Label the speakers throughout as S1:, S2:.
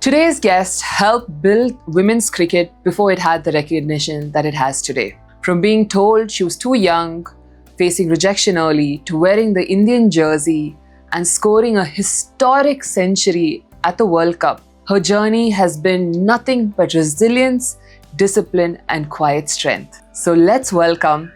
S1: Today's guest helped build women's cricket before it had the recognition that it has today. From being told she was too young, facing rejection early, to wearing the Indian jersey and scoring a historic century at the World Cup, her journey has been nothing but resilience, discipline, and quiet strength. So let's welcome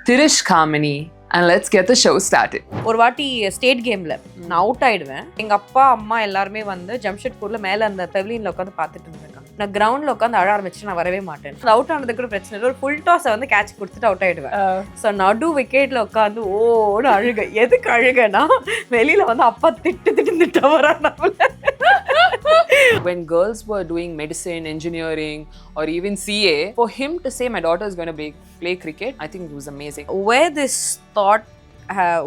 S1: Thirush Kamini and let's get the show started.
S2: ஒரு வாட்டி state கேம்ல நான் out ஆயிடுவேன். எங்க அப்பா அம்மா எல்லாருமே வந்து ஜம்ஷெட்பூர்ல மேல அந்த பெவிலியன்ல உட்காந்து பார்த்துட்டு இருந்திருக்காங்க. நான் கிரவுண்ட்ல உட்காந்து அழ ஆரம்பிச்சு நான் வரவே மாட்டேன். அவுட் ஆனது கூட பிரச்சனை இல்லை, ஒரு ஃபுல் டாஸை வந்து கேட்ச் கொடுத்துட்டு அவுட் ஆயிடுவேன். ஸோ நடு விக்கெட்ல உட்காந்து ஓடு அழுக. எதுக்கு அழுகனா வெளியில வந்து அப்பா திட்டு வரா நம்மள.
S1: When girls were doing medicine, engineering, or even CA, for him to say my daughter is going to play cricket, I think it was amazing.
S2: Where this thought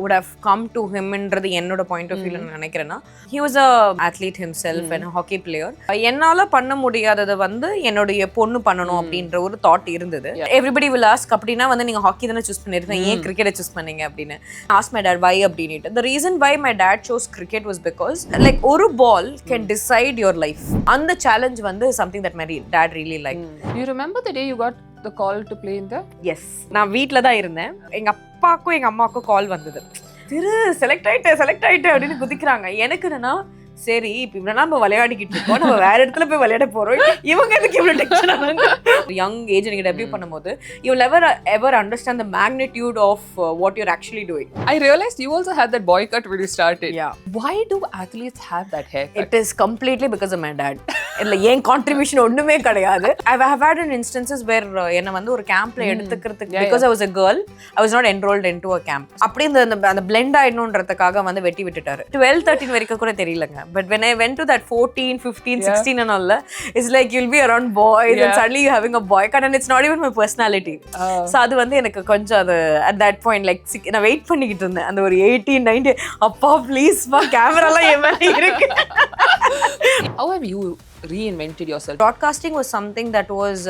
S2: would have come to him என்றது என்னோட point of வியூல நினைக்கிறேன்னா, he was a athlete himself and a hockey player. என்னால பண்ண முடியாததை வந்து என்னுடைய பொண்ணு பண்ணணும் அப்படின்ற ஒரு தாட் இருந்தது. Everybody will ask, அப்படின்னா வந்து நீங்க ஹாக்கி தானே சூஸ் பண்ணிருக்கீங்க, ஏன் கிரிக்கெட்டை சூஸ் பண்ணீங்க அப்படின்னு. Ask my dad why அப்படின்ட்டு. The reason why my dad chose cricket was because like ஒரு ball can decide your life. அந்த challenge வந்து something that my dad really liked.
S1: You remember the day you got the call to play in the?
S2: Yes, நான் வீட்டில் தான் இருந்தேன். எங்க அப்பாக்கும் எங்க அம்மாவுக்கும் கால் வந்தது. செலக்ட் ஆயிட்டேன் அப்படின்னு குதிக்கிறாங்க. எனக்கு என்னன்னா, சரி இப்போ இவ்வளோ நம்ம விளையாடிக்கிட்டு இருக்கோம், நம்ம வேற இடத்துல போய் விளையாட போறோம், இவங்க எதுக்கு இவ்வளோ டென்ஷன் ஆனாங்க. யங் ஏஜ் நீங்க டெபியூட் பண்ணும்போது you will ever understand the magnitude of what you're actually doing.
S1: I realized you also had that boycott when you started.
S2: Yeah.
S1: Why do athletes have that haircut?
S2: It is completely because of my dad. இல்ல ஏன் contribution ஒண்ணுமே கிடையாது. I have had an instances where என்ன வந்து ஒரு கேம்ப்ல எடுத்துக்கிறதுக்கு because I was a girl, I was not enrolled into a camp. அப்படியே அந்த blend ஆயிடணும்ன்றதுக்காக வந்து வெட்டி விட்டுட்டாரு. 12-13 வரைக்கும் கூட தெரியலங்க. But when I went to that 14, 15, 16 and all, it's like you'll be around boys and suddenly you're having a boy cut and it's not even my personality. So அது வந்து எனக்கு கொஞ்சம் அது at that point like நான் wait பண்ணிக்கிட்டு இருந்தேன். அந்த ஒரு 18, 19 அப்பா ப்ளீஸ் பா கேமராலாம் என் மேல இருக்கு.
S1: How have you reinvented yourself?
S2: Broadcasting was something that was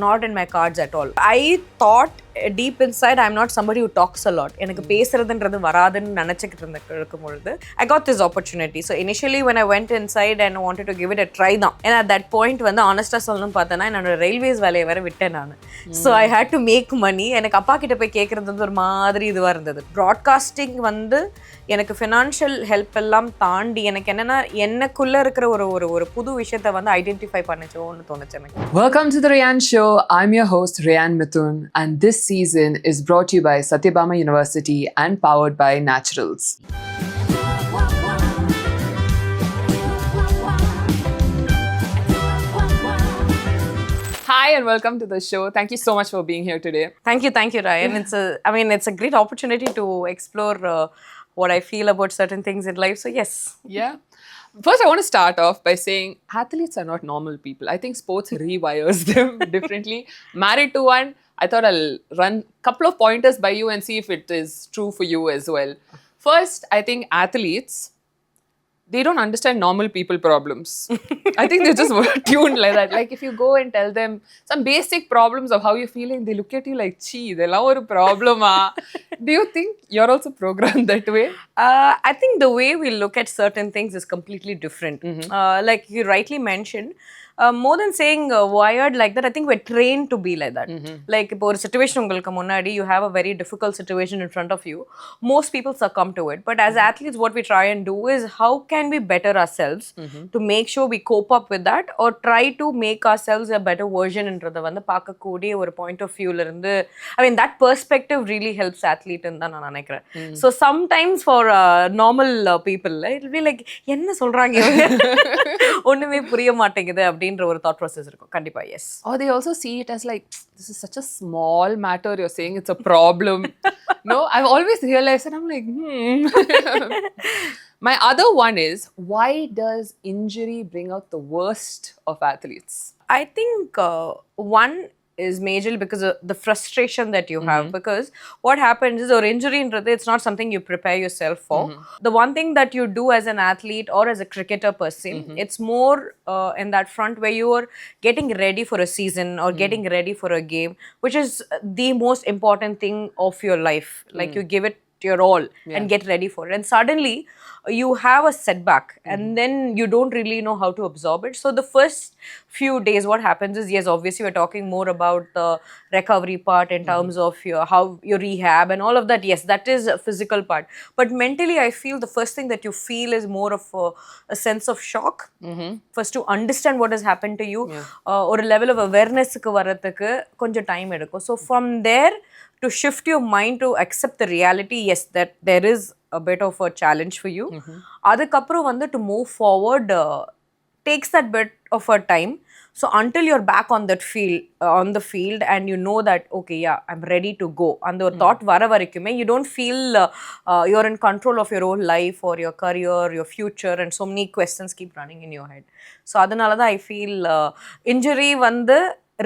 S2: not in my cards at all. I thought deep inside I'm not somebody who talks a lot. எனக்கு பேசுறதுன்றது வராதுன்னு நினைச்சிட்டு இருக்கும்பொழுது I got this opportunity. So initially when I went inside and wanted to give it a try தான். And at that point வந்து honest-ஆ சொல்லணும்னு பார்த்தேன்னா என்னோட railways வேலையை வேற விட்டேன் நான். So I had to make money. எனக்கு அப்பா கிட்ட போய் கேட்கறது வந்து ஒரு மாதிரி இதுவா இருந்தது. ப்ராட்காஸ்டிங் வந்து எனக்கு ஃபினான்ஷியல் ஹெல்ப் எல்லாம் தாண்டி எனக்கு என்னன்னா எனக்குள்ள இருக்கிற ஒரு புது விஷயத்தை வந்து ஐடென்டிஃபை பண்ணிச்சோன்னு தோணுச்சு எனக்கு.
S1: Welcome to the Rayane show. I'm your host Rayane Mithun and this season is brought to you by Satyabama University and powered by Naturals. Hi and welcome to the show. Thank you so much for being here today.
S2: Thank you, Ryan. It's a great opportunity to explore what I feel about certain things in life. So yes.
S1: Yeah. First, I want to start off by saying athletes are not normal people. I think sports rewires them differently. Married to one, I thought I'll run a couple of pointers by you and see if it is true for you as well. First, I think athletes, they don't understand normal people problems. I think they're just tuned like that. Like if you go and tell them some basic problems of how you're feeling, they look at you like, "Chee, they'll have a problem." Do you think you're also programmed that way?
S2: I think the way we look at certain things is completely different. Like you rightly mentioned, more than saying wired like that, I think we're trained to be like that. Like இப்போ ஒரு situation உங்களுக்கு முன்னாடி you have a very difficult situation in front of you, most people succumb to it. But as athletes, what we try and do is how can we better ourselves to make sure we cope up with that or try to make ourselves a better version என்றத வந்து பார்க்கக்கூடிய ஒரு point of viewல இருந்து that perspective really helps athlete ன்னு தான் நான் நினைக்கிறேன். So sometimes for normal people it will be like என்ன சொல்றாங்க இவங்க ஒண்ணுமே புரிய மாட்டேங்குது அப்படின்ற ஒரு thought process இருக்கும் கண்டிப்பா. Yes.
S1: Or they also see it as like, this is such a small matter, you're saying it's a problem. No, I've always realized and I'm like, My other one is, why does injury bring out the worst of athletes?
S2: I think one is majorly because of the frustration that you have. Because what happens is, or injury, it's not something you prepare yourself for. The one thing that you do as an athlete or as a cricketer per se, it's more in that front where you are getting ready for a season or getting ready for a game, which is the most important thing of your life. Like you give it your all and get ready for it, and suddenly you have a setback and then you don't really know how to absorb it. So the first few days what happens is, yes, obviously we're talking more about the recovery part in terms of how your rehab and all of that. Yes, that is a physical part, but mentally I feel the first thing that you feel is more of a sense of shock. First to understand what has happened to you, or a level of awareness க்கு வரதுக்கு கொஞ்சம் time எடுக்கும். So from there to shift your mind to accept the reality, yes, that there is a bit of a challenge for you. அதுக்கப்புறம் வந்து to move forward takes that bit of a time. So until you're back on that field, on the field, and you know that, okay, yeah, I'm ready to go, and the thought vara varikume you don't feel you're in control of your own life or your career, your future, and so many questions keep running in your head. So adanala da I feel injury vandu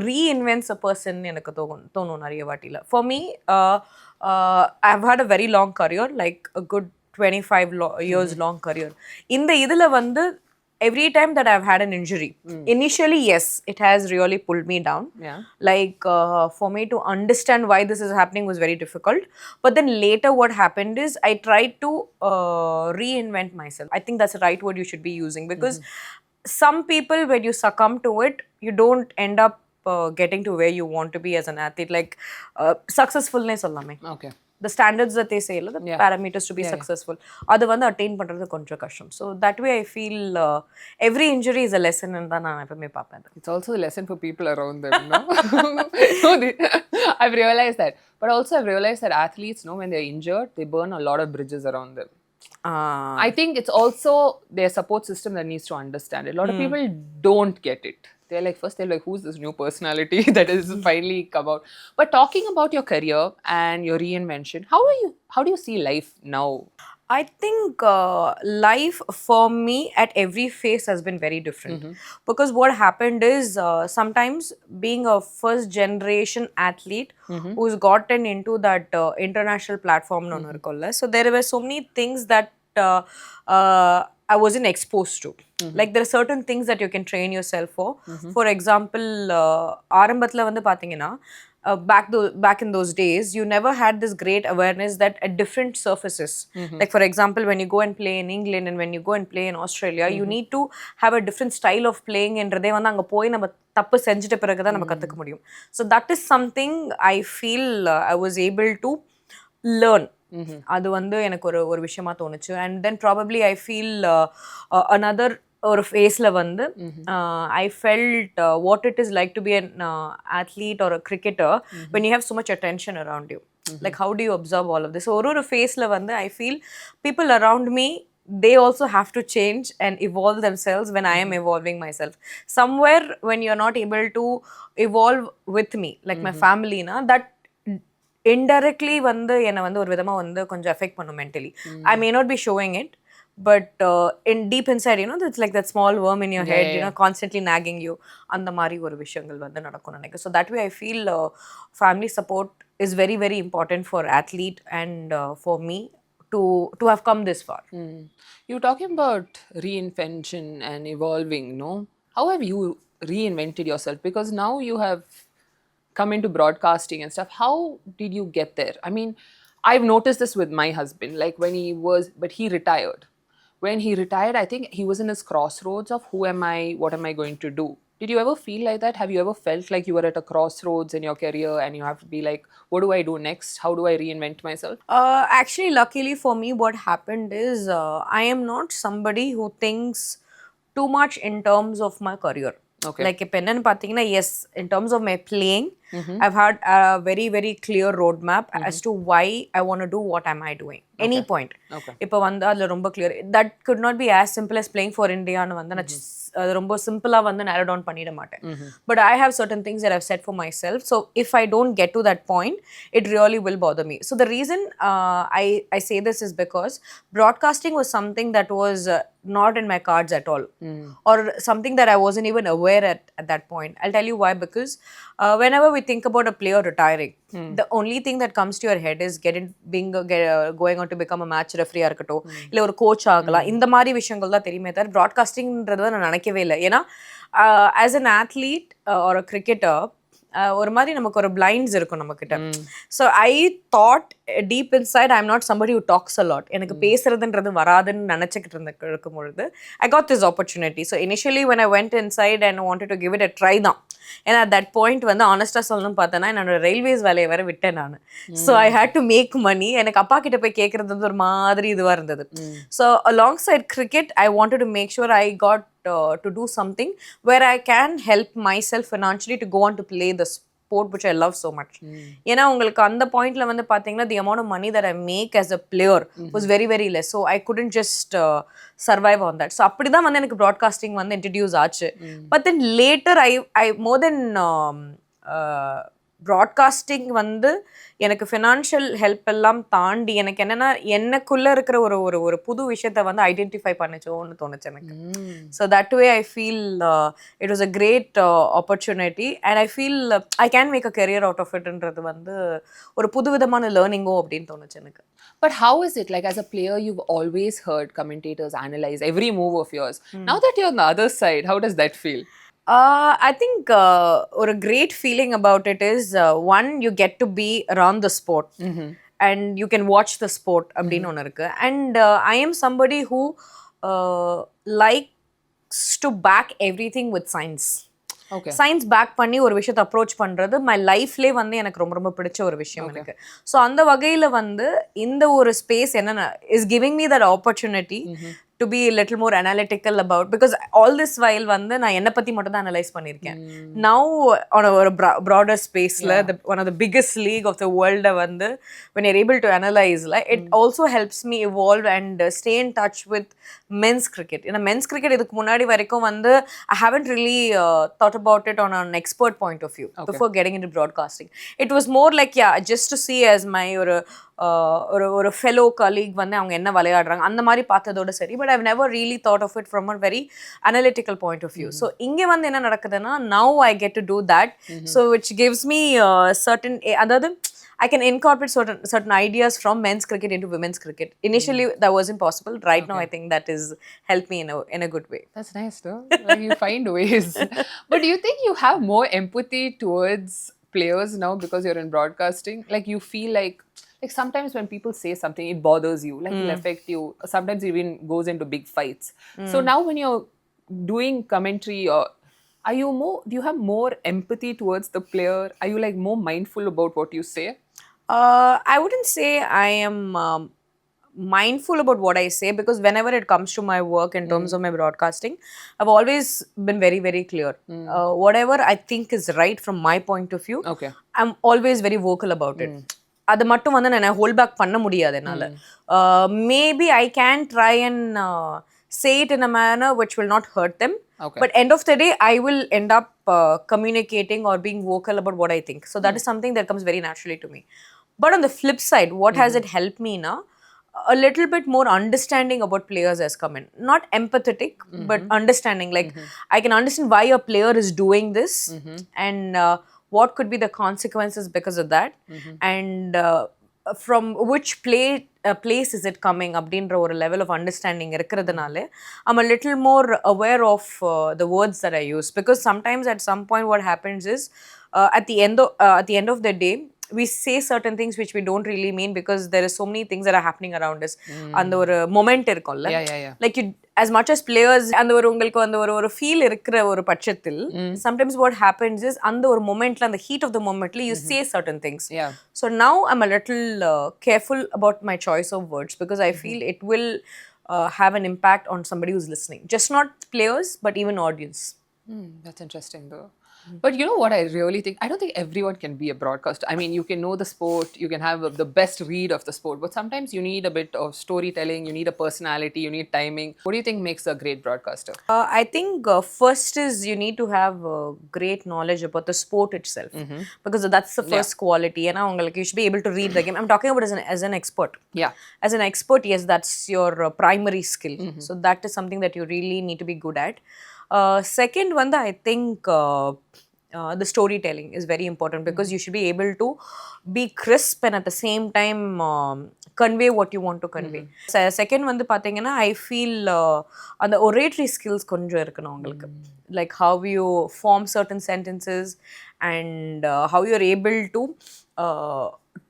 S2: reinvents a person எனக்கு தோணும் நிறைய வாட்டில. For me, I've had a very long career, like a good 25 years long career. இந்த இதுல வந்து every time that I've had an injury, initially, yes, it has really pulled me down. Like for me to understand why this is happening was very difficult. But then later what happened is I tried to reinvent myself. I think that's the right word you should be using, because some people, when you succumb to it, you don't end up getting to where you want to be as an athlete. Like successfulness allame. Okay. The standards that they say, the parameters to be successful, adu vandu attain pandrathu konja kashtam. So that way I feel every injury is a lesson and da naan eppome paapen. It's also a lesson for people around them, no? I've realized that. But also I've realized that athletes, when they're injured, they burn a lot of bridges around them. I think it's also their support system that needs to understand it. A lot of people don't get it. They're like, first they're like, who's this new personality that has finally come out? But talking about your career and your reinvention, how do you see life now? I think life for me at every phase has been very different. Because what happened is, sometimes being a first generation athlete who's gotten into that international platform, so there were so many things that I wasn't exposed to. Like there are certain things that you can train yourself for. For example, ஆரம்பத்துல வந்து பாத்தீங்கன்னா, back in those days, you never had this great awareness that at different surfaces, like for example, when you go and play in England and when you go and play in Australia, you need to have a different style of playing என்றதே வந்து அங்க போய் நம்ம தப்பு செஞ்சிட்ட பிறகு தான் நம்ம கத்துக்க முடியும். So that is something I feel I was able to learn. அது வந்து எனக்கு ஒரு விஷயமா தோணுச்சு. And then probably I feel another ஒரு ஃபேஸ்ல வந்து I felt what it is like to be an athlete or a cricketer when you have so much attention around you. Like how do you observe all of this? ஒரு ஃபேஸ்ல வந்து I feel people around me, they also have to change and evolve themselves when I am evolving myself. Somewhere when you're not able to evolve with me, like my family, that indirectly வந்து என்ன வந்து ஒரு விதமா வந்து கொஞ்சம் affect பண்ணும் mentally. I may not be showing it, but in deep inside, it's like that small worm in your head, constantly nagging you. அந்த மாதிரி ஒரு விஷயங்கள் வந்து நடக்கும் நினைக்கிறேன். So that way I feel family support is very, very important for athlete and for me to have come this far. You're talking about reinvention and evolving, no? How have you reinvented yourself? Because now you have come into broadcasting and stuff. How did you get there? I mean, I've noticed this with my husband, like but he retired. When he retired, I think he was in his crossroads of who am I, what am I going to do? Did you ever feel like that? Have you ever felt like you were at a crossroads in your career and you have to be like, what do I do next? How do I reinvent myself? Actually, luckily for me, what happened is I am not somebody who thinks too much in terms of my career. Okay. Like இப்போ என்னன்னு பார்த்தீங்கன்னா, yes, in terms of my playing, I've had a very, very clear roadmap as to why I want to do what am I doing. Any point. இப்போ வந்து அதில் ரொம்ப clear. That could not be as simple as playing for India ன்னு வந்து நான் ரொம்ப சிம்பிளா வந்து narrow down பண்ணிட மாட்டேன். But I have certain things that I've set for myself. So if I don't get to that point, it really will bother me. So the reason I say this is because broadcasting was something that was not in my cards at all, or something that I wasn't even aware at that point. I'll tell you why. Because whenever we think about a player retiring, the only thing that comes to your head is going on to become a match referee ஆ இருக்கட்டும், இல்லை ஒரு coach ஆகலாம், இந்த மாதிரி விஷயங்கள் தான் தெரியுமே தவிர ப்ராட்காஸ்டிங்ன்றத நான் நினைக்கவே இல்லை. ஏன்னா as an athlete or a cricketer, ஒரு மாதிரி நமக்கு ஒரு blinds இருக்கும் நம்மக்கிட்ட. So I thought deep inside I am not somebody who tax a lot. எனக்கு பேசுறதுன்றது வராதுன்னு நினச்சிக்கிட்டு இருக்கும் பொழுது I got this opportunity. So initially when I went inside and wanted to give it a try தான். ஏன்னா at that point வந்து ஆனஸ்டாக சொல்லணும்னு பார்த்தேன்னா என்னோட ரயில்வேஸ் வேலையை வேற விட்டேன் நான். So I had to make money. எனக்கு அப்பா கிட்ட போய் கேட்கறது வந்து ஒரு மாதிரி இதுவாக இருந்தது. So alongside cricket I wanted to make sure I got to do something where I can help myself financially to go on to play the sport which I love so much. ஏன்னா உங்களுக்கு அந்த பாயிண்ட்ல வந்து பாத்தீங்கன்னா the amount of money that I make as a player was very very less, so I couldn't just survive on that. So அப்படிதான் வந்து எனக்கு broadcasting வந்து introduce ஆச்சு. But then later I more than broadcasting வந்து எனக்கு financial help எல்லாம் தாண்டி எனக்கு என்னன்னா எனக்குள்ளே இருக்கிற ஒரு ஒரு ஒரு புது விஷயத்தை வந்து ஐடென்டிஃபை பண்ணிச்சோன்னு தோணுச்சு எனக்கு. So that way I feel it was a great opportunity and I feel I can make a career out of இட்ன்றது வந்து ஒரு புது விதமான லேர்னிங்கோ அப்படின்னு தோணுச்சு எனக்கு.
S1: But how is it, like as a player you've always heard commentators analyze every move of yours. Now that you're on the other side, how does that feel?
S2: I think a great feeling about it is one, you get to be around the sport and you can watch the sport அப்படின்னு ஒன்று இருக்கு. And I am somebody who likes to back everything with science. Science back பண்ணி ஒரு விஷயத்தை approach பண்ணுறது my லைஃப்லேயே வந்து எனக்கு ரொம்ப ரொம்ப பிடிச்ச ஒரு விஷயம் எனக்கு. ஸோ அந்த வகையில் வந்து இந்த ஒரு ஸ்பேஸ் என்னென்ன is giving me that opportunity to be a little more analytical about, because all this while வந்து நான் என்னை பற்றி மட்டும் தான் அனலைஸ் பண்ணியிருக்கேன். Now on a broader space one of the biggest league of the world வந்து when you're able to analyze it also helps me evolve and stay in touch with men's cricket. In a men's cricket இதுக்கு முன்னாடி வரைக்கும் வந்து I haven't really thought about it on an expert point of view before getting into broadcasting. It was more like just to see as my ஒரு fellow colleague வந்து அவங்க என்ன விளையாடுறாங்க அந்த மாதிரி பார்த்ததோட சரி. But I've never really thought of it from a very analytical point of view. So இங்கே வந்து என்ன நடக்குதுன்னா now I get to do that. So which gives me certain அதாவது I can incorporate certain ideas from men's cricket into women's cricket. Initially that wasn't possible. Right now I think that is helped me in a good way.
S1: That's nice though. Like you find ways. But do you think you have more empathy towards players now because you're in broadcasting? Like you feel like sometimes when people say something, it bothers you, like it'll affect you. Sometimes it even goes into big fights. So now when you're doing commentary, or do you have more empathy towards the player? Are you like more mindful about what you say?
S2: I wouldn't say I am mindful about what I say, because whenever it comes to my work in terms of my broadcasting, I've always been very very clear. Whatever I think is right from my point of view, I'm always very vocal about it. அது மட்டும் வந்து நான் hold back பண்ண முடியாது என்னால். Maybe I can try and say it in a manner which will not hurt them, but end of the day I will end up communicating or being vocal about what I think. So that is something that comes very naturally to me. But on the flip side, what has it helped me now? A little bit more understanding about players has come in. Not empathetic, but understanding. Like I can understand why a player is doing this and what could be the consequences because of that, and from which place is it coming அப்படின்ற ஒரு level of understanding இருக்கிறதுனால I'm a little more aware of the words that I use, because sometimes at some point what happens is at the end of the day we say certain things which we don't really mean, because there is so many things that are happening around us. அந்த ஒரு moment இருக்கும்ல, like you, as much as players அந்த ஒரு உங்களுக்கு அந்த ஒரு feel இருக்கிற ஒரு பட்சத்தில் sometimes what happens is அந்த ஒரு மொமெண்ட்ல அந்த heat of the momentல you say certain things. So now I'm a little careful about my choice of words, because I feel it will have an impact on somebody who's listening, just not players but even audience.
S1: That's interesting though. But you know what I really think? I don't think everyone can be a broadcaster. I mean, you can know the sport, you can have the best read of the sport, but sometimes you need a bit of storytelling, you need a personality, you need timing. What do you think makes a great broadcaster?
S2: I think first is you need to have great knowledge about the sport itself, because that's the first quality. And you should be able to read the game. I'm talking about as an expert. As an expert, yes, that's your primary skill. So that is something that you really need to be good at. Second one, I think the storytelling is very important because you should be able to be crisp and at the same time convey what you want to convey. Second வந்து பாத்தீங்கன்னா I feel அந்த oratory skills கொஞ்சம் இருக்கணும் உங்களுக்கு, like how you form certain sentences and how you're able to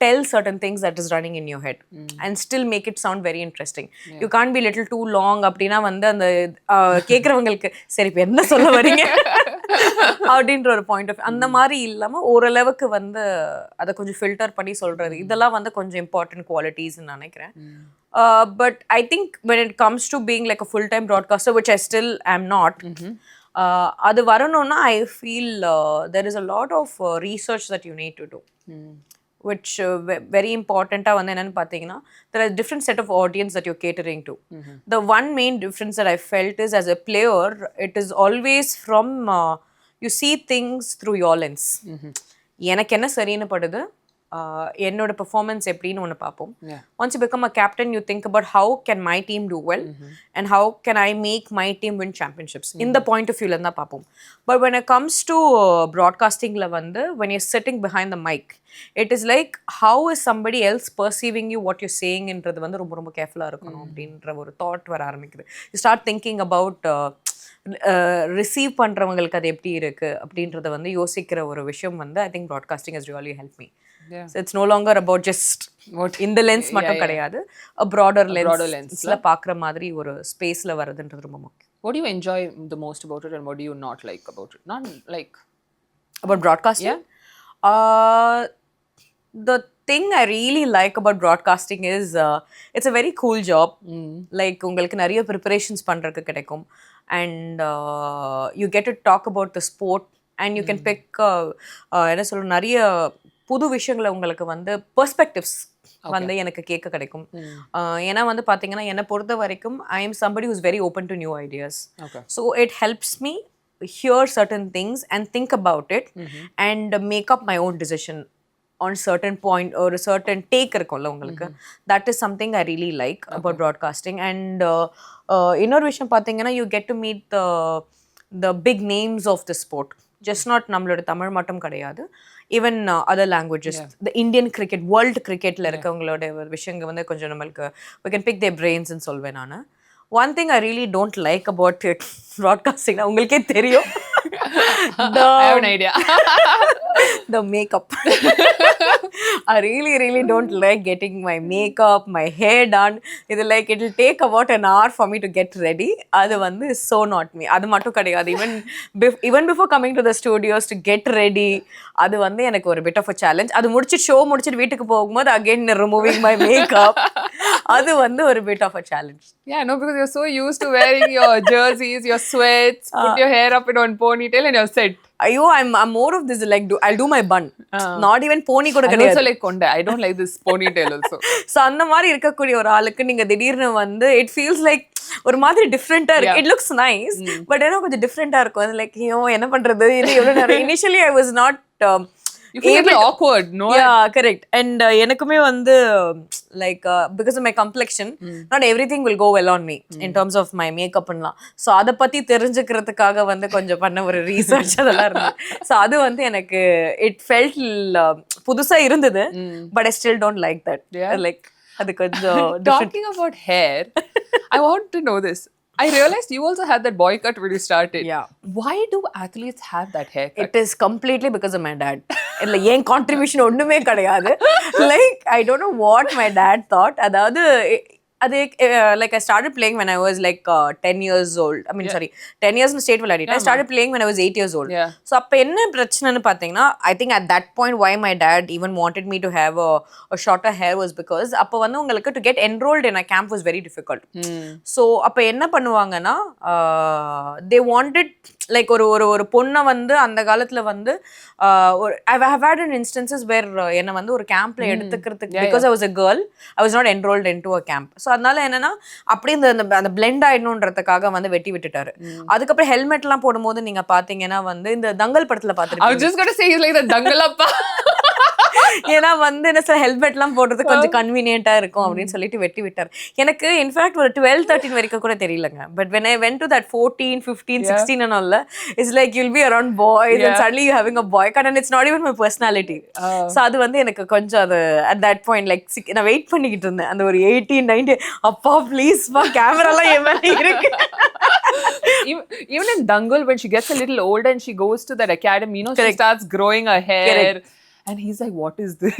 S2: tell certain things that is running in your head and still make it sound very interesting. You can't be little too long அப்படினா வந்து அந்த கேக்குறவங்களுக்கு சரி இப்ப என்ன சொல்ல வரீங்க அப்படின்ற ஒரு பாயிண்ட் ஆஃப் அந்த மாதிரி இல்லாம ஓரளவுக்கு வந்து அதை கொஞ்சம் ஃபில்டர் பண்ணி சொல்றது, இதெல்லாம் வந்து கொஞ்சம் இம்பார்ட்டன்ட் குவாலிட்டிஸ்ன்னு நினைக்கிறேன். But I think when it comes to being like a full-time broadcaster, which I still am not, அது வரணும்னா I feel there is a lot of research that you need to do. Which very important வந்து என்னன்னு பார்த்தீங்கன்னா there are different set of audience that you're catering to. The one main difference that I felt is as a player it is always from you see things through your lens. எனக்கு என்ன சரின்னு படுது, என்னோட performance எப்படின்னு ஒன்று பார்ப்போம். Once you become a captain you think about how can my team do well and how can I make my team win championships. In the point of view தான் பார்ப்போம். But when it comes to broadcastingல வந்து when you're sitting behind the mic it is like how is somebody else perceiving you what you're saying என்றது வந்து ரொம்ப ரொம்ப கேர்ஃபுல்லாக இருக்கணும் அப்படின்ற ஒரு தாட் வர ஆரம்பிக்குது. You start thinking about receive பண்றவங்களுக்கு அது எப்படி இருக்கு அப்படின்றத வந்து யோசிக்கிற ஒரு விஷயம் வந்து I think broadcasting has really helped me. So it's no longer about just in the lens மட்டும் கிடையாது, a broader lensல பார்க்குற மாதிரி ஒரு ஸ்பேஸ்ல வரதுன்றது ரொம்ப முக்கியம்.
S1: What do you enjoy the most about it and what do you not like about it? Not like
S2: about broadcasting? The thing I really like about broadcasting is it's a very cool job. Like உங்களுக்கு நிறைய preparations பண்றதுக்கு கிடைக்கும் and you get to talk about the sport and you can pick என்ன சொல்ற நிறைய புது விஷயங்களை உங்களுக்கு வந்து பெர்ஸ்பெக்டிவ்ஸ் வந்து எனக்கு கேட்க கிடைக்கும். ஏன்னா வந்து பார்த்தீங்கன்னா என்னை பொறுத்த வரைக்கும் I am somebody who's very open to new ideas. So it helps me hear certain things and think about it and make up my own decision on certain point or a certain take இருக்கும்ல உங்களுக்கு. That is something I really like about broadcasting. And இன்னொரு விஷயம் பார்த்தீங்கன்னா you get to meet the big names of the sport. Just not நம்மளோட தமிழ் மட்டும் கிடையாது, even other languages. The Indian cricket, world cricketல இருக்கவங்களோட விஷயங்கள் வந்து கொஞ்சம் நம்மளுக்கு we can pick their brains and சொல்வேன் நான். One thing I really don't like about it broadcasting உங்களுக்கே தெரியும்,
S1: I have an idea.
S2: The makeup. I really don't like getting my makeup, my hair done. It's like it'll take about an hour for me to get ready. அது வந்து is so not me. அது மட்டும் கிடையாது, even before coming to the studios to get ready, அது வந்து எனக்கு ஒரு bit of a challenge. அது முடிச்சு ஷோ முடிச்சிட்டு வீட்டுக்கு போகும்போது again removing my makeup, அது வந்து ஒரு bit of a challenge.
S1: Yeah, no, because you're so used to wearing your jerseys, your sweats, put your hair up in one ponytail and you're set.
S2: ஐயோ I'm more of this like I'll do my bun, not even pony கூட கிடையாது.
S1: I also like konda. I don't like this ponytail also.
S2: So அந்த மாதிரி இருக்கக்கூடிய ஒரு ஆளுக்கு நீங்க திடீர்னு வந்து it feels like ஒரு மாதிரி டிஃப்ரெண்டா இருக்கு. It looks nice but ஏன்னா கொஞ்சம் டிஃப்ரெண்டா இருக்கும். லைக் ஐயோ என்ன பண்றது, இது எவ்வளவு நேரம். Initially I was not
S1: you feel a bit awkward, no?
S2: Yeah, correct. And எனக்குமே வந்து like because of my complexion not everything will go well on me in terms of my makeup and so அத பத்தி தெரிஞ்சுக்கிறதுக்காக வந்து கொஞ்சம் பண்ண ஒரு research அதெல்லாம் இருந்தது. So அது வந்து எனக்கு it felt புதுசா இருந்தது but I still don't like that. Like அது கொஞ்சம்
S1: talking about hair, I want to know this. I realized you also had that boy cut when you started.
S2: Yeah.
S1: Why do athletes have that haircut?
S2: It is completely because of my dad. இல்ல என் contribution ஒண்ணுமே கிடையாது. Like I don't know what my dad thought. அதாவது அது like I started playing when I was like 10 years old. I mean sorry 10 years in state விளையாடிட்டேன். I started playing when I was 8 years old. So அப்ப என்ன பிரச்சனைன்னு பார்த்தீங்கன்னா I think at that point why my dad even wanted me to have a shorter hair was because அப்ப வந்து உங்களுக்கு to get enrolled in a camp was very difficult. So அப்ப என்ன பண்ணுவாங்கன்னா they wanted like ஒரு பொண்ணை வந்து அந்த காலத்துல வந்து I have had an instances where என்ன வந்து ஒரு கேம்ப்ல எடுத்துக்கிறதுக்கு because I was a girl I was not enrolled into a camp. So அதனால என்னன்னா அப்படி அந்த blend ஆயிடணும்ன்றதுக்காக வந்து வெட்டி விட்டுட்டாரு. அதுக்கப்புறம் ஹெல்மெட் எல்லாம் போடும்போது நீங்க பாத்தீங்கன்னா வந்து இந்த தங்கல் படத்துல பாத்துருக்கீங்க.
S1: I was just going to say he's like the dangal appa.
S2: ஏன்னா வந்து என்ன சார் ஹெல்மெட்லாம் போடுறது கொஞ்சம் கன்வீனியன்ட்டா இருக்கும் அப்படின்னு சொல்லிட்டு வெட்டி விட்டார். எனக்கு இன்ஃபேக்ட் ஒரு 12-13 வரைக்கும் கூட தெரியலங்க. But when I went to that 14, 15, 16 and all, it's like you'll be around boys and suddenly you're having a boy cut and it's not even my personality. So அது வந்து எனக்கு கொஞ்சம் அது at that point like நான் wait பண்ணிக்கிட்டு இருந்தேன். அந்த ஒரு 18, 19 அப்பா ப்ளீஸ் பா கேமராலாம் என் மேல இருக்கு.
S1: Even in Dangal, when she gets a little older and she goes to that academy, you know, she starts growing her hair. Correct. And he's like, what is this?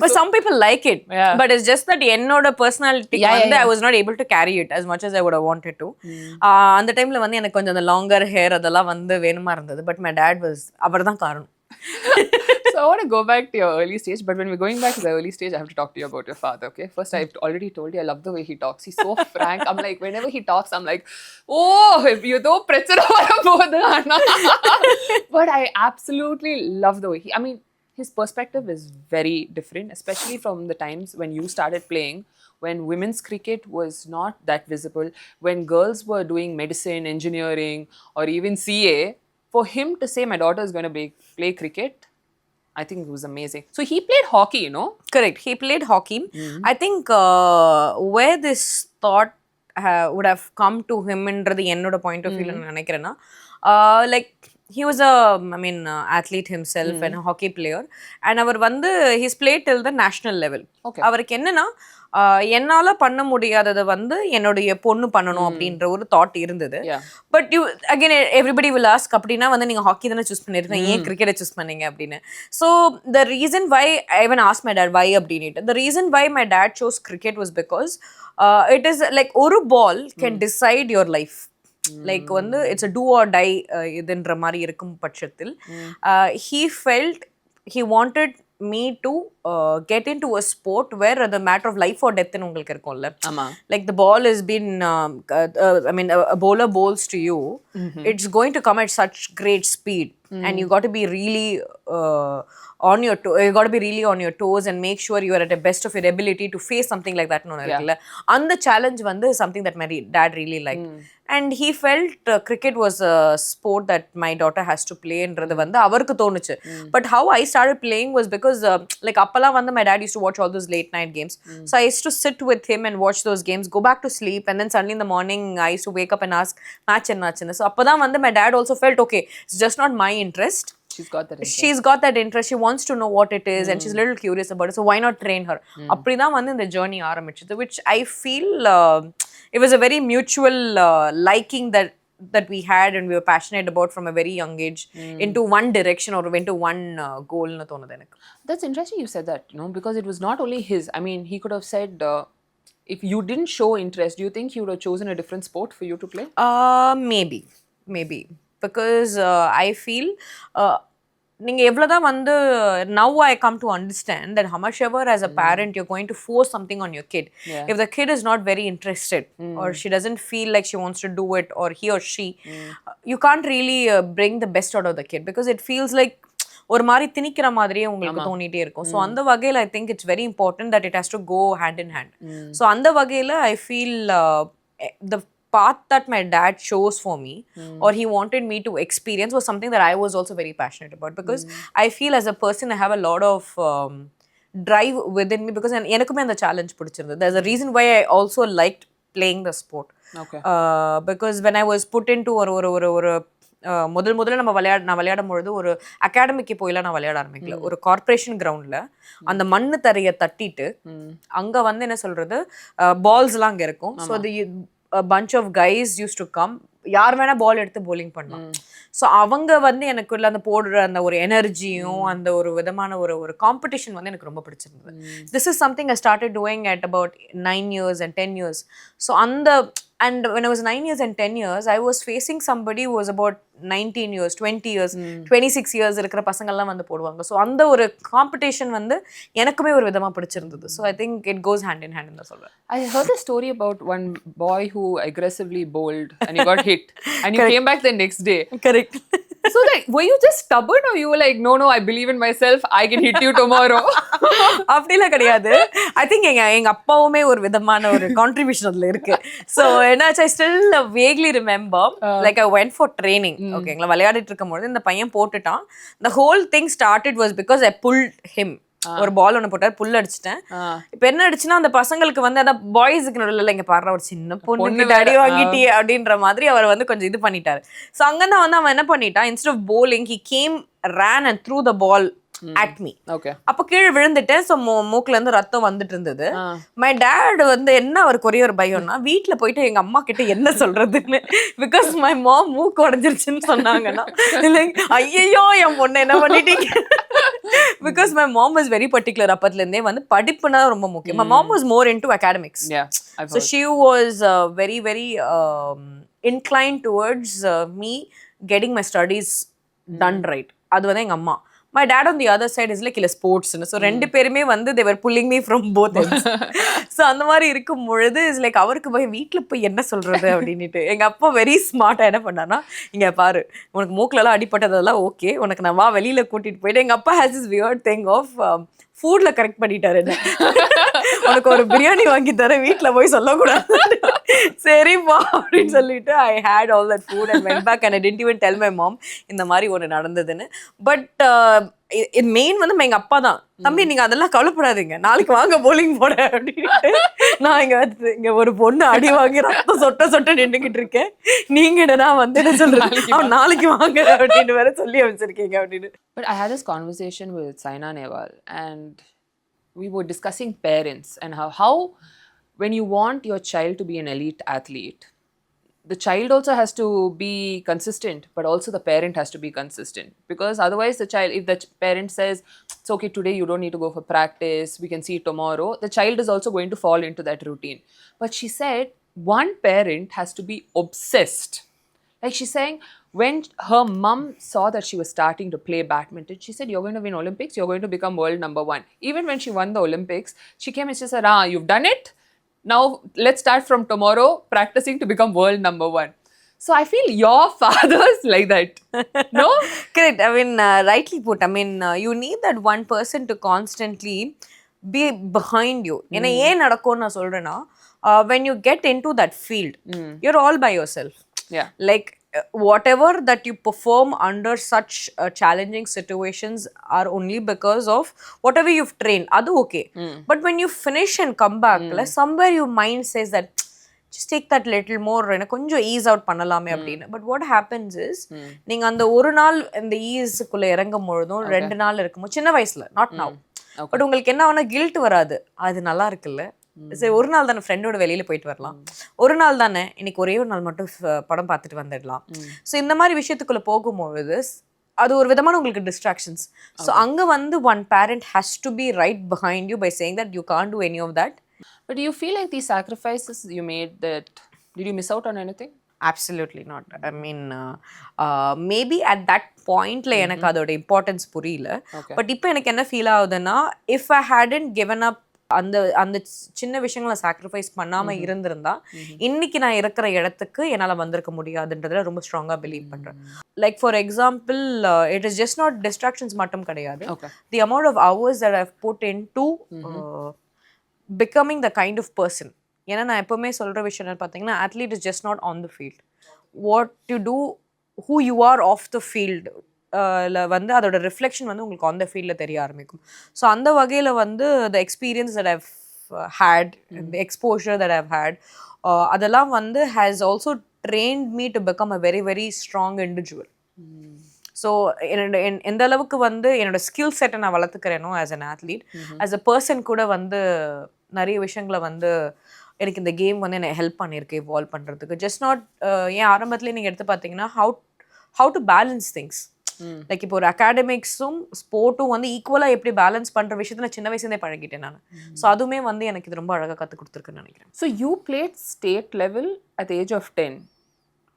S2: But some people like it. Yeah. But it's just that என்னோட personality வந்து I was not able to carry it as much as I would have wanted to. அந்த டைம்ல வந்து எனக்கு கொஞ்சம் அந்த longer hair அதெல்லாம் வந்து வேணுமா இருந்தது. But my dad was அவர்தான் காரணம்.
S1: So I want to go back to your early stage, but when we're going back to the early stage, I have to talk to you about your father, okay? First, I've already told you, I love the way he talks. He's so frank. I'm like, whenever he talks, I'm like, oh, if you don't pressure But I absolutely love the way I mean, his perspective is very different, especially from the times when you started playing, when women's cricket was not that visible, when girls were doing medicine, engineering, or even CA. For him to say my daughter is going to play cricket, I think it was amazing. So he played hockey, you know?
S2: Correct. He played hockey. I think where this thought would have come to him என்றது என்னோட point of view நினைக்கிறேன்னா like he was a athlete himself and a hockey player and அவர் வந்து he's played till the national level. அவருக்கு என்னன்னா என்னால பண்ண முடியாததை வந்து என்னுடைய பொண்ணு பண்ணணும் அப்படின்ற ஒரு தாட் இருந்தது. But you again everybody will ask அப்படின்னா வந்து நீங்க ஹாக்கி தானே சூஸ் பண்ணிருக்கீங்க, ஏன் கிரிக்கெட்டை சூஸ் பண்ணீங்க அப்படின்னு. So the reason why I even asked my dad why அப்படின்ட்டு. The reason why my dad chose cricket was because it is like ஒரு ball can decide your life. Like வந்து it's a do or die இதுன்ற மாதிரி இருக்கும் பட்சத்தில் he felt he wanted me to get into a sport where the matter of life or death ன்னு உங்களுக்கு இருக்கும்ல. Like the ball has been a bowler bowls to you, it's going to come at such great speed and you got to be really on your you got to be really on your toes and make sure you are at the best of your ability to face something like that. And the challenge வந்து something that my dad really liked. And he felt cricket was a sport that my daughter has to play என்றது வந்து அவருக்கு தோணுச்சு. But how I started playing was because like அப்பெல்லாம் வந்து my dad used to watch all those late night games. So I used to sit with him and watch those games, go back to sleep, and then suddenly in the morning I used to wake up and ask match ennaachunu. So அப்பதான் வந்து my dad also felt okay, it's just not my interest. She's got that interest. She wants to know what it is and she's a little curious about it. So why not train her? அப்படிதான் வந்து இந்த journey ஆரம்பிச்சது, which I feel it was a very mutual liking that we had and we were passionate about from a very young age into one direction or into one goal na thonadhu enak.
S1: That's interesting you said that, you know, because it was not only his. I mean, he could have said if you didn't show interest, do you think he would have chosen a different sport for you to play?
S2: Maybe because I feel நீங்க எவ்வளவுதான் வந்து now I come to understand that how much ever as a parent you're going to force something on your kid, if the kid is not very interested or she doesn't feel like she wants to do it or he or she you can't really bring the best out of the kid because it feels like ஒரு மாதிரி திணிக்கிற மாதிரியே உங்களுக்கு தோணிட்டே இருக்கும். So அந்த வகையில் I think it's very important that it has to go hand in hand. So அந்த வகையில் I feel the path that my dad chose for me or he wanted me to experience was something that I was also very passionate about because I feel as a person I have a lot of drive within me because enakume and the challenge pidichirundhu. There's a reason why I also liked playing the sport. Because when I was put into ஒரு முதல்ல நான் விளையாடும் பொழுது ஒரு அகாடமிக்கு போயிலாம் நான் விளையாட ஆரம்பிக்கல. ஒரு கார்பரேஷன் கிரவுண்ட்ல அந்த மண்ணு தரையை தட்டிட்டு அங்க வந்து என்ன சொல்றது பால்ஸ்லாம் அங்க இருக்கும். ஸோ அது a bunch of guys used to come, யார் வேணா பால் எடுத்து bowling பண்ணலாம். ஸோ அவங்க வந்து எனக்குள்ள அந்த போடுற அந்த ஒரு எனர்ஜியும் அந்த ஒரு விதமான ஒரு காம்படிஷன் வந்து எனக்கு ரொம்ப பிடிச்சிருந்தது. This is something I started doing at about 9 years and 10 years. So and when I was 9 years and 10 years, I was facing somebody who was about 19 years, 20 years, 26 years இருக்கிற பசங்கள்லாம் வந்து போடுவாங்க. ஸோ அந்த ஒரு காம்படிஷன் வந்து எனக்குமே ஒரு விதமாக பிடிச்சிருந்தது. So I think it goes hand in hand தான் சொல்வேன்.
S1: I heard a story about one boy who aggressively bowled and he got hit and he came back the next day.
S2: Correct.
S1: So like, were you just stubborn or you were like, no, I believe in myself, I can hit you tomorrow?
S2: அப்படிலாம் கிடையாது. I think எங்க அப்பாவுமே ஒரு விதமான ஒரு contribution அதுல இருக்கு. So என்னாச்சு, I still vaguely remember like I went for training. ஓகேங்களா, விளையாடிட்டு இருக்கும் போது இந்த பையன் போட்டுட்டான். The whole thing started was because I pulled him. ஒரு பால் ஒன்று போட்டார், புல் அடிச்சிட்டேன். இப்போ என்ன ஆயிடுச்சுன்னா அந்த பசங்களுக்கு வந்து அதான் பாய்ஸுக்கு நடுவில் இங்கே பாடுற ஒரு சின்ன பொண்ணு அடி வாங்கிட்டியே அப்படின்ற மாதிரி அவர் வந்து கொஞ்சம் இது பண்ணிட்டாரு. ஸோ அங்கேதான் வந்து அவன் என்ன பண்ணிட்டான், instead of bowling he came ran and threw the ball at me. அப்ப கீழே விழுந்துட்டேன். ஸோ மூக்குல இருந்து ரத்தம் வந்துட்டு இருந்தது. மை டேட் வந்து என்ன அவருக்கு ஒரே ஒரு பயம்னா, வீட்டுல போயிட்டு எங்க அம்மா கிட்ட என்ன சொல்றதுன்னு, பிகாஸ் மை மாம் மூக்கு உடஞ்சிருச்சுன்னு சொன்னாங்கன்னா ஐயோ என் பொண்ணு என்ன பண்ணிட்டீங்க. Because my mom was very particular. அப்பத்துல இருந்தே வந்து படிப்புனா ரொம்ப முக்கியம். My mom was more into academics. So she was very very inclined towards me getting my studies done right. அது வந்து எங்க அம்மா. My dad on the other side is like இல்ல ஸ்போர்ட்ஸ். ஸோ ரெண்டு பேருமே வந்து they were pulling me from both ends. So அந்த மாதிரி இருக்கும் பொழுது இஸ் லைக் அவருக்கு போய் வீட்டில் போய் என்ன சொல்றது அப்படின்ட்டு. எங்க அப்பா வெரி ஸ்மார்ட்டா என்ன பண்ணார்னா, இங்க பாரு உனக்கு மூக்குலலாம் அடிப்பட்டதெல்லாம் ஓகே, உனக்கு நான் வா வெளியில கூட்டிட்டு போயிட்டு, எங்க அப்பா has his weird thing of ஃபுட்ல கரெக்ட் பண்ணிட்டாரு என்ன. உனக்கு ஒரு பிரியாணி வாங்கி தரேன், வீட்டில் போய் சொல்லக்கூடாது. சரிப்பா அப்படின்னு சொல்லிட்டு I had all that food and went back and I didn't even tell my mom இந்த மாதிரி ஒன்று நடந்ததுன்னு. பட் மெயின் வந்து எங்க அப்பா தான், தம்பி நீங்க அதெல்லாம் கவலைப்படாதீங்க, நாளைக்கு வாங்க bowling போட அப்படின்ட்டு. நான் இங்க ஒரு பொண்ணு அடி வாங்கி ரத்தம் சொட்ட சொட்ட நின்றுகிட்டு இருக்கேன், நீங்க என்னன்னா வந்து என்ன சொல்றது, அவன் நாளைக்கு வாங்க அப்படின்னு வேற சொல்லி வச்சிருக்கீங்க அப்படின்னு.
S1: But I had this conversation with Saina Nehwal and we were discussing parents and how when you want your child to be an elite athlete, the child also has to be consistent, but also the parent has to be consistent, because otherwise the child, if the parent says it's okay today, you don't need to go for practice, we can see tomorrow, the child is also going to fall into that routine. But she said one parent has to be obsessed. Like she's saying, when her mum saw that she was starting to play badminton, she said, you're going to win Olympics, you're going to become world number 1. Even when she won the Olympics, she came and she said, you've done it, now let's start from tomorrow practicing to become world number 1. So I feel your father's like that. No?
S2: Correct. I mean, rightly put. I mean, you need that one person to constantly be behind you. ஏன்னா ஏன் நடக்கும்னு நான் சொல்றேன்னா, when you get into that field, you're all by yourself.
S1: Yeah.
S2: Like whatever that you perform under such challenging situations are only because of whatever you've trained. Adu okay. But when you finish and come back, like somewhere your mind says that just take that little more, எனக்கு கொஞ்சம் is out பண்ணலாமே அப்படின்னு. But what happens is, நீங்க அந்த ஒரு நாள் இந்த ஈஸுக்குள்ள இறங்கும் பொழுதும் 2 நாள் இருக்கும்போது சின்ன வயசுல, நாட் நவ், பட் உங்களுக்கு என்ன ஆனா கில்ட் வராது, அது நல்லா இருக்குல்ல, சரி ஒரு நாள் தானே ஃப்ரெண்டோட வெளியில போயிட்டு வரலாம், ஒரு நாள் தானே இன்னைக்கு ஒரே ஒரு நாள் மட்டும் படம் பார்த்துட்டு வந்துடலாம். ஸோ இந்த மாதிரி விஷயத்துக்குள்ள போகும்பொழுது அது ஒரு விதமான உங்களுக்கு டிஸ்ட்ராக்ஷன்ஸ். ஸோ அங்க வந்து one parent has to be right behind you by saying that you can't do any of that.
S1: But do you feel like these sacrifices you made, that did you miss out on anything?
S2: Absolutely not. I mean, maybe at that point la எனக்கு அதோட importance புரியல. But இப்போ எனக்கு என்ன feel ஆகுதுன்னா, if I hadn't given up அந்த அந்த சின்ன விஷயங்களை சாக்ரிஃபைஸ் பண்ணாம இருந்திருந்தா இன்னைக்கு நான் இருக்கிற இடத்துக்கு என்னால் வந்திருக்க முடியாதுன்றதுல ரொம்ப ஸ்ட்ராங்காக பிலீவ் பண்றேன். Like for example, it is just not distractions மட்டும் கிடையாது, the amount of hours that I have put in to becoming the kind of person. ஏன்னா நான் எப்பவுமே சொல்ற விஷயம் பார்த்தீங்கன்னா, athlete is just not on the field, what you do, who you are off the field வந்து அதோட reflection வந்து உங்களுக்கு அந்த ஃபீல்டில் தெரிய ஆரம்பிக்கும். ஸோ அந்த வகையில் வந்து the experience that I've had, the exposure that I've had, அதெல்லாம் வந்து has also trained me to become a very very strong individual. So எந்த அளவுக்கு வந்து என்னோட ஸ்கில் செட்டை நான் வளர்த்துக்கிறேனோ as an athlete, as a person கூட வந்து நிறைய விஷயங்களை வந்து எனக்கு இந்த கேம் வந்து என்னை ஹெல்ப் பண்ணியிருக்கு இவால்வ் பண்ணுறதுக்கு. ஜஸ்ட் நாட் ஏன் ஆரம்பத்துலேயே நீங்கள் எடுத்து பார்த்தீங்கன்னா, how to balance things. Like இப்போ ஒரு அகாடமிக்ஸும் ஸ்போர்ட்டும் வந்து ஈக்குவலாக எப்படி பேலன்ஸ் பண்ணுற விஷயத்தை நான் சின்ன வயசுலேருந்தே பழகிட்டேன் நான். ஸோ அதுவுமே வந்து எனக்கு இது ரொம்ப அழகாக கற்றுக் கொடுத்துருக்குன்னு நினைக்கிறேன்.
S1: So you played state level at the age of 10.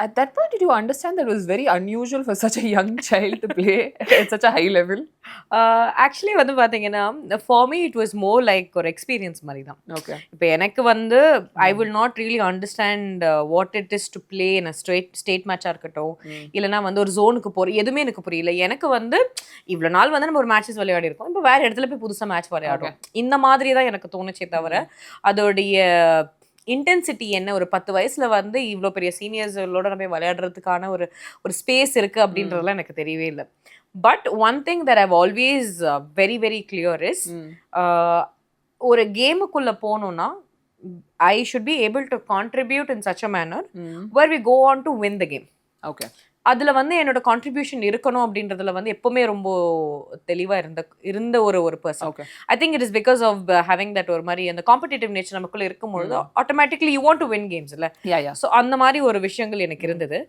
S1: At that point, did you understand that it was very unusual for such a young child to play at such a high level?
S2: Actually வந்து பார்த்தீங்கன்னா, for me it was more like ஒரு experience மாதிரி தான்.
S1: Okay.
S2: இப்போ எனக்கு வந்து I will not really understand what it is to play in a state match-ஆ இருக்கட்டும், இல்லைனா வந்து ஒரு ஜோனுக்கு போகிற எதுவுமே எனக்கு புரியல. எனக்கு வந்து இவ்வளோ நாள் வந்து நம்ம ஒரு மேட்சஸ் விளையாடி இருக்கோம், இப்போ வேறு இடத்துல போய் புதுசாக மேட்ச் விளையாடுறோம், இந்த மாதிரி தான் எனக்கு தோணுச்சே தவிர அதோடைய இன்டென்சிட்டி என்ன, ஒரு 10 வயசுல வந்து இவ்வளோ பெரிய சீனியர்ஸோட நம்ம விளையாடுறதுக்கான ஒரு ஸ்பேஸ் இருக்குது அப்படின்றதுலாம் எனக்கு தெரியவே இல்லை. But one thing that I've always very very clear is ஒரு கேமுக்குள்ள போனோம்னா I should be able to contribute in such a manner where we go on to win the game.
S1: Okay.
S2: அதுல வந்து என்னோட கான்ட்ரிபியூஷன் இருக்கணும் அப்படின்றதுல வந்து எப்பவுமே ரொம்ப தெளிவா இருந்த ஒரு person. I think it is because of having that ஒரு மாதிரி அந்த காம்படிட்டிவ் நேச்சர் நமக்குள்ள இருக்கும்பொழுது automatically you want to win games இல்ல. ஸோ அந்த மாதிரி ஒரு விஷயங்கள் எனக்கு இருந்தது.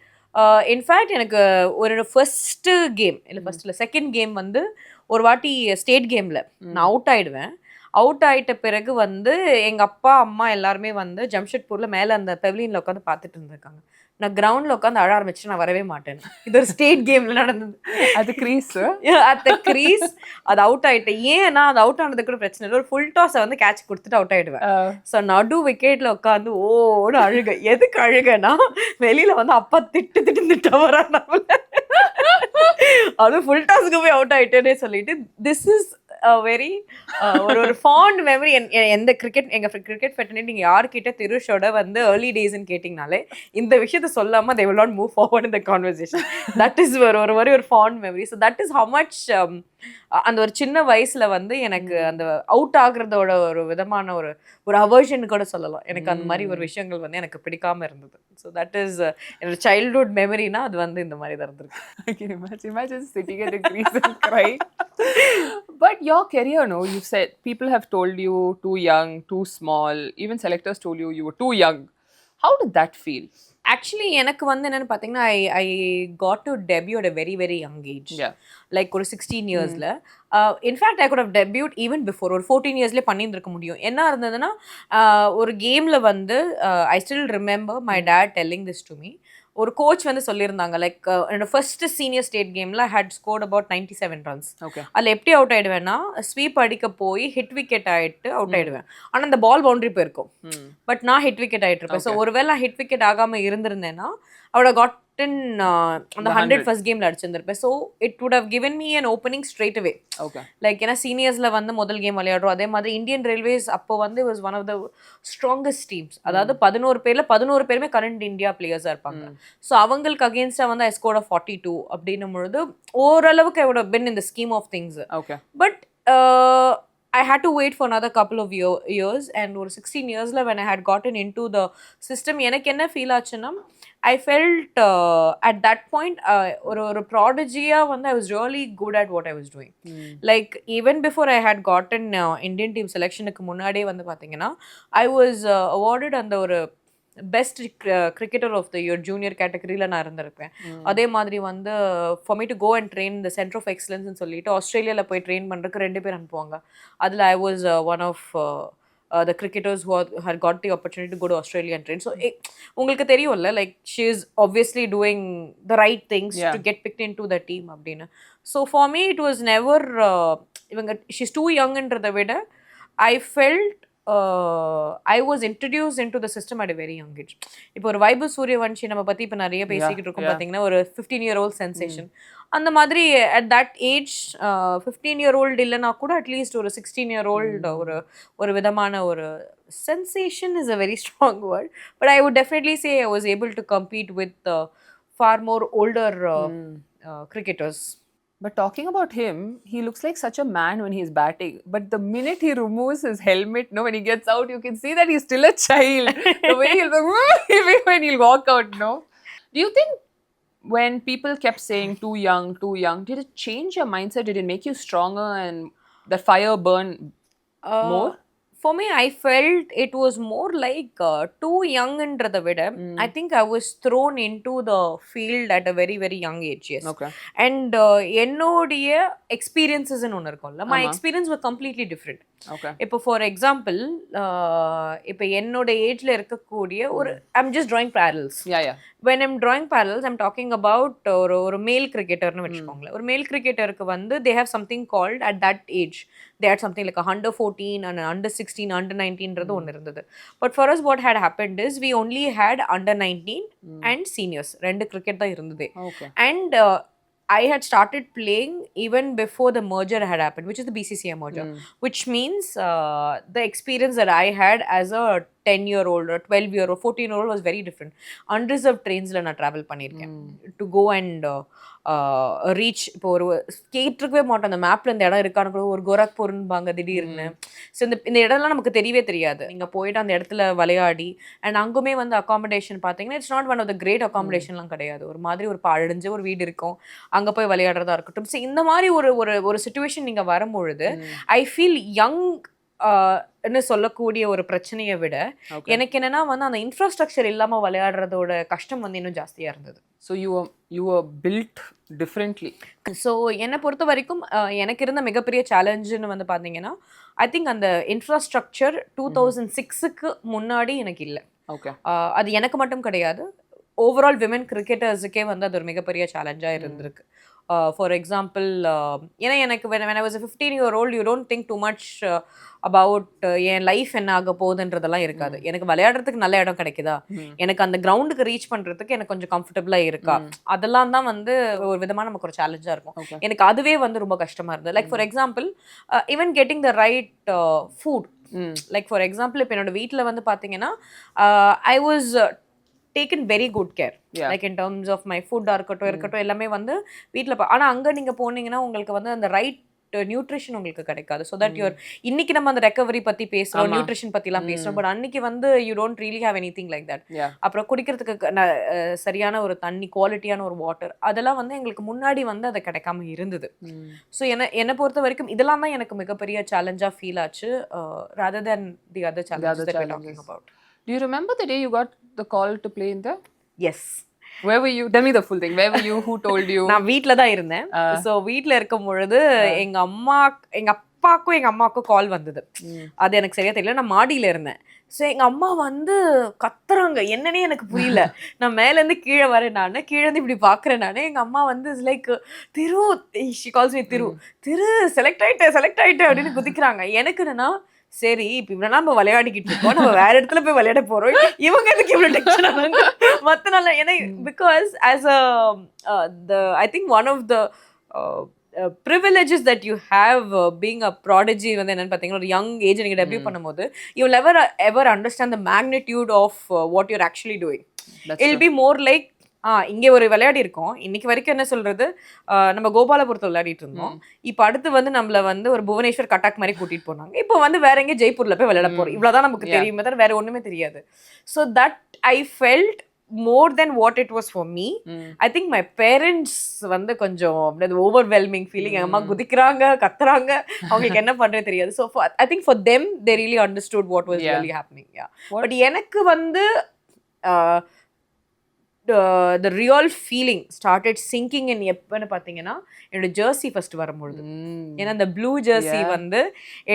S2: இன்ஃபேக்ட் எனக்கு ஒரு ஃபர்ஸ்ட் கேம் இல்லை ஃபர்ஸ்ட் இல்லை செகண்ட் கேம் வந்து ஒரு வாட்டி ஸ்டேட் கேம்ல நான் அவுட் ஆயிடுவேன். அவுட் ஆயிட்ட பிறகு வந்து எங்க அப்பா அம்மா எல்லாருமே வந்து ஜம்ஷெட்பூர்ல மேல அந்த பெவிலியன்ல உட்காந்து பார்த்துட்டு இருந்திருக்காங்க. நான் கிரவுண்ட்ல உட்காந்து அழ ஆரம்பிச்சு நான் வரவே மாட்டேன். இது ஒரு ஸ்டேட் கேம்ல நடந்தது.
S1: அது கிரீஸ்
S2: அந்த கிரீஸ் அது அவுட் ஆயிட்டேன். ஏன்னா அது அவுட் ஆனது கூட பிரச்சனை இல்லை. ஒரு ஃபுல் டாஸை வந்து கேட்ச் கொடுத்துட்டு அவுட் ஆயிடுவேன். ஸோ நடு விக்கெட்ல உட்காந்து ஓடு அழுக. எதுக்கு அழுகனா வெளியில வந்து அப்பா திட்டு வரா நம்மள. அது ஃபுல் டாஸ்க்கு போய் அவுட் ஆயிட்டேன்னே சொல்லிட்டு திஸ் இஸ் வெரி ஒரு ஃபாண்ட் மெமரி. எந்த கிரிக்கெட் எங்க கிரிக்கெட் ஃபெட்டர்னி நீங்க யார்கிட்ட திருஷோட வந்து ஏர்லி டேஸ்ன்னு கேட்டிங்கனாலே இந்த விஷயத்த சொல்லாம they will not move forward in the conversation. that is ஒரு மாதிரி ஒரு fond memory. So that is how much அந்த ஒரு சின்ன வயசுல வந்து எனக்கு அந்த அவுட் ஆகுறதோட ஒரு விதமான ஒரு அவர்ஷன் கூட சொல்லலாம். எனக்கு அந்த மாதிரி ஒரு விஷயங்கள் வந்து எனக்கு பிடிக்காம இருந்தது. ஸோ தட் இஸ் என்னோட சைல்ட்ஹுட் மெமரினா அது வந்து இந்த மாதிரி தான் இருந்திருக்கு.
S1: Imagine sitting at a crease and crying. But your career, no, you said people have told you too young, too small. Even selectors told you you were too young. How did that feel?
S2: Actually எனக்கு வந்து என்னன்னு பார்த்தீங்கன்னா I got to debut at a very very young age. Like ஒரு 16 இயர்ஸில். In fact I could have debuted even before ஒரு 14 இயர்ஸ்லேயே பண்ணியிருந்திருக்க முடியும். என்ன இருந்ததுன்னா ஒரு கேமில் வந்து I still remember my dad telling this to me. ஒரு கோச் வந்து சொல்லியிருந்தாங்க லைக் என்னோட ஃபர்ஸ்ட் சீனியர் ஸ்டேட் கேமில் ஹேட் ஸ்கோர்ட் அபவுட் 97 runs. அதில் எப்படி அவுட் ஆயிடுவேன்னா ஸ்வீப் அடிக்க போய் ஹிட் விக்கெட் ஆகிட்டு அவுட் ஆயிடுவேன். ஆனால் அந்த பால் பவுண்டரி போயிருக்கும். பட் நான் ஹிட் விக்கெட் ஆகிட்டு இருப்பேன். ஸோ ஒருவேளை நான் ஹிட் விக்கெட் ஆகாமல் இருந்திருந்தேன்னா அவளோட காட்டன் அந்த 100 ஃபர்ஸ்ட் கேமில் அடிச்சிருந்திருப்பேன். So it would have given me an opening straight away. Like ஏன்னா சீனியர்ஸில் வந்து முதல் கேம் விளையாடுறோம். அதே மாதிரி இந்தியன் ரயில்வேஸ் அப்போ வந்து was one of the strongest teams. அதாவது 11 பேருமே கரண்ட் இந்தியா பிளேயர்ஸாக இருப்பாங்க. ஸோ அவங்களுக்கு அகேன்ஸ்டாக வந்து ஐ ஸ்கோர்ட் ஆஃப் 42 அப்படின்னும் பொழுது ஓரளவுக்கு I would have been in the scheme of things. But I had to wait for another couple of years and ஒரு 16 yearsல when I had gotten into the system எனக்கு என்ன ஃபீல் ஆச்சுன்னா I felt at that point ஒரு prodigy-ஆ வந்து I was really good at what I was doing. Like even before I had gotten Indian team selection-க்கு முன்னாடியே வந்து பார்த்தீங்கன்னா I was awarded அந்த ஒரு best cricketer of the year junior கேட்டகரியில் நான் இருந்திருப்பேன். அதே மாதிரி வந்து for me to go and train இந்த சென்டர் ஆஃப் எக்ஸலன்ஸ்னு சொல்லிட்டு ஆஸ்திரேலியாவில் போய் ட்ரெயின் பண்ணுறதுக்கு 2 பேர் அனுப்புவாங்க. அதில் I was one of the cricketers who had got the opportunity to go to Australia and train. So உங்களுக்கு தெரியும்ல like she is obviously doing the right things to get picked into the team அப்படின்னு. So for me it was never இவங்க she's too young என்றதை விட I felt I was introduced into the system at a very young age. இப்போ ஒரு vibe Suryavanshi நம்ம பற்றி இப்போ நிறைய பேசிக்கிட்டு இருக்கோம் பார்த்தீங்கன்னா ஒரு 15-year-old sensation. அந்த மாதிரி at that age 15-year-old இல்லைனா கூட அட்லீஸ்ட் ஒரு 16-year-old ஒரு விதமான ஒரு sensation is a very strong word, but I would definitely say I was able to compete with far more older cricketers.
S1: But talking about him, he looks like such a man when he's batting. But the minute he removes his helmet, when he gets out, you can see that he's still a child. The way when he'll walk out, Do you think when people kept saying too young, did it change your mindset? Did it make you stronger and that fire burn more?
S2: For me, I felt it was more like too young என்றதை விட I think I was thrown into the field at a very very young age. Yes.
S1: Okay.
S2: And என்னோடைய experiences ன்னு ஒன்று இருக்கும்ல, my experience were completely different.
S1: Okay.
S2: இப்போ for example இப்போ என்னோட ஏஜ்ல இருக்கக்கூடிய ஒரு I'm just drawing parallels. When I'm drawing parallels, I'm talking about ஒரு மேல் கிரிக்கெட்டர்னு வச்சுக்கோங்களேன். ஒரு மேல் கிரிக்கெட்டருக்கு வந்து they have something called at that age they had something like a under 14 and under 16 under 19ன்றது ஒன்று இருந்தது. But for us what had happened is we only had under 19 and seniors. 2 cricket தான் இருந்தது. And I had started playing even before the merger had happened, which is the BCCI merger, which means the experience that I had as a 10-year-old or 12-year-old 14-year-old was very different. Unreserved trains-ல நான் travel பண்ணியிருக்கேன் to go and reach. இப்போ ஒரு கேட்டிருக்கவே மாட்டோம் அந்த மேப்ல இந்த இடம் இருக்கான்னு கூட, ஒரு கோரக்பூர்ன்பாங்க திடீர்னு. ஸோ இந்த இடம்லாம் நமக்கு தெரியவே தெரியாது. நீங்க போயிட்டு அந்த இடத்துல விளையாடி அண்ட் அங்குமே வந்து அகாமடேஷன் பார்த்தீங்கன்னா it's not one of the great அகாமடேஷன்லாம் கிடையாது. ஒரு மாதிரி ஒரு அழிஞ்ச ஒரு வீடு இருக்கும், அங்கே போய் விளையாடுறதா இருக்கட்டும். ஸோ இந்த மாதிரி ஒரு ஒரு ஒரு சுச்சுவேஷன் நீங்கள் வரும்பொழுது ஐ ஃபீல் யங் என்ன சொல்லக்கூடிய ஒரு பிரச்சனையை விட எனக்கு என்னன்னா வந்து அந்த இன்ஃப்ராஸ்ட்ரக்சர் இல்லாம விளையாடுறதோட கஷ்டம் வந்து இன்னும் ஜாஸ்தியா இருந்தது.
S1: So you are built differently.
S2: So என்னை பொறுத்த வரைக்கும் எனக்கு இருந்த மிகப்பெரிய சேலஞ்சுன்னு வந்து பார்த்தீங்கன்னா ஐ திங்க் அந்த இன்ஃப்ராஸ்ட்ரக்சர் 2006க்கு முன்னாடி எனக்கு இல்லை.
S1: ஓகே,
S2: அது எனக்கு மட்டும் கிடையாது, ஓவரால் விமன் கிரிக்கெட்டர்ஸுக்கே வந்து அது ஒரு மிகப்பெரிய சேலஞ்சாக இருந்திருக்கு. ஃபார் எக்ஸாம்பிள் ஏன்னா எனக்கு when I was a 15-year-old you don't think too much about N life என்ன ஆக போகுதுன்றதெல்லாம் இருக்காது. எனக்கு விளையாடுறதுக்கு நல்ல இடம் கிடைக்குதா, எனக்கு அந்த கிரவுண்டுக்கு ரீச் பண்ணுறதுக்கு எனக்கு கொஞ்சம் கம்ஃபர்டபுளாக இருக்கா, அதெல்லாம் தான் வந்து ஒரு விதமாக நமக்கு ஒரு சேலஞ்சாக இருக்கும். எனக்கு அதுவே வந்து ரொம்ப கஷ்டமாக இருந்தது. Like for example even getting the right foot. Like for example இப்போ என்னோட வீட்டில் வந்து பார்த்தீங்கன்னா I was taken very good care, like in terms of my food இருக்கட்டும் எல்லாமே வந்து வீட்டில். ஆனால் அங்கே நீங்கள் போனீங்கன்னா உங்களுக்கு வந்து அந்த ரைட் நியூட்ரிஷன் உங்களுக்கு கிடைக்காது. ஸோ தட் யூர் இன்னைக்கு நம்ம அந்த ரெக்கவரி பற்றி பேசுகிறோம், நியூட்ரிஷன் பற்றிலாம் பேசுகிறோம், பட் அன்னைக்கு வந்து you don't really have any thing like that. அப்புறம் குடிக்கிறதுக்கு சரியான ஒரு தண்ணி, குவாலிட்டியான ஒரு வாட்டர், அதெல்லாம் வந்து எங்களுக்கு முன்னாடி வந்து அது கிடைக்காம இருந்தது. ஸோ என்னை பொறுத்த வரைக்கும் இதெல்லாம் தான் எனக்கு மிகப்பெரிய சேலஞ்சாக ஃபீல் ஆச்சு, rather than the other challenges that we're talking about.
S1: Do you remember the day you got the call to play in the?
S2: Yes.
S1: Where were you? Tell me the full thing. Where were you? Who told you?
S2: நான் வீட்டில் தான் இருந்தேன். So வீட்டில் இருக்கும் பொழுது எங்க அப்பாவுக்கும் எங்க அம்மாவுக்கும் கால் வந்தது. அது எனக்கு சரியா தெரியல, நான் மாடியில் இருந்தேன். ஸோ எங்கள் அம்மா வந்து கத்துறாங்க, என்னன்னே எனக்கு புரியல. நான் மேலேருந்து கீழே வரேன், நான் கீழேருந்து இப்படி பார்க்குறேன். நான் எங்கள் அம்மா வந்து like Thiru, she calls me Thiru select ஆயிட்டேன் அப்படின்னு குதிக்கிறாங்க. எனக்கு என்னன்னா சரி இப்போ இவ்வளோ நம்ம விளையாடிக்கிட்டு இருக்கோம், நம்ம வேற இடத்துல போய் விளையாட போகிறோம், இவங்க எதுக்கு இவ்வளோ டென்ஷன் ஆனாங்க மற்ற நாள். ஏன்னா because as I think one of the privileges that you have being a prodigy வந்து என்னன்னு பார்த்தீங்கன்னா ஒரு யங் ஏஜ் நீங்கள் டெபியூ பண்ணும்போது you will never ever understand the magnitude of what you're actually doing. It will be more like இங்கே ஒரு விளையாடி இருக்கோம், இன்னைக்கு வரைக்கும் என்ன சொல்றது, நம்ம கோபாலபுரத்தில் விளையாடிட்டு இருந்தோம், இப்போ அடுத்து வந்து நம்மள வந்து ஒரு புவனேஸ்வர் கட்டாக் மாதிரி கூட்டிட்டு போனாங்க, இப்போ வந்து வேற எங்கே ஜெய்ப்பூர்ல போய் விளையாட போறோம், இவ்வளவுதான் நமக்கு தெரியுமே தவிர வேற ஒண்ணுமே தெரியாது. So that I felt more than what it was for me. I think my parents வந்து கொஞ்சம் overwhelming feeling, அம்மா குதிக்கிறாங்க கத்துறாங்க, அவங்களுக்கு என்ன பண்றது தெரியாது. So I think for them they really understood what was really happening. But எனக்கு வந்து the real feeling started sinking in எப்பன்னு பார்த்தீங்கன்னா என்னோட ஜெர்சி ஃபர்ஸ்ட் வரும்பொழுது. ஏன்னா அந்த ப்ளூ ஜெர்சி வந்து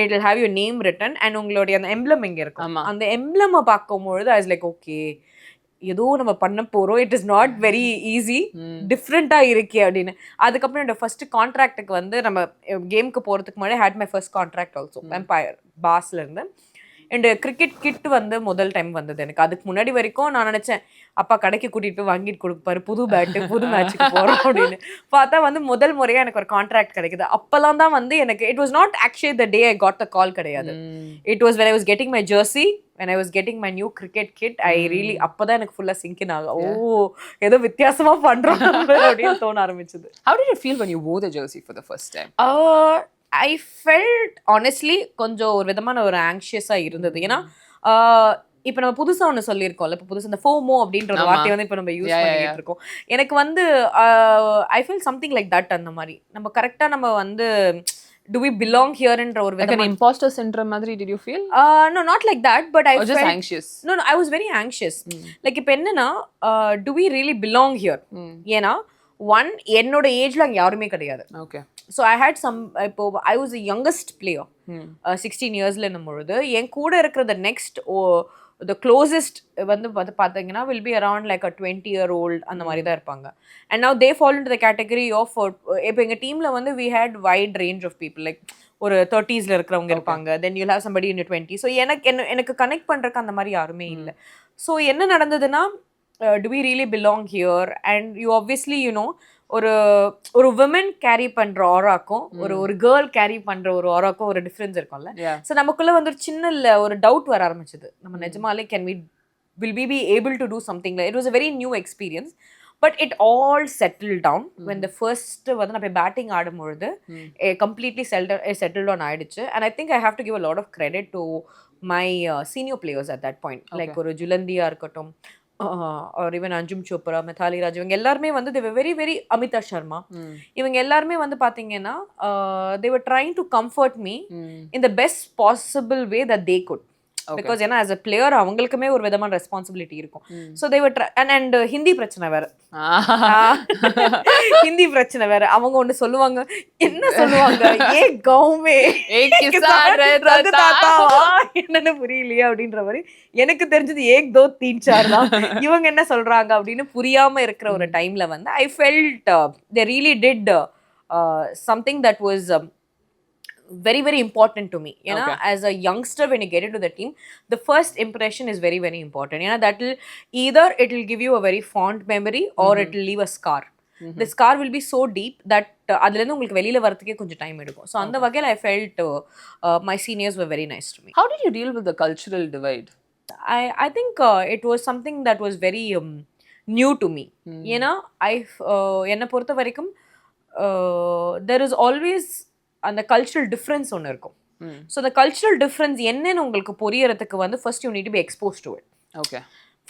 S2: it will have your name written and உங்களுடைய அந்த எம்ப்ளம் இங்கே இருக்கும். அந்த எம்ப்ளமை பார்க்கும்பொழுது I was like okay, ஏதோ நம்ம பண்ண போறோம், it is not very easy, டிஃப்ரெண்டா இருக்கே அப்படின்னு. அதுக்கப்புறம் என்னோட ஃபர்ஸ்ட் கான்ட்ராக்டுக்கு வந்து நம்ம கேமுக்கு போறதுக்கு முன்னாடி had my first contract also empire பாஸ்ல இருந்து. அண்ட் கிரிக்கெட் கிட் வந்து முதல் டைம் வந்தது எனக்கு. அதுக்கு முன்னாடி வரைக்கும் நான் நினைச்சேன் அப்பா கடைக்கு கூட்டிட்டு போய் வாங்கிட்டு கொடுப்பாரு, புது பேட்டு புது மேட்சுக்கு போறோம் அப்படின்னு. பார்த்தா வந்து முதல் முறையா எனக்கு ஒரு கான்ட்ராக்ட் கிடைக்குது. அப்பெல்லாம் தான் வந்து எனக்கு it was not actually the day I got the call கிடையாது. It was when I was getting my jersey, when I was getting my new cricket kit, I really அப்பதான் எனக்கு ஃபுல்லா சிங்கின் ஆகும், ஓ ஏதோ வித்தியாசமா பண்றோம் அப்படின்னு தோண ஆரம்பிச்சது.
S1: How did it feel when you wore the jersey for the first time?
S2: I felt honestly கொஞ்சம் ஒரு விதமான ஒரு ஆங்ஷியஸா இருந்தது. ஏன்னா இப்போ நம்ம புதுசா ஒன்று சொல்லியிருக்கோம்ல, இப்போ புதுசா இந்த ஃபோமோ அப்படின்ற ஒரு வார்த்தையை வந்து இப்போ நம்ம யூஸ் பண்ணிட்டு இருக்கோம். எனக்கு வந்து I feel something like that. அந்த மாதிரி நம்ம கரெக்டா நம்ம வந்து do we belong here ன்ற ஒரு
S1: like an imposter syndrome மாதிரி did you feel?
S2: No, not like that, but I
S1: was just anxious.
S2: No, I was very anxious. Like இப்போ என்னன்னா do we really belong here? ஏன்னா one என்னோட ஏஜ்ல அங்கே யாருமே கிடையாது. Okay, so I had some, இப்போ I was the youngest player 16 இயர்ஸ்ல என்னும் பொழுது என் கூட இருக்கிற த நெக்ஸ்ட் த க்ளோசஸ்ட் வந்து பார்த்தீங்கன்னா will be around like a 20-year-old அந்த மாதிரி தான் இருப்பாங்க. And now they fall in to the category of, இப்போ எங்கள் டீமில் வந்து we had wide range of people, like ஒரு 30s இருக்கிறவங்க இருப்பாங்க, then you have somebody in 20. ஸோ எனக்கு கனெக்ட் பண்ணுறதுக்கு அந்த மாதிரி யாருமே இல்லை. ஸோ என்ன நடந்ததுன்னா do we really belong here? And you obviously, you know, ஒரு ஒரு விமன் கேரி பண்ற ஆராக்கும் ஒரு கேர்ள் கேரி பண்ற ஒரு ஆராக்கும் ஒரு டிஃபரன்ஸ் இருக்கும்ல. ஸோ நமக்குள்ள வந்து ஒரு சின்ன ஒரு டவுட் வர ஆரம்பிச்சது, நம்ம நிஜமாலே will we be able to do something like it was a very new experience, but it all settled down when the first வந்து நான் போய் பேட்டிங் ஆடும்பொழுது completely settled on ஆயிடுச்சு. And I think I have to give a lot of credit to my senior players at that point, like ஒரு ஜுலந்தியா இருக்கட்டும், or even Anjum Chopra, Mithali Raj, இவங்க எல்லாருமே வந்து they were very very Amita Sharma, இவங்க எல்லாருமே வந்து பாத்தீங்கன்னா they were trying to comfort me in the best possible way that they could. Because ஏன்னா as a player அவங்களுக்குமே ஒரு விதமான ரெஸ்பான்சிபிலிட்டி இருக்கும். So they were and Hindi பிரச்சனை வேற, ஹிந்தி பிரச்சனை வேற. அவங்க ஒண்ணு சொல்லுவாங்க, என்ன சொல்லுவாங்க, ஏ கவுமே என்னன்னு புரியலையே அப்படின்ற மாதிரி. எனக்கு தெரிஞ்சது ஏக் தோ தீன் சார் தான், இவங்க என்ன சொல்றாங்க அப்படின்னு புரியாம இருக்கிற ஒரு டைம்ல வந்து I felt they really did something that was very very important to me. You know, as a youngster, when you get into the team, the first impression is very very important. You know, that will either it will give you a very fond memory or it will leave a scar. The scar will be so deep that அதுல இருந்து உங்களுக்கு வெளியில வரதுக்கே கொஞ்சம் time எடுக்கும். So அந்த வகையில I felt my seniors were very nice to me.
S1: How did you deal with the cultural divide?
S2: I think it was something that was very new to me. You know, என்னை பொறுத்த வரைக்கும் there is always அந்த cultural difference ஒன்று இருக்கும். So அந்த cultural difference என்னன்னு உங்களுக்கு புரியறதுக்கு வந்து first you need to be expose to it.
S1: Okay,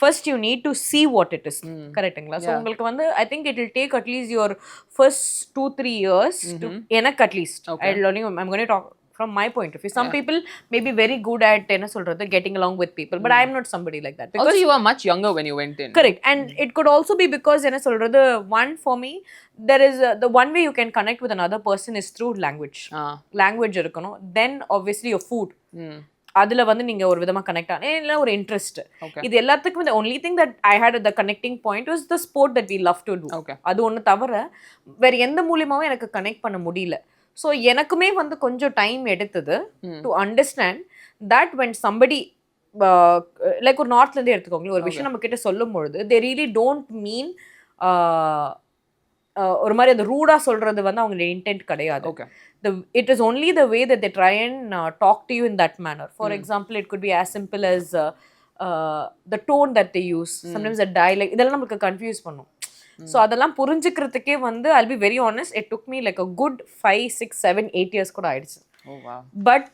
S2: first you need to see what it is. கரெக்ட்டுங்களா? ஸோ உங்களுக்கு வந்து I think it will take at least your first 2-3 years to எனக்கு at least I learning I'm going to talk from my point of view. Some people may be very good at என்ன சொல்றது getting along with people, but I am not somebody like that.
S1: Because you were much younger when you went in.
S2: Correct. And it could also be because என்ன சொல்றது, one for me there is the one way you can connect with another person is through language. Language இருக்கணும். Then obviously your food. அதுல வந்து நீங்க ஒரு விதமா connect ஆன இல்ல ஒரு இன்ட்ரெஸ்ட். இது எல்லாத்துக்கும் the only thing that I had at the connecting point was the sport that we love to do. அது ஒண்ணு தவிர வேற எந்த மூலியமாவும் எனக்கு கனெக்ட் பண்ண முடியல. ஸோ எனக்குமே வந்து கொஞ்சம் டைம் எடுத்தது to understand that when somebody like ஒரு நார்த்லேருந்தே எடுத்துக்கோங்களேன், ஒரு விஷயம் நம்ம கிட்ட சொல்லும் பொழுது தே ரியலி டோன்ட் மீன் ஒரு மாதிரி அந்த ரூடாக சொல்றது வந்து அவங்களோட இன்டென்ட் கிடையாது. It is only the way that they try and talk to you in that manner. For example, it could be as simple as the tone that they use. Sometimes the dialect, இதெல்லாம் நமக்கு confuse பண்ணும். So அதெல்லாம் புரிஞ்சுக்கிறதுக்கே வந்து I'll be very honest, it took me like a good 5, 6, 7, 8 years கூட ஆயிடுச்சு. But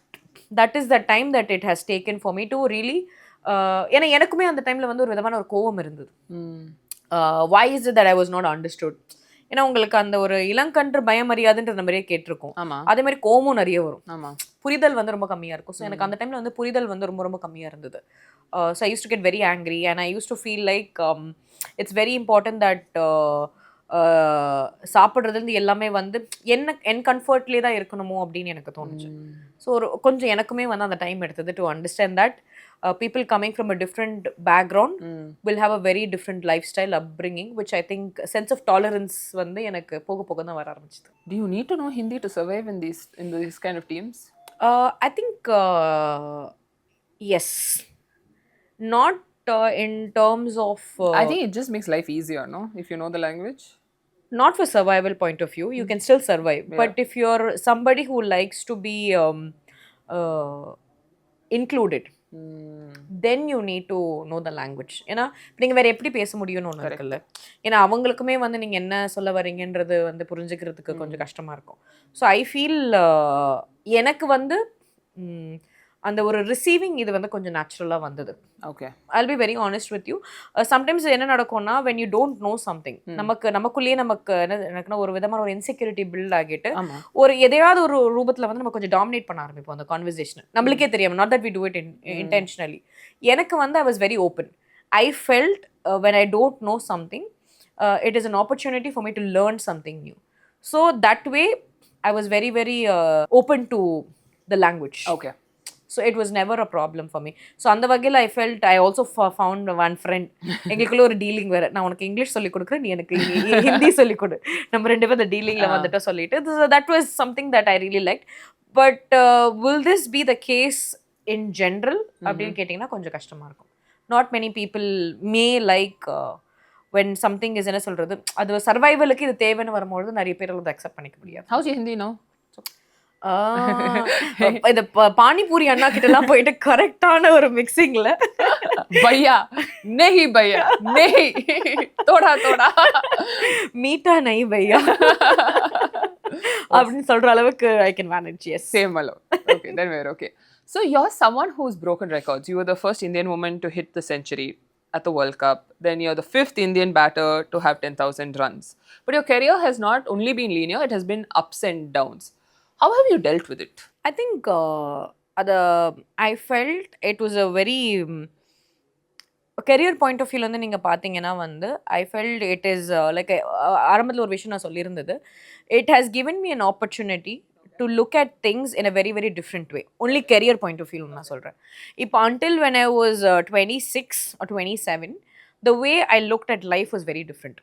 S2: that is the time that it has taken for me to really ஏன்னா எனக்குமே அந்த டைம்ல வந்து ஒரு விதமான ஒரு கோவம் இருந்தது. Why is it that I was not understood? ஏன்னா உங்களுக்கு அந்த ஒரு இளங்கன்று பயமறியாதுன்ற மாதிரியே கேட்டிருக்கோம். அதே மாதிரி கோவமும் நிறைய வரும், புரிதல் வந்து ரொம்ப கம்மியா இருக்கும். ஸோ எனக்கு அந்த டைம்ல வந்து புரிதல் வந்து ரொம்ப ரொம்ப கம்மியா இருந்தது. So I used to get very angry and I used to feel like it's very important that சாப்பிட்றது எல்லாமே வந்து என் கம்ஃபர்ட்லேயே தான் இருக்கணுமோ அப்படின்னு எனக்கு தோணுச்சு. ஸோ ஒரு கொஞ்சம் எனக்குமே வந்து அந்த டைம் எடுத்தது to understand that people coming from a different background will have a very different lifestyle upbringing, which I think sense of tolerance வந்து எனக்கு போக போக தான் வர ஆரம்பிச்சது.
S1: Do you need to know Hindi to survive in these kind of teams?
S2: I think yes, not in terms of
S1: I think it just makes life easier, no, if you know the language.
S2: Not for survival point of view, you can still survive, but if you're somebody who likes to be included, then you need to know the language. ஏன்னா நீங்கள் வேறு எப்படி பேச முடியும்னு ஒன்று இருக்குல்ல. ஏன்னா அவங்களுக்குமே வந்து நீங்கள் என்ன சொல்ல வரீங்கன்றது வந்து புரிஞ்சுக்கிறதுக்கு கொஞ்சம் கஷ்டமாக இருக்கும். ஸோ ஐ ஃபீல் எனக்கு வந்து அந்த ஒரு ரிசீவிங் இது வந்து கொஞ்சம் நேச்சுரலாக வந்தது.
S1: Okay,
S2: I'll be very honest with you. Sometimes என்ன நடக்கும்னா when you don't know something, நமக்குள்ளேயே எனக்குன்னா ஒரு விதமான ஒரு இன்செக்யூரிட்டி பில்ட் ஆகிட்டு ஒரு எதையாவது ஒரு ரூபத்தில் வந்து நம்ம கொஞ்சம் டாமினேட் பண்ண ஆரம்பிப்போம் அந்த கான்வர்சேஷன். நம்மளுக்கே தெரியாமல், not that we do it intentionally. எனக்கு வந்து I was very open. I felt when I don't know something, it is an opportunity for me to learn something new. So that way I was very very open to the language.
S1: Okay.
S2: So it was never a problem for me. So அந்த வகையில் I felt I also found one friend. எங்களுக்குள்ள ஒரு dealing வேறு, நான் உனக்கு English சொல்லிக் கொடுக்குறேன், நீ எனக்கு ஹிந்தி சொல்லிக் கொடு, நம்ம ரெண்டு பேரும் அந்த டீலிங்கில் வந்துட்டு சொல்லிட்டு that was something that I really liked. But will this be the case in general அப்படின்னு கேட்டிங்கன்னா கொஞ்சம் கஷ்டமாக இருக்கும். Not many people may like when something is என்ன சொல்றது அது சர்வைவலுக்கு இது தேவைன்னு வரும்போது நிறைய பேர் அதை அக்செப்ட் பண்ணிக்க முடியாது.
S1: How's your Hindi now?
S2: இந்த பானிபூரி அண்ணா கிட்ட எல்லாம் போயிட்டு கரெக்டான ஒரு மிக்சிங்ல
S1: பையா நெஹி பையா நெஹி தோடா தோடா
S2: மீட்டா நை பையா அப்படின்னு சொல்ற அளவுக்கு I can manage. Yes,
S1: same alone. Okay, then we're okay. So you're someone who's broken records. You were the first Indian woman to hit the century at the World Cup. Then you're the 5th Indian batter to have 10,000 runs. But your career has not only been linear, it has been ups and downs. How have you dealt with it?
S2: I think I felt it was a very career point of view வந்து நீங்க பாத்தீங்கன்னா வந்து I felt it is like ஆரம்பத்தில் ஒரு விஷயம் நான் சொல்லியிருந்தது, it has given me an opportunity to look at things in a very very different way. Only career point of view நான் சொல்றேன். இப்போ until when I was 26 or 27, the way I looked at life was very different.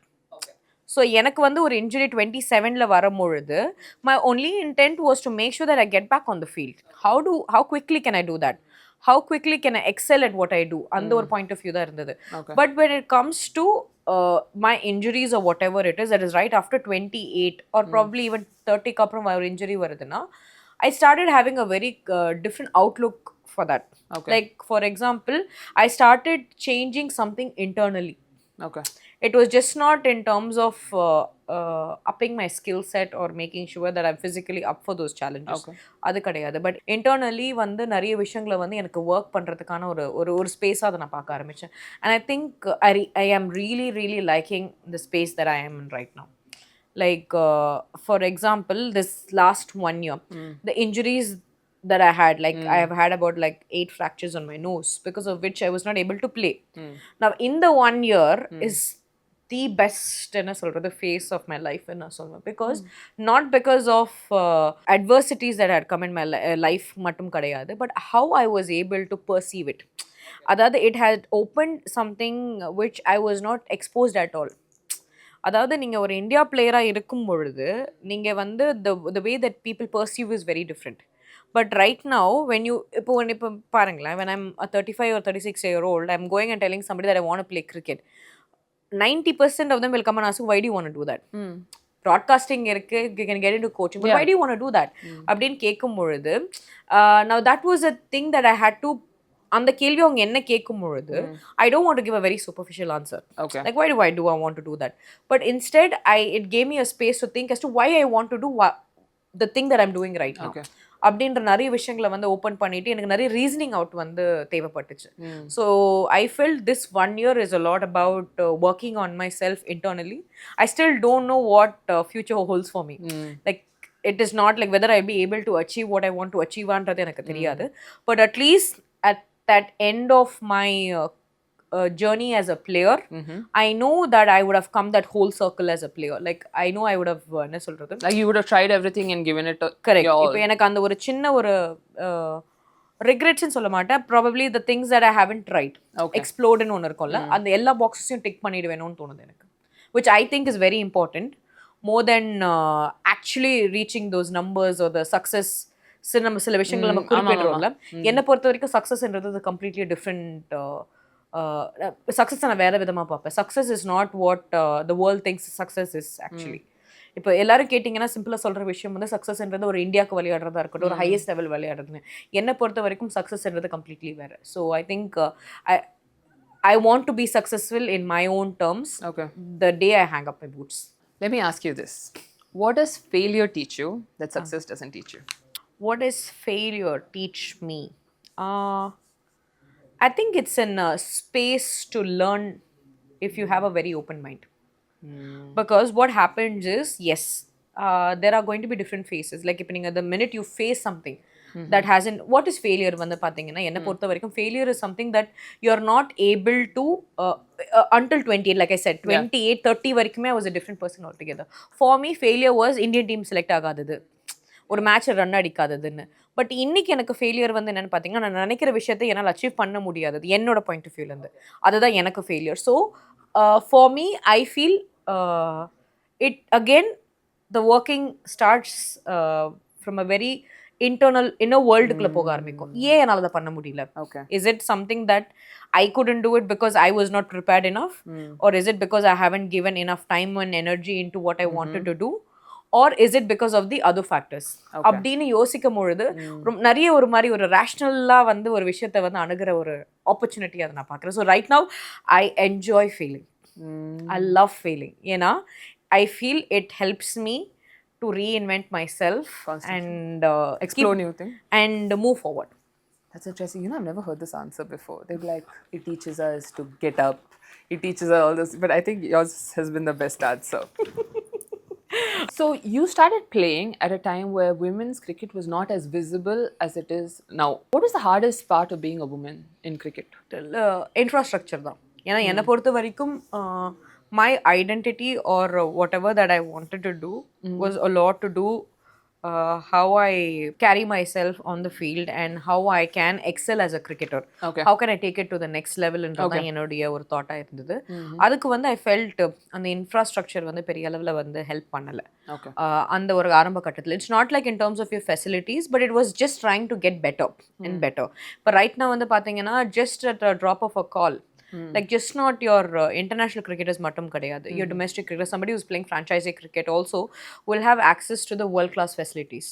S2: So எனக்கு வந்து ஒரு injury 27ல வரும்பொழுது my only intent was to make sure that I get back on the field. How quickly can I do that? How quickly can I excel at what I do? அந்த ஒரு point of view தான் இருந்தது. But when it comes to my injuries or whatever it is, that is right after 28 or probably even 30க்கு அப்புறம் ஒரு injury வருதுன்னா I started having a very different outlook for that. Like for example, I started changing something internally.
S1: Okay.
S2: It was just not in terms of upping my skill set or making sure that I'm physically up for those challenges. அது கிடையாது. But internally வந்து நிறைய விஷயங்களை வந்து எனக்கு work பண்ணுறதுக்கான ஒரு ஸ்பேஸாக அதை நான் பார்க்க ஆரம்பித்தேன். And I think I am really liking the space that I am in right now. Like for example, this last 1 year, the injuries that I had, like I have had about like 8 fractures on my nose, because of which I was not able to play. Now in the 1 year is the best என்ன சொல்றது phase of my life என்ன சொல்லுவேன், because not because of adversities that had come in my life மட்டும் கிடையாது, but how I was able to perceive it. அதாவது it had opened something which I was not exposed at all. அதாவது நீங்கள் ஒரு India பிளேயராக இருக்கும் பொழுது நீங்கள் வந்து the way that people perceive is very different. But right now, when you, இப்போ பாருங்களேன், when I'm a 35 or 36-year-old, I'm going and telling somebody that I want to play cricket. 90% of them will come and ask you, why do you want to do that? Broadcasting இருக்கு, you can get into coaching, but why do you want to do that? அப்படின்னு கேட்கும் பொழுது, now that was a thing that I had to, அந்த கேள்வி அவங்க என்ன கேட்கும் பொழுது I don't want to give a very superficial answer. Like why do I want to do that? But instead, it gave me a space to think as to why I want to do the thing that I'm doing right now. அப்படின்ற நிறைய விஷயங்களை வந்து open பண்ணிட்டு எனக்கு நிறைய reasoning out வந்து தேவைப்பட்டுச்சு. So I felt this 1 year is a lot about working on myself internally. I still don't know what future holds for me. Like it is not like whether I'll be able to achieve what I want to achieve ஆன்றது எனக்கு தெரியாது. But at least at that end of my journey as a player, I know that I would have come that whole circle as a player. Like I know I would have என்ன சொல்றது,
S1: like you would have tried everything and given it
S2: correct. இப்போ எனக்கு அந்த ஒரு சின்ன ஒரு regrets சொல்ல மாட்டேன், probably the things that I haven't tried, explored ன்னு ஒன்று இருக்கும்ல, அந்த எல்லா பாக்ஸஸையும் டிக் பண்ணிடுவேணும்னு தோணுது எனக்கு, which I think is very important more than actually reaching those numbers or the success. சில விஷயங்கள் நம்ம குறிப்பிடுறோம்ல, என்னை பொறுத்த வரைக்கும் சக்ஸஸ்ன்றது கம்ப்ளீட்லி டிஃப்ரெண்ட். சக்ஸஸ் நான் வேற விதமாக பார்ப்பேன். Success is not what the world things success is actually. இப்போ எல்லாரும் கேட்டிங்கன்னா சிம்பிளாக சொல்கிற விஷயம் வந்து சக்ஸஸ்ன்றது ஒரு இந்தியாவுக்கு விளையாடுறதா இருக்கட்டும், ஒரு ஹையஸ்ட் லெவல் விளையாடுறதுன்னு. என்னை பொறுத்த வரைக்கும் சக்ஸஸ்ன்றது கம்ப்ளீட்லி வேறு. So I think I want to be successful in my own terms the day I hang up my boots.
S1: Let me ask you this. What does failure teach you that success doesn't teach you?
S2: What does failure teach me? I think it's in a space to learn if you have a very open mind. Because what happens is, yes, there are going to be different phases. Like if the minute you face something that hasn't, what is failure வந்து பாத்தீங்கன்னா என்ன பொறுத்த வரைக்கும் failure is something that you're not able to until 28, like I said, 28 30 வரைக்குமே I was a different person altogether. For me failure was Indian team select ஆகாதது, ஒரு match run அடிக்காததுன்னு. But இன்னைக்கு எனக்கு ஃபெயிலியர் வந்து என்னென்னு பார்த்தீங்கன்னா, நான் நினைக்கிற விஷயத்தை என்னால் அச்சீவ் பண்ண முடியாதது என்னோட பாயிண்ட் ஆஃப் வியூலேருந்து, அதுதான் எனக்கு failure. So for me I feel it again the working starts from a very inner world-க்குள்ள போக ஆரம்பிக்கும். ஏன் என்னால அதை பண்ண முடியல?
S1: Okay.
S2: Is it something that I couldn't do it because I was not prepared enough? Or is it because I haven't given enough time and energy into what I wanted to do? Or is it because of the other factors? அப்படின்னு யோசிக்கும் பொழுது நிறைய ஒரு மாதிரி ஒரு ரேஷ்னலாக வந்து ஒரு விஷயத்தை வந்து அணுகிற ஒரு ஆப்பர்ச்சுனிட்டி அதை நான் பார்க்குறேன். So right now I enjoy feeling. I love feeling. ஏன்னா I feel it helps me to reinvent myself and
S1: explore new thing
S2: and move forward.
S1: That's interesting. You know, I've never heard this answer before. They'd be like, it teaches us to get up, it teaches us all this, but I think yours has been the best answer. So you started playing at a time where women's cricket was not as visible as it is now. What was the hardest part of being a woman in cricket?
S2: Infrastructure தான். ஏன்னா என்னை பொறுத்த வரைக்கும் my identity or whatever that I wanted to do was a lot to do how I carry myself on the field and how I can excel as a cricketer.
S1: Okay.
S2: How can I take it to the next levelன்றதான் என்னுடைய ஒரு தாட்டா இருந்தது. அதுக்கு வந்து I felt அந்த infrastructure வந்து பெரிய அளவில் வந்து ஹெல்ப் பண்ணலை அந்த ஒரு ஆரம்ப கட்டத்தில். It's not like in terms of your facilities, but it was just trying to get better and better. இப்போ ரைட் நான் வந்து பார்த்தீங்கன்னா just at a drop of a call, like just not your international cricketers mattum kadiyadu, your domestic cricketers, somebody who's playing franchise cricket also will have access to the world class facilities.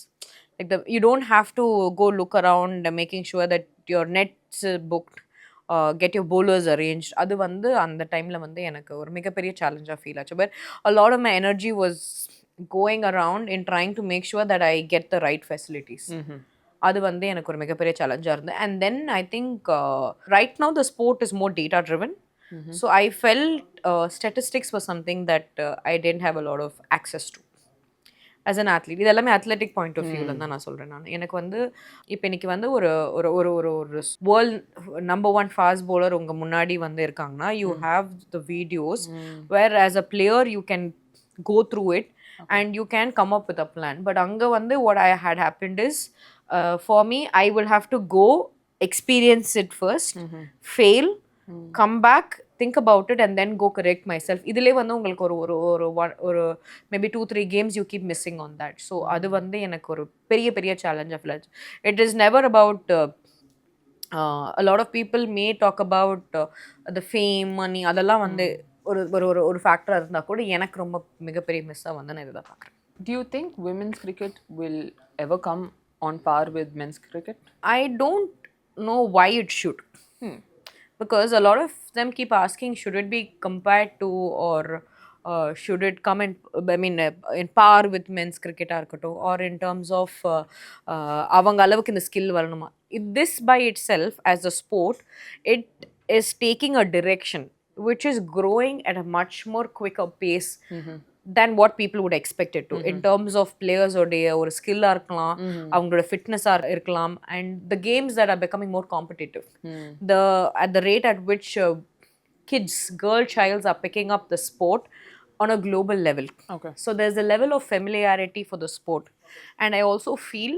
S2: Like you don't have to go look around making sure that your nets booked, get your bowlers arranged. அது வந்து அந்த டைமில் வந்து எனக்கு ஒரு மிகப்பெரிய சேலஞ்சாக feel ஆச்சு. But a lot of my energy was going around in trying to make sure that I get the right facilities. அது வந்து எனக்கு ஒரு மிகப்பெரிய சேலஞ்சாக இருந்தது. And then I think right now the sport is more data driven. So I felt statistics was something that I didn't have a lot of access to as an athlete. இது எல்லாமே athletic point of வியூவில் தான் நான் சொல்கிறேன். நான் எனக்கு வந்து இப்போ இன்னைக்கு வந்து ஒரு ஒரு ஒரு ஒரு ஒரு வேர்ல்ட் நம்பர் 1 ஃபாஸ்ட் bowler உங்கள் முன்னாடி வந்து இருக்காங்கன்னா, you have the videos where as a player you can go through it and you can come up with a plan. But anga vandu what I had happened is for me I will have to go experience it first, fail, come back, think about it and then go correct myself. idile vandu ungalku ஒரு maybe 2-3 games you keep missing on that. So adu vandu எனக்கு ஒரு பெரிய challenge of life. It is never about a lot of people may talk about the fame, money, அதெல்லாம் வந்து ஒரு ஒரு ஒரு ஃபேக்டராக இருந்தால் கூட எனக்கு ரொம்ப மிகப்பெரிய மிஸ்ஸாக வந்து நான் இதை தான் பார்க்குறேன்.
S1: Do you think women's cricket will ever come on par with men's cricket?
S2: I don't know why it should. Because a lot of them keep asking, should it be compared to or should it come in, I mean, in par with men's cricket or in terms of அவங்க அளவுக்கு இந்த skill வரணுமா? This by itself as a sport, it is taking a direction which is growing at a much more quicker pace than what people would expect it to. In terms of players or skill இருக்கலாம், அவங்களோட fitness இருக்கலாம், and the games that are becoming more competitive. At the rate at which kids, childs are picking up the sport on a global level.
S1: Okay.
S2: So there's a level of familiarity for the sport. And I also feel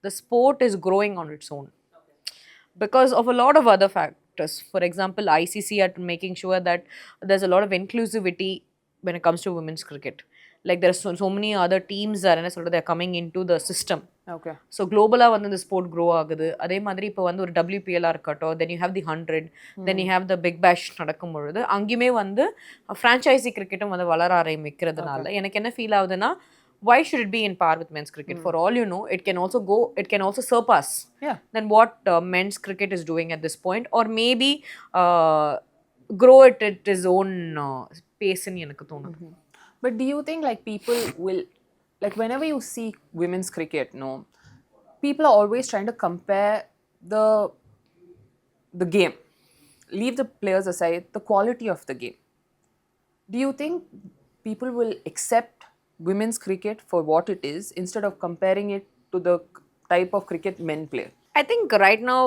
S2: the sport is growing on its own because of a lot of other factors. For example, ICC are making sure that there's a lot of inclusivity when it comes to women's cricket. Like there are so many other teams that are coming into the system.
S1: Okay.
S2: So globally when the sport grow agudhu, adhe madri ipo vandu or WPL இருக்கட்டும், then you have the 100, then you have the big bash நடக்கும் பொழுது அங்கேயுமே வந்து franchisee கிரிக்கெட்டும் வந்து வளர ஆரம்பிக்கிறதுனால எனக்கு என்ன feel ஆகுதுன்னா, why should it be in par with men's cricket? For all you know, it can also surpass than what men's cricket is doing at this point, or maybe grow it at its own pace in எனக்கு தோணுது.
S1: But do you think like people will, like whenever you see women's cricket, no, people are always trying to compare the game, leave the players aside, the quality of the game. Do you think people will accept women's cricket for what it is instead of comparing it to the type of cricket men play?
S2: I think right now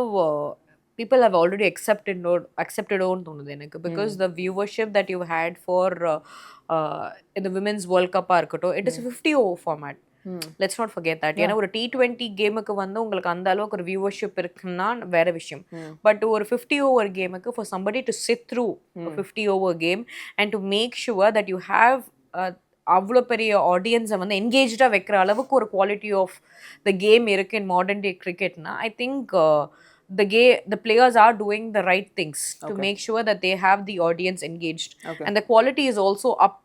S2: people have already accepted on thonudhu enakku, because the viewership that you had for in the women's world cup இருக்கட்டும், it is a 50 over format. Let's not forget that. ஏன்னா ஒரு T20 கேமுக்கு வந்து உங்களுக்கு அந்த அளவுக்கு ஒரு viewership இருக்குன்னா வேற விஷயம். பட் ஒரு 50 ஓவர் கேமுக்கு for somebody to sit through a 50 over game and to make sure that you have அவ்வளோ பெரிய ஆடியன்ஸை வந்து என்கேஜாக வைக்கிற அளவுக்கு ஒரு குவாலிட்டி ஆஃப் த கேம் இருக்கு இன் மாடர்ன் டே கிரிக்கெட்னா I think the players are doing the right things to make sure that they have the audience engaged, and the quality is also up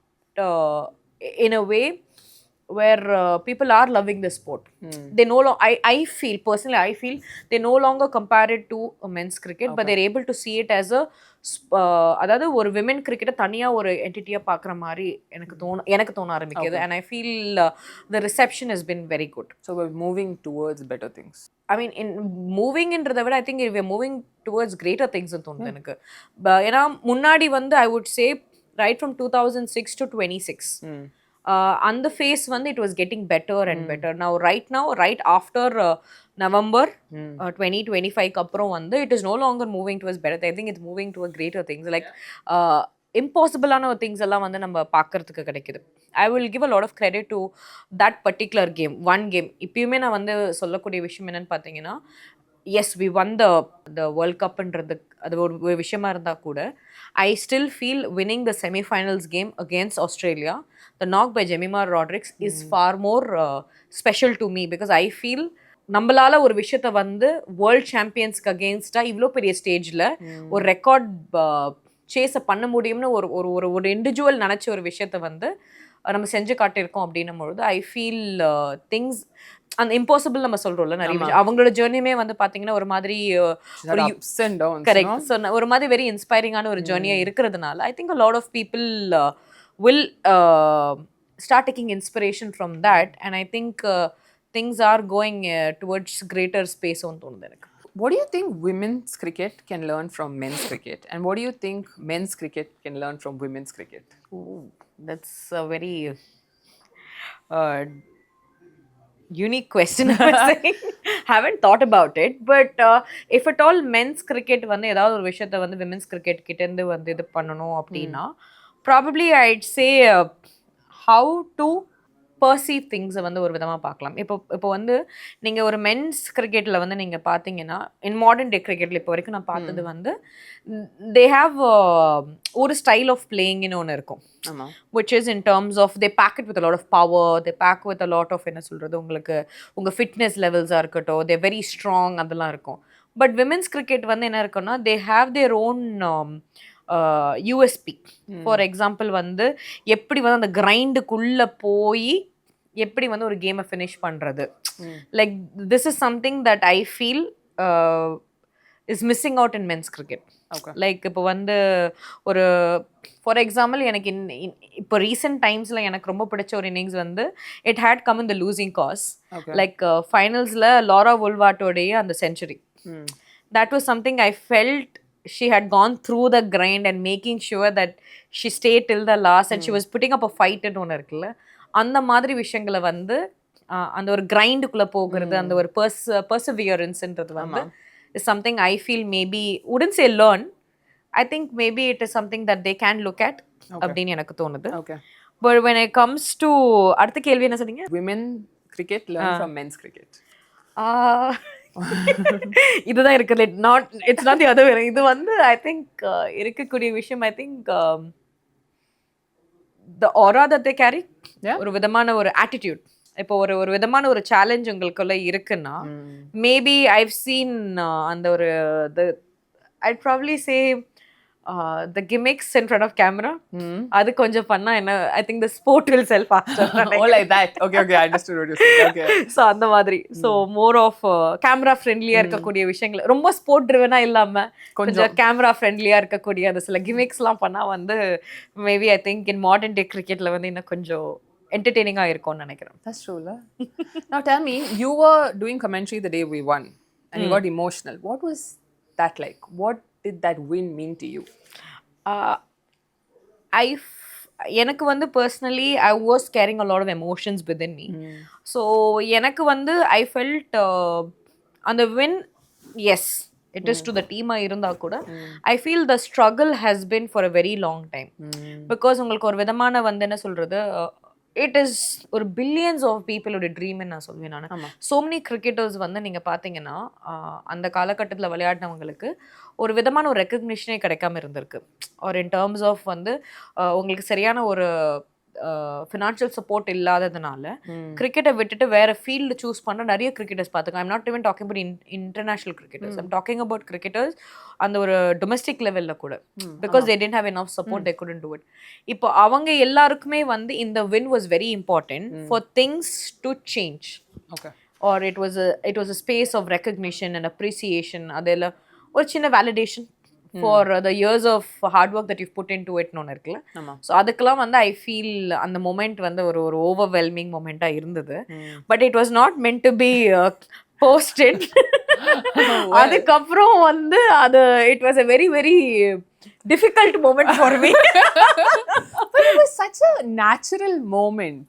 S2: uh, in a way where people are loving the sport. They no longer, I feel personally, I feel they no longer compare it to a men's cricket, but they're able to see it as a அதாவது ஒரு women கிரிக்கெட்டை தனியாக ஒரு என்டிட்டியாக பார்க்குற மாதிரி எனக்கு தோண ஆரம்பிக்குது. And I feel the reception has been very good.
S1: So moving towards better things.
S2: I mean மூவிங்ன்றதை விட I think we are moving towards greater திங்ஸ்னு தோணுது எனக்கு. ஏன்னா முன்னாடி வந்து I would say right from 2006 to 26 அந்த ஃபேஸ் வந்து it was getting better and better. Now right after November 2025 அப்புறம் வந்து it is no longer moving towards better. I think it's moving toward greater things. Like இம்பாசிபிளான ஒரு things எல்லாம் வந்து நம்ம பார்க்கறதுக்கு கிடைக்குது. I will give a lot of credit to that particular game, one game. இப்பயுமே நான் வந்து சொல்லக்கூடிய விஷயம் என்னன்னு பார்த்தீங்கன்னா, yes we won the world கப்ன்றது அது ஒரு விஷயமா இருந்தால் கூட I still feel winning the semifinals game against Australia, the knock by Jemimah Rodrigues is far more special to me. Because I feel நம்மளால ஒரு விஷயத்த வந்து வேர்ல்ட் சாம்பியன்ஸ்க்கு அகேன்ஸ்டாக இவ்வளோ பெரிய ஸ்டேஜில் ஒரு ரெக்கார்ட் சேஸை பண்ண முடியும்னு ஒரு ஒரு ஒரு இண்டிவிஜுவல் நினச்ச ஒரு விஷயத்த வந்து நம்ம செஞ்சு காட்டியிருக்கோம் அப்படின்னும் பொழுது ஐ ஃபீல் திங்ஸ் அந்த இம்பாசிபிள் நம்ம சொல்றோம்ல நிறைய விஷயம். அவங்களோட ஜேர்னியுமே வந்து பாத்தீங்கன்னா ஒரு மாதிரி கரெக்ட், ஸோ ஒரு மாதிரி வெரி இன்ஸ்பைரிங்கான ஒரு ஜேர்னியா இருக்கிறதுனால I think a lot of people will start taking inspiration from that, and I think things are going towards greater space on தோணுது எனக்கு.
S1: What do you think women's cricket can learn from men's cricket, and what do you think men's cricket can learn from women's cricket?
S2: Ooh, that's a very unique question. I was saying. Haven't thought about it, but if at all men's cricket வந்து ஏதாவது ஒரு விஷயத்தை வந்து women's cricket கிட்டேருந்து வந்து இது பண்ணணும் அப்படின்னா probably I'd say how to perceive திங்ஸை வந்து ஒரு விதமாக பார்க்கலாம். இப்போ வந்து நீங்கள் ஒரு மென்ஸ் கிரிக்கெட்டில் வந்து நீங்கள் பார்த்தீங்கன்னா இன் மாடர்ன் டே கிரிக்கெட்டில் இப்போ வரைக்கும் நான் பார்த்தது வந்து தே ஹாவ் ஒரு ஸ்டைல் ஆஃப் பிளேயிங்னு ஒன்று இருக்கும், which is in terms of they pack it with a lot of power, they pack with a lot of என்ன சொல்கிறது உங்களுக்கு உங்கள் ஃபிட்னஸ் லெவல்ஸாக இருக்கட்டும், தே வெரி ஸ்ட்ராங் அதெல்லாம் இருக்கும். பட் விமென்ஸ் கிரிக்கெட் வந்து என்ன இருக்குன்னா they have their own USB. For example வந்து எப்படி வந்து அந்த கிரைண்டுக்குள்ளே போய் எப்படி வந்து ஒரு கேமை ஃபினிஷ் பண்ணுறது, like this is something that I feel is missing out in men's cricket. Like இப்போ வந்து ஒரு ஃபார் எக்ஸாம்பிள் எனக்கு இப்போ ரீசெண்ட் டைம்ஸில் எனக்கு ரொம்ப பிடிச்ச ஒரு இன்னிங்ஸ் வந்து it had come in the losing cause. Like ஃபைனல்ஸில் லாரா வுல்வார்ட்டோடைய அந்த century, that was something I felt she had gone through the grind and making sure that she stayed till the last and she was putting up a fight ன்னு ஒன்று இருக்குல்ல, அந்த மாதிரி விஷயங்களை வந்து அந்த ஒரு கிரைண்டுக்குள்ளே போகிறது, அந்த ஒரு perseveranceன்றது வந்து is something I feel maybe wouldn't say learn, I think maybe it is something that they can look at அப்படின்னு எனக்கு தோணுது. But when it comes to அடுத்த கேள்வி என்ன சொன்னீங்க?
S1: Women cricket learn from men's cricket.
S2: இதுதான் இருக்குது, it's not the other way. இது வந்து ஐ திங்க் இருக்கக்கூடிய விஷயம். ஐ திங்க் த ஆரா தட் தே கேரி, ஒரு விதமான ஒரு ஆட்டிடியூட். இப்போ ஒரு விதமான ஒரு சேலஞ்ச் உங்களுக்குள்ள இருக்குன்னா மேபி ஐவ் சீன் அந்த ஒரு I'd probably say the gimmicks in front of camera, அது கொஞ்சம் பண்ணா என்ன, I think the sport will sell faster.
S1: Oh, like that. Okay, I understood what you said. Okay.
S2: So அந்த மாதிரி, so more of camera friendly-ஆ இருக்கக்கூடிய விஷயங்கள், ரொம்ப sport ட்ரிவனா இல்லாம கொஞ்சம் camera friendly-ஆ இருக்கக்கூடிய அந்த சில gimmicks-லாம் பண்ணா வந்து maybe I think in modern day cricket-ல வந்து இன்னும் கொஞ்சம் entertaining-ஆ இருக்கும்னு நினைக்கிறேன்.
S1: That's true, la. Now tell me, you were doing commentary the day we won and you got emotional. What was that like? What did that win mean to you?
S2: எனக்கு வந்து personally I was carrying a lot of emotions within me. So எனக்கு வந்து I felt அந்த win, as it is to the டீமாக இருந்தால் கூட I feel the struggle has been for a very long time. Because உங்களுக்கு ஒரு விதமான வந்து என்ன சொல்கிறது, இட் இஸ் ஒரு பில்லியன்ஸ் ஆஃப் பீப்புளோட ட்ரீம்னு நான் சொல்வேன் நான். சோ மெனி கிரிக்கெட்டர்ஸ் வந்து நீங்கள் பார்த்தீங்கன்னா அந்த காலகட்டத்தில் விளையாடினவங்களுக்கு ஒரு விதமான ஒரு ரெக்கக்னிஷனே கிடைக்காம இருந்திருக்கு. ஒரு இன் டேர்ம்ஸ் ஆஃப் வந்து உங்களுக்கு சரியான ஒரு ஃபினான்ஷியல் சப்போர்ட் இல்லாததுனால கிரிக்கெட்டை விட்டுட்டு வேற ஃபீல்டு சூஸ் பண்ண நிறைய கிரிக்கெட்டர்ஸ் பார்த்துக்கோங்க. I'm not even talking about international cricketers, I'm talking about cricketers அந்த ஒரு டொமஸ்டிக் லெவலில் கூட, because they didn't have enough support, they couldn't do it. இப்போ அவங்க எல்லாருக்குமே வந்து இந்த win was very important for things to change.
S1: Okay.
S2: Or it was a space of recognition and appreciation, adela or chinna validation for the years of hard work that you've put into it no irukla. So adukala vanda I feel and the moment vanda or overwhelming moment ah irundhathu, but it was not meant to be posted. adukaprom vanda adu it was a very very difficult moment for me.
S1: But it was such a natural moment.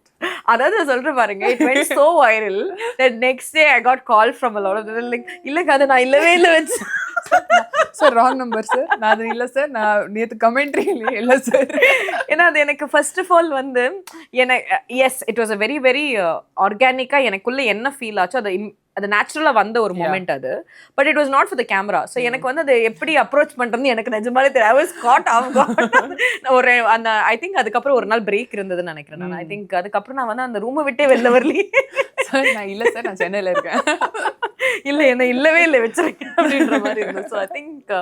S2: அதாவது சொல்றேன் பாருங்க, it went so viral that next day I got call from a lot of them like இல்ல கதை நான் இல்லவே இல்லை வச்சு
S1: sir wrong number sir, நான் அது இல்லை சார், நான் நேற்று கமெண்ட்ரி இல்லை சார்.
S2: ஏன்னா அது எனக்கு ஃபர்ஸ்ட் ஆஃப் ஆல் வந்து எனக்கு as it was a very very ஆர்கானிக்காக எனக்குள்ள என்ன ஃபீல் ஆச்சோ அது நேச்சுரலாக வந்த ஒரு மூமெண்ட் அது. But it was not for the camera. So எனக்கு வந்து அது எப்படி அப்ரோச் பண்ணுறதுன்னு எனக்கு நிஜமாலே தெரியும். ஐ வாஸ் காட் ஒரு அந்த ஐ திங்க் அதுக்கப்புறம் ஒரு நாள் பிரேக் இருந்ததுன்னு நினைக்கிறேன் நான். ஐ திங்க் அதுக்கப்புறம் நான் வந்து அந்த ரூமை விட்டே வெளில வரலையே.
S1: சார் நான் இல்லை சார், நான் சென்னையில் இருக்கேன்.
S2: இல்லை என்ன இல்லவே இல்லை வச்சிருக்கேன் அப்படின்ற மாதிரி இருந்தது. ஸோ ஐ திங்க்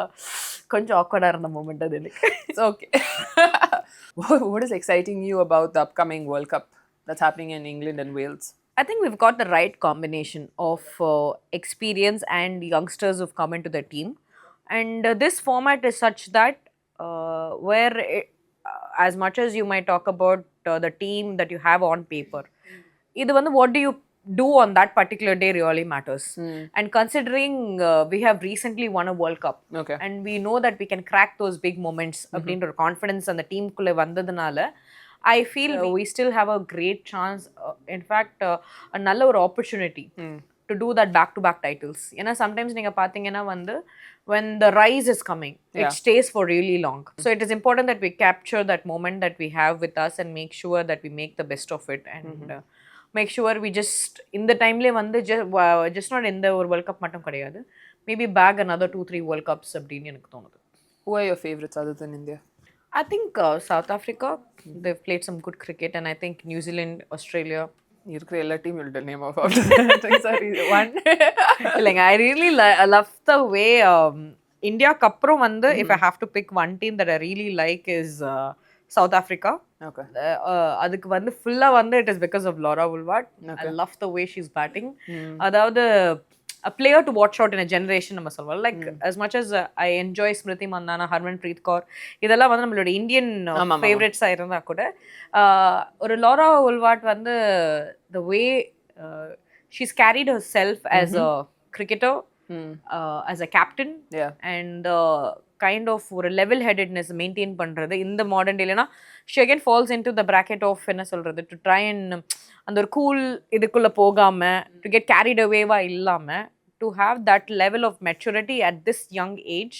S2: கொஞ்சம் ஆக்வர்டாக இருந்த மூமெண்ட் அது எனக்கு.
S1: Okay. What is exciting you about the upcoming World Cup that's happening in England and Wales?
S2: I think we've got the right combination of experience and youngsters who've come into the team. And this format is such that where as much as you might talk about the team that you have on paper, what do you do on that particular day really matters. And considering we have recently won a World Cup,
S1: okay,
S2: and we know that we can crack those big moments, அப்படின்ற confidence and the team குள்ள வந்ததுனால I feel we still have a great chance, in fact a நல்ல ஒரு opportunity to do that back to back titles. ஏன்னா sometimes நீங்க பாத்தீங்கன்னா வந்து when the rise is coming, it stays for really long. So it is important that we capture that moment that we have with us and make sure that we make the best of it, and make sure we just in the timely வந்து just not in the World Cup மட்டும் கிடையாது, maybe bag another 2-3 World Cups அப்படின்னு எனக்கு தோணுது.
S1: Who are your favorites other than India?
S2: I think South Africa, they've played some good cricket, and I think New Zealand, Australia.
S1: இருக்கிற எல்லா team will name off after that. Sorry, one.
S2: Like I really love the way India-க்கு அப்புறம் வந்து if I have to pick one team that I really like is South Africa.
S1: Okay.
S2: அதுக்கு வந்து ஃபுல்லா வந்து it is because of Laura Woolward. I love the way she's batting. அதாவது a player to watch out in a generation நம்ம சொல்வோம். Like as much as I enjoy Smriti Mandhana, Harmanpreet Kaur, இதெல்லாம் வந்து நம்மளோட இந்தியன் ஃபேவரட்ஸா இருந்தா கூட ஒரு Laura உல்வாட் வந்து the way she's carried herself as a cricketer, as a captain, and kind of ஒரு level headedness maintain பண்றது இந்த modern டேலனா she again falls into the bracket of என்ன சொல்றது to try and அந்த ஒரு கூல் இதுக்குள்ள போகாம to get carried away வா இல்லாம to have that level of maturity at this young age.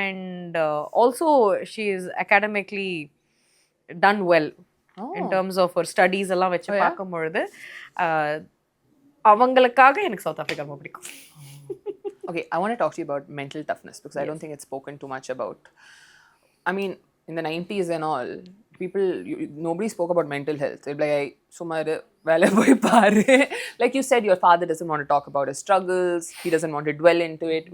S2: And also she is academically done well in terms of her studies எல்லாம் வச்சு பார்க்கும்பொழுது அவங்களுக்காக எனக்கு சவுத் ஆப்பிரிக்கா ரொம்ப பிடிக்கும்.
S1: Okay, I want to talk to you about mental toughness because I don't think it's spoken too much about. I mean, in the 90s and all, nobody spoke about mental health. They'd be like, "Sumar, vela boy paaru." Like you said, your father doesn't want to talk about his struggles. He doesn't want to dwell into it.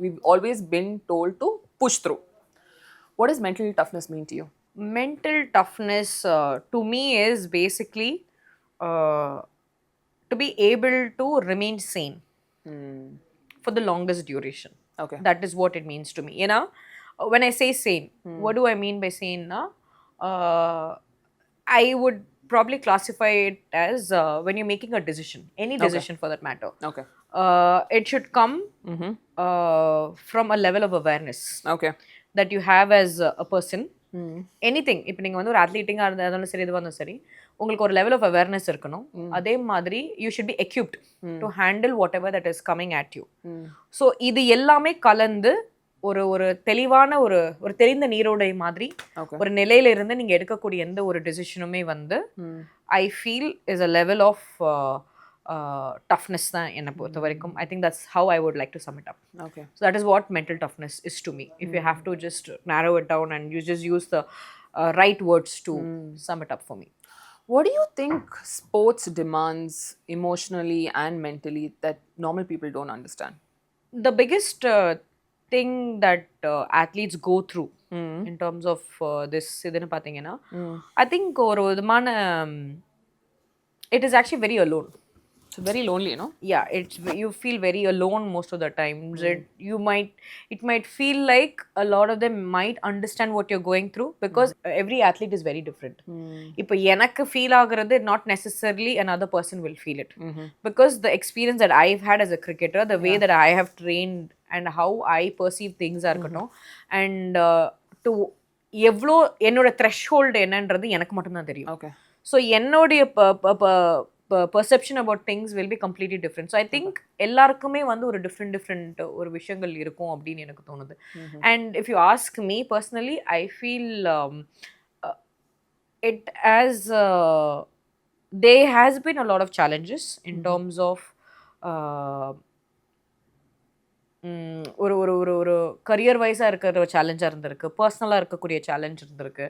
S1: We've always been told to push through. What does mental toughness mean to you?
S2: Mental toughness to me is basically to be able to remain sane for the longest duration.
S1: Okay.
S2: That is what it means to me. You know, when I say sane, what do I mean by sane? I would probably classify it as when you're making a decision, any decision for that matter.
S1: Okay.
S2: It should come from a level of awareness.
S1: Okay.
S2: That you have as a person. Anything. இப்போ நீங்கள் வந்து ஒரு அத்லீட்டிங்காக இருந்தாலும் சரி இதுவாக இருந்தாலும் சரி உங்களுக்கு ஒரு லெவல் ஆஃப் அவேர்னஸ் இருக்கணும். அதே மாதிரி you should be equipped to handle what ever that is coming at you. So இது எல்லாமே கலந்து ஒரு தெளிவான ஒரு தெரிந்த நீரோடை மாதிரி ஒரு நிலையில இருந்து நீங்கள் எடுக்கக்கூடிய எந்த ஒரு டெசிஷனுமே வந்து I feel is a level of toughness தான் என்னை பொறுத்த வரைக்கும். I think that's how I would like to sum it up.
S1: Okay.
S2: So that is what mental toughness is to me. If you have to just narrow it down and you just use the right words to sum it up for me.
S1: What do you think sports demands emotionally and mentally that normal people don't understand?
S2: The biggest thing that athletes go through in terms of this இதுன்னு பார்த்தீங்கன்னா I think ஒரு விதமான it is actually very alone.
S1: It's very lonely, you know?
S2: Yeah, it's you feel very alone most of the times. It might feel like a lot of them might understand what you're going through because every athlete is very different. இப்போ எனக்கு feel ஆகுறது not necessarily another person will feel it because the experience that I've had as a cricketer, the way that I have trained and how I perceive things இருக்கட்டும் and to எவ்வளோ என்னோட threshold என்னன்றது எனக்கு மட்டும்தான் தெரியும்.
S1: Okay.
S2: So என்னுடைய perception about things will be completely different. So I think எல்லாருக்குமே வந்து ஒரு different ஒரு விஷயங்கள் இருக்கும் அப்படின்னு எனக்கு தோணுது. And if you ask me personally, I feel it as there has been a lot of challenges in terms of ஒரு ஒரு ஒரு ஒரு கரியர் வைஸாக இருக்கிற ஒரு சேலஞ்சாக இருந்திருக்கு, பர்சனலாக இருக்கக்கூடிய சேலஞ்ச் இருந்திருக்கு.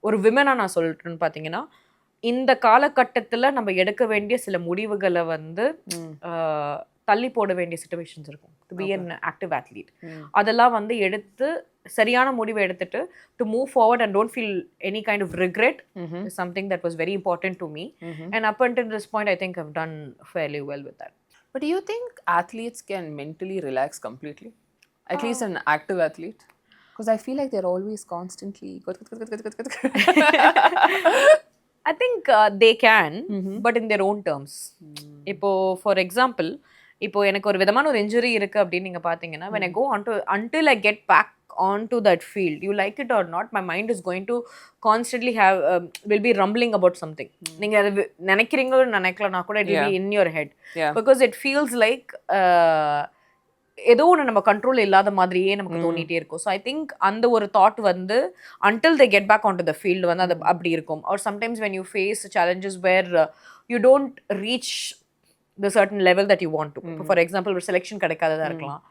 S2: ஒரு விமனாக நான் சொல்லிட்டேன்னு பார்த்தீங்கன்னா இந்த காலகட்டத்தில் நம்ம எடுக்க வேண்டிய சில முடிவுகளை வந்து தள்ளி போட வேண்டிய சிச்சுவேஷன்ஸ் இருக்கும் to be an active athlete. அதெல்லாம் வந்து எடுத்து சரியான முடிவை எடுத்துட்டு to move forward and don't feel any kind of regret is something that was very important to me and up until this point I think I've done fairly well with that.
S1: But do you think athletes can mentally relax completely? At least an active athlete? Because I feel like they're always constantly...
S2: I think they can, but in their own terms. இப்போ for example, இப்போ எனக்கு ஒரு விதமான ஒரு injury இருக்கு அப்படின்னு நீங்க பாத்தீங்கன்னா when I go on to until I get back onto that field, you like it or not, my mind is going to constantly have will be rumbling about something. நீங்க அது நினைக்கிறீங்களோ நினைக்கலனா கூட it will be in your head because it feels like ஏதோ ஒன்று நம்ம control இல்லாத மாதிரியே நமக்கு தோணிட்டே இருக்கும். ஸோ ஐ திங்க் அந்த ஒரு தாட் வந்து until they get back on to the field வந்து அது அப்படி இருக்கும். Or sometimes when you face challenges where you don't reach the certain level that you want to. இப்போ ஃபார் எக்ஸாம்பிள் ஒரு selection கிடைக்காததாக இருக்கலாம்.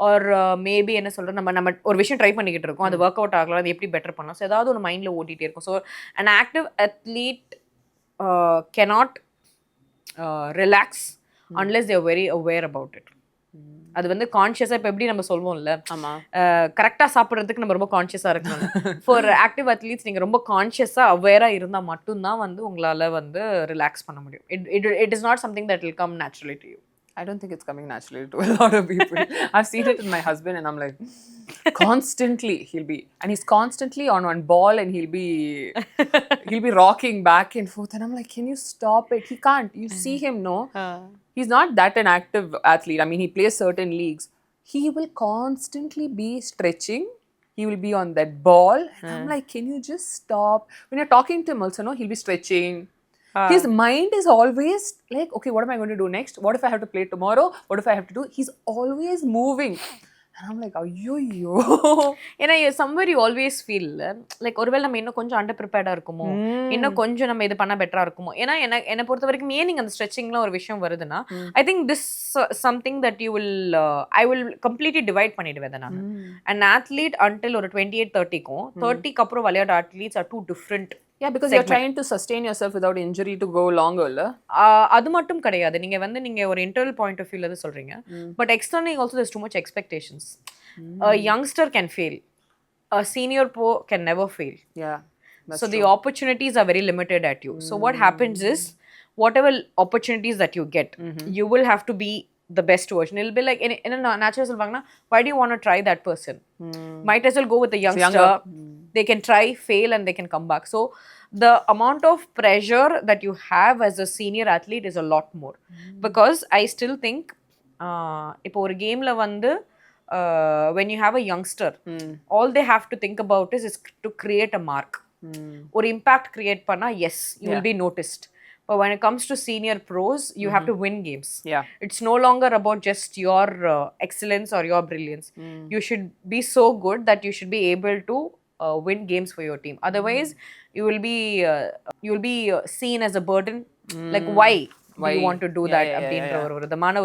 S2: ஆர் மேபி என்ன சொல்கிறோம் நம்ம ஒரு விஷயம் ட்ரை பண்ணிக்கிட்டு இருக்கோம், அது ஒர்க் அவுட் ஆகலாம், அது எப்படி பெட்டர் பண்ணலாம். ஸோ ஏதாவது ஒரு மைண்டில் ஓட்டிகிட்டே இருக்கும். So an active athlete cannot relax unless they are very aware about it. அது வந்து கான்ஷியஸாக இப்போ எப்படி நம்ம சொல்வோம்ல, கரெக்டாக சாப்பிட்றதுக்கு நம்ம ரொம்ப கான்ஷியஸாக இருக்கணும். ஃபார் ஆக்டிவ் அத்லீட்ஸ் நீங்கள் ரொம்ப கான்ஷியஸாக அவேராக இருந்தால் மட்டும்தான் வந்து உங்களால் வந்து ரிலாக்ஸ் பண்ண முடியும். It is not something that will come naturally to you.
S1: I don't think it's coming naturally to a lot of people. I've seen it in my husband and I'm like, constantly he's constantly on one ball and he'll be rocking back and forth and I'm like, can you stop it? He can't. You see him, no? He's not that an active athlete. I mean, he plays certain leagues. He will constantly be stretching. He will be on that ball. And I'm like, can you just stop? When you're talking to him also, no, he'll be stretching. His mind is always like, okay, what am I going to do next? What if I have to play tomorrow? What if I have to do? He's always moving. And I'm like, ayyo.
S2: ஏன்னா somewhere you always feel like ஒருவேளை நம்ம இன்னும் கொஞ்சம் under ப்ரிப்பேர்டாக இருக்குமோ, இன்னும் கொஞ்சம் நம்ம இது பண்ணால் பெட்டராக இருக்குமோ. ஏன்னா என்னை பொறுத்த வரைக்கும் ஏன் நீங்கள் அந்த ஸ்ட்ரெச்சிங்லாம் ஒரு விஷயம் வருதுன்னா, I think this something that you will I will completely divide பண்ணிடுவேன் நான். அண்ட் ஆத்லீட் அன்டில் ஒரு 28-30க்கும் 30க்கு அப்புறம் விளையாட athletes are too different.
S1: Yeah, because you're trying to sustain yourself without injury to go longer, la?
S2: அது மட்டும் கிடையாது. நீங்க ஒரு internal point of view ல சொல்றீங்க. But externally also there's too much expectations. A youngster can fail. A senior pro can never fail.
S1: Yeah.
S2: So the opportunities are very limited at you. So what happens is whatever opportunities that you get, you will have to be the best version. It'll be like in a natural சொல்வாங்கன்னா, why do you want to try that person? Might as well go with the youngster. They can try, fail and they can come back. So the amount of pressure that you have as a senior athlete is a lot more. Because I still think இப்போ ஒரு கேம்ல வந்து when you have a youngster, all they have to think about is to create a mark. ஒரு impact create பண்ணா, yes, you will be noticed. But when it comes to senior pros, you have to win games.
S1: Yeah.
S2: It's no longer about just your excellence or your brilliance. You should be so good that you should be able to win games for your team. Otherwise, you will be seen as a burden. Like why do you want to do that? அப்படின்ற ஒரு விதமான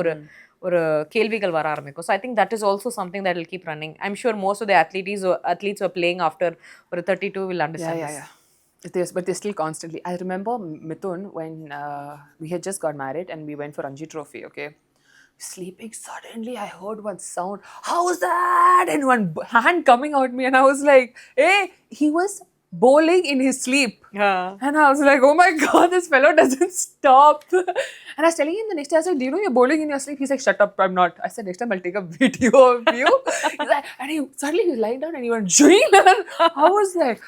S2: ஒரு கேள்விகள் வர ஆரம்பிக்கும். So I think that is also something that will keep running. I'm sure most of the athletes were playing after ஒரு 32 will understand this.
S1: But they're still constantly. I remember Mithun when we had just got married and we went for Ranji Trophy, okay? Sleeping, suddenly I heard one sound. How's that? And one hand coming out me, and I was like, hey, he was bowling in his sleep. And I was like, oh my God, this fellow doesn't stop. And I was telling him the next day, I was like, do you know you're bowling in your sleep? He's like, shut up, I'm not. I said, next time I'll take a video of you. He's like, and suddenly he lying down and he went, join. I was like,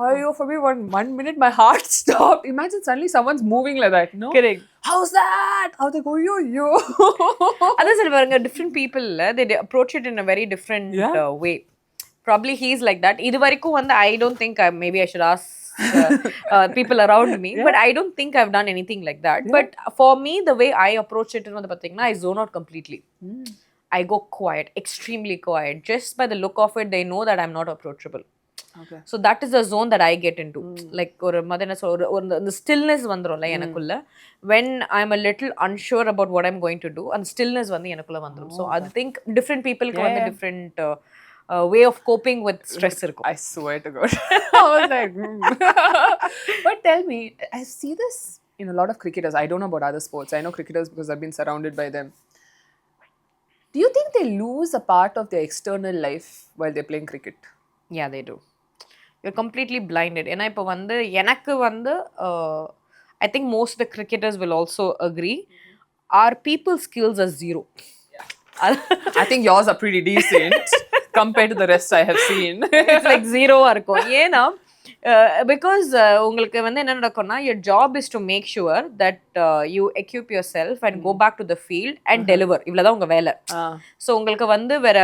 S1: oh, for me, one minute, my heart stopped. Imagine suddenly someone's moving like that, no?
S2: Correct.
S1: How's that? I was like, oh, yo.
S2: Others are different people, they approach it in a very different way. Probably he's like that. I don't think maybe I should ask people around me, but I don't think I've done anything like that. But for me, the way I approach it, I zone out completely. I go quiet, extremely quiet. Just by the look of it, they know that I'm not approachable.
S1: Okay.
S2: So that is the zone that I get into. Like the stillness vandrumla enakulla. When I'm a little unsure about what I'm going to do, and stillness enakulla vandrum. So I think different people have a different way of coping with stress.
S1: I swear to God. I was like, But tell me, I see this in a lot of cricketers. I don't know about other sports. I know cricketers because I've been surrounded by them. Do you think they lose a part of their external life while they're playing cricket?
S2: Yeah, they do. You're completely blinded. And I think most of the cricketers will also agree, our people skills are zero.
S1: I think yours are pretty decent compared to the rest I have seen.
S2: It's like zero இருக்கும். ஏன்னா because உங்களுக்கு என்ன நடக்கும்னா, your job is to make sure that you equip yourself and go back to the field and deliver. இவ்வளவுதான் உங்க வேலை. So உங்களுக்கு வேற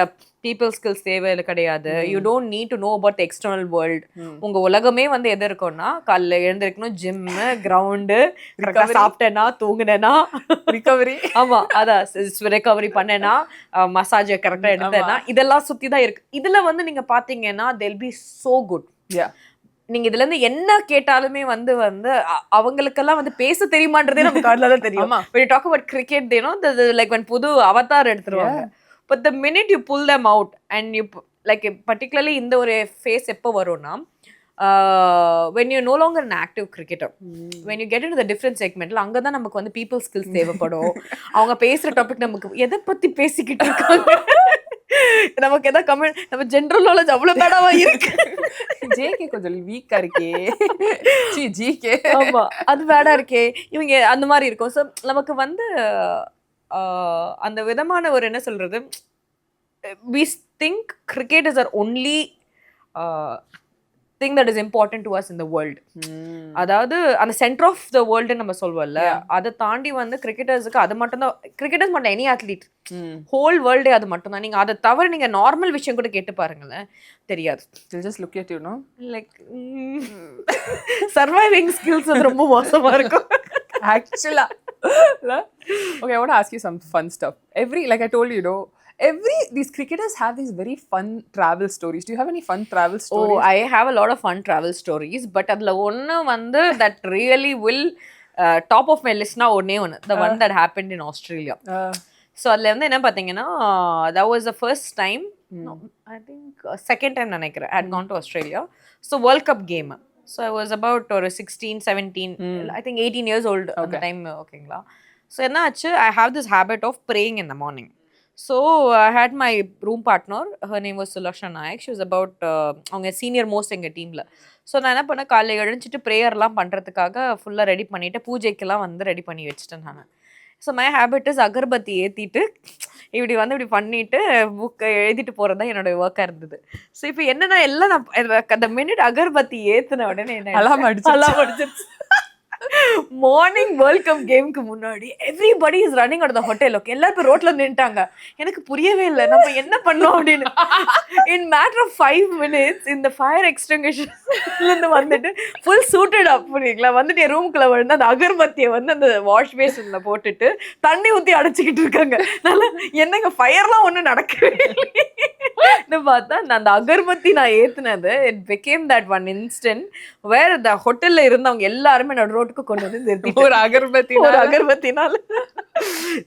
S2: people skills தேவை கிடையாது. You don't need to know about the external world. உங்க உலகமே எது இருக்கும்னா, காலைல எழுந்திருக்கணும், ஜிம், கிரவுண்ட், கரெக்டா சாப்பிட்டேனா, தூங்குனேனா, ரிகவரி. ஆமா, அதான் ரிகவரி பண்ணேனா, மசாஜ் கரெக்டா எடுத்தேனா, இதெல்லாம் சுத்தி தான் இருக்கு. இதுல நீங்க பாத்தீங்கன்னா they'll be so good. நீங்க இதுல இருந்து என்ன கேட்டாலுமே அவங்களுக்கெல்லாம் பேச தெரியுமான்றதே நமக்கு அதுலதான் தெரியும். When you talk about cricket, they know like when புது அவதார் எடுத்துருவாங்க. But the minute you pull them out and you like particularly இந்த ஒரு phase எப்போ வரும்னா, when you're no longer an active cricketer, when you get into the different segment, அங்கதான் நமக்கு people skills தேவைப்படும். அவங்க பேசுற டாபிக் நமக்கு எதை பத்தி பேசிக்கிட்டு இருக்காங்க, நமக்கு எதாவது கமெண்ட், நம்ம ஜெனரல் நாலேஜ் அவ்வளவு பேடாவா இருக்கு, ஜேகே கொஞ்சம் வீக்கா இருக்கே, ஜிகே ஆமா அது பேடா இருக்கே, இவங்க அந்த மாதிரி இருக்கும். ஸோ நமக்கு அந்த விதமான ஒரு என்ன சொல்றது, we think cricket is our only thing that is important to us in the world. அதாவது அந்த சென்டர் ஆஃப் த வேர்ல்டு நம்ம சொல்வோம்ல, அதை தாண்டி கிரிக்கெட்டர்ஸுக்கு அது மட்டும் தான், கிரிக்கெட்டர்ஸ் மட்டும் எனி அத்லீட், ஹோல் வேர்ல்டே அது மட்டும் தான். நீங்க அதை தவிர நீங்க நார்மல் விஷயம் கூட கேட்டு பாருங்களேன், தெரியாது. Just look at you, no? Like surviving skills ரொம்ப மோசமா இருக்கும் actually. Okay, I want to ask you some fun stuff. Like I told you, these cricketers have these very fun travel stories. Do you have any fun travel stories? Oh, I have a lot of fun travel stories, but adla onnu that really will top of my list na one the one that happened in Australia. So adla enna pathina, that was the first time, no, I think second time nanikkira I had gone to Australia. So World Cup game. So I was about 16, 17, I think 18 years old at the time. Okay, so enna achu, I have this habit of praying in the morning. So I had my room partner, her name was Sulashna Nayak. She was about அவங்க senior most எங்க டீம்ல. So நான் என்ன பண்ணேன், காலையில் எழுந்துட்டு ப்ரேயர்லாம் பண்ணுறதுக்காக ஃபுல்லாக ரெடி பண்ணிவிட்டு பூஜைக்கெல்லாம் ரெடி பண்ணி வச்சுட்டேன் நான். So my habit is agarbatti ஏற்றிட்டு இப்படி பண்ணிட்டு புக்கை எழுதிட்டு போகிறது தான் என்னோட ஒர்க்காக இருந்தது. ஸோ இப்போ என்னன்னா எல்லாம் நான் அந்த மினிட் அகர்பத்தி ஏற்றின உடனே என்ன அலாம் அடிச்சிருச்சு. மார்னிங் வேர்ல்ட் கப் கேமுக்கு முன்னாடி everybody is running out the hotel. Okay, எல்லாரும் ரோட்ல நின்னுட்டாங்க. எனக்கு புரியவே இல்லை நம்ம என்ன பண்ணோம் அப்படின்னு. இன் மேட்டர் ஆஃப் 5 minutes இந்த ஃபயர் எக்ஸ்டிங்விஷர்ல இருந்து வந்துட்டு ஃபுல் சூட்டட் அப் பண்ணிக்கலாம் வந்துட்டு என் ரூம்குள்ள வந்து அந்த அகர்பத்தியை அந்த வாஷ் பேசின்ல போட்டுட்டு தண்ணி ஊற்றி அடைச்சிக்கிட்டு இருக்காங்க. அதனால என்னங்க ஃபயர்லாம் ஒன்றும் நடக்கவே இல்லை பார்த்தா அந்த அகர்பத்தி நான் ஏத்துனது it became that one instant where the ஹோட்டல்ல இருந்தவங்க எல்லாருமே என்னோட ரோட்டுக்கு கொண்டு வந்து நிறுத்தி ஒரு அகர்பத்தினால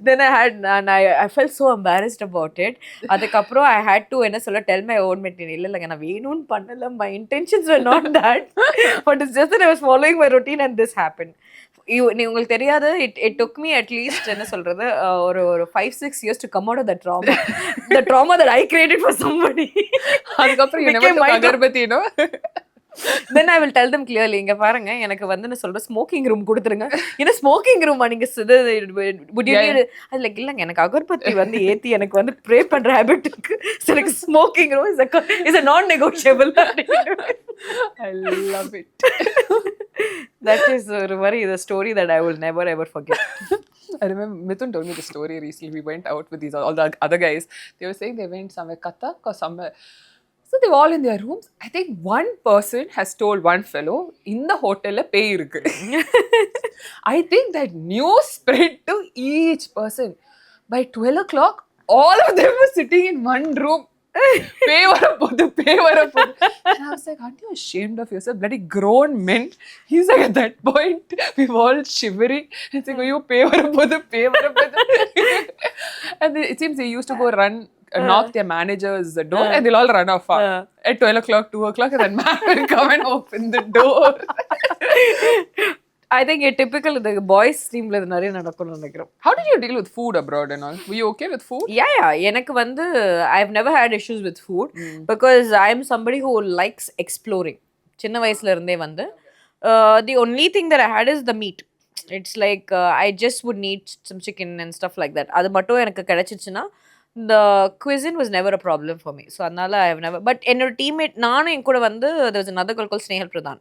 S2: Then I felt so embarrassed about it. அதுக்கப்புறம் I had to என்ன சொல்ல tell my own material. இல்லைங்க நான் வேணும்னு பண்ணல, my intentions were not that, but it's just that I was following my routine and this happened. உங்களுக்கு தெரியாது, it took me at least என்ன சொல்றது ஒரு 5-6 years to come out of that trauma. The trauma that I created for somebody.
S1: அதுக்கப்புறம் என்ன agarbatti
S2: Then I will tell them clearly, இங்க பாருங்க எனக்கு வந்து நான் சொல்றேன் ஸ்மோக்கிங் ரூம் கொடுத்துருங்க. ஏன்னா ஸ்மோக்கிங் ரூம் நீங்க would you need அது லைக் இல்லங்க எனக்கு அகர்பத்தி வந்து ஏத்தி எனக்கு வந்து ப்ரே பண்ற ஹாபிட் இருக்கு. So like smoking room is a non-negotiable.
S1: I love it.
S2: That is the story that I will never ever forget.
S1: I remember Mithun told me the story recently. We went out with all the other guys. They were saying they went somewhere, Kathak or somewhere. So they were all in their rooms. I think one person has told one fellow, in the hotel pay irukku. I think that news spread to each person. By 12 o'clock, all of them were sitting in one room. Pay varapodhu. And I was like, aren't you ashamed of yourself? Bloody grown men. He's like, at that point, we were all shivering. It's like, you pay varapodhu. And it seems they used to go knock their manager's door and they'll all run off. At 12 o'clock, 2 o'clock, and then man will come and open the door.
S2: I think a typical the boys team la nariya nadakkum nenikiren.
S1: How did you deal with food abroad and all? Were you okay with food?
S2: Yeah, எனக்கு வந்து I've never had issues with food because I'm somebody who likes exploring. சின்ன வயசுல இருந்தே வந்து the only thing that I had is the meat. It's like I just would need some chicken and stuff like that. அது மட்டும் எனக்கு கிடைச்சிச்சுனா the cuisine was never a problem for me. So அதனால I have never, but என்னோட teammate நானும் என் கூட வந்து there was another girl called Snehal Pradhan.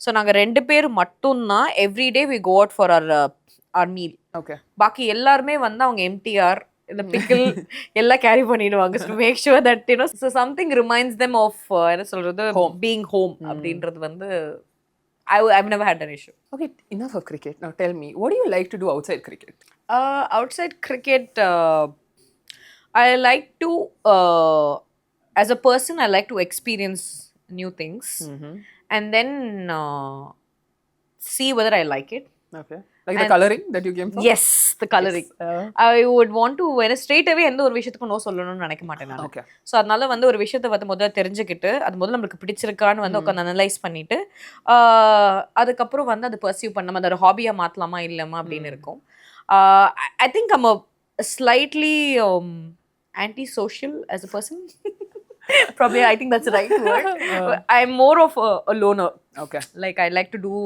S2: So நாங்க ரெண்டு பேர் மட்டும் தான் every day we go out for our meal.
S1: Okay.
S2: பாக்கி எல்லாரும் வந்து அவங்க MTR இந்த pickle எல்லாம் கேரி பண்ணிடுவாங்க to make sure that you know so something reminds them of என்ன சொல்றது being home அப்படின்றது வந்து I've never had an issue.
S1: Okay, enough of cricket. Now tell me, what do you like to do outside cricket?
S2: Outside cricket, I like to as a person I like to experience new things and then see whether I like it.
S1: Okay. Like the coloring that you came for?
S2: Yes, the coloring. Yes. I would want to when straight away எந்த ஒரு விஷயத்துக்கு no சொல்லணும்னு நினைக்க மாட்டேன் நான்.
S1: Okay.
S2: So அதனால வந்து ஒரு விஷயத்தை வந்து முதல்ல தெரிஞ்சுக்கிட்டு அது முதல்ல நமக்கு பிடிச்சிருக்கான்னு வந்து உட்காந்து அனலைஸ் பண்ணிட்டு அதுக்கப்புறம் வந்து அதை பர்சியூ பண்ணாம அதை ஒரு ஹாபியா மாத்தலாமா இல்லமா அப்படின்னு இருக்கும். I think I'm a slightly anti-social as a person. Probably I think that's the right word. I'm more of a loner.
S1: Okay.
S2: Like I like to do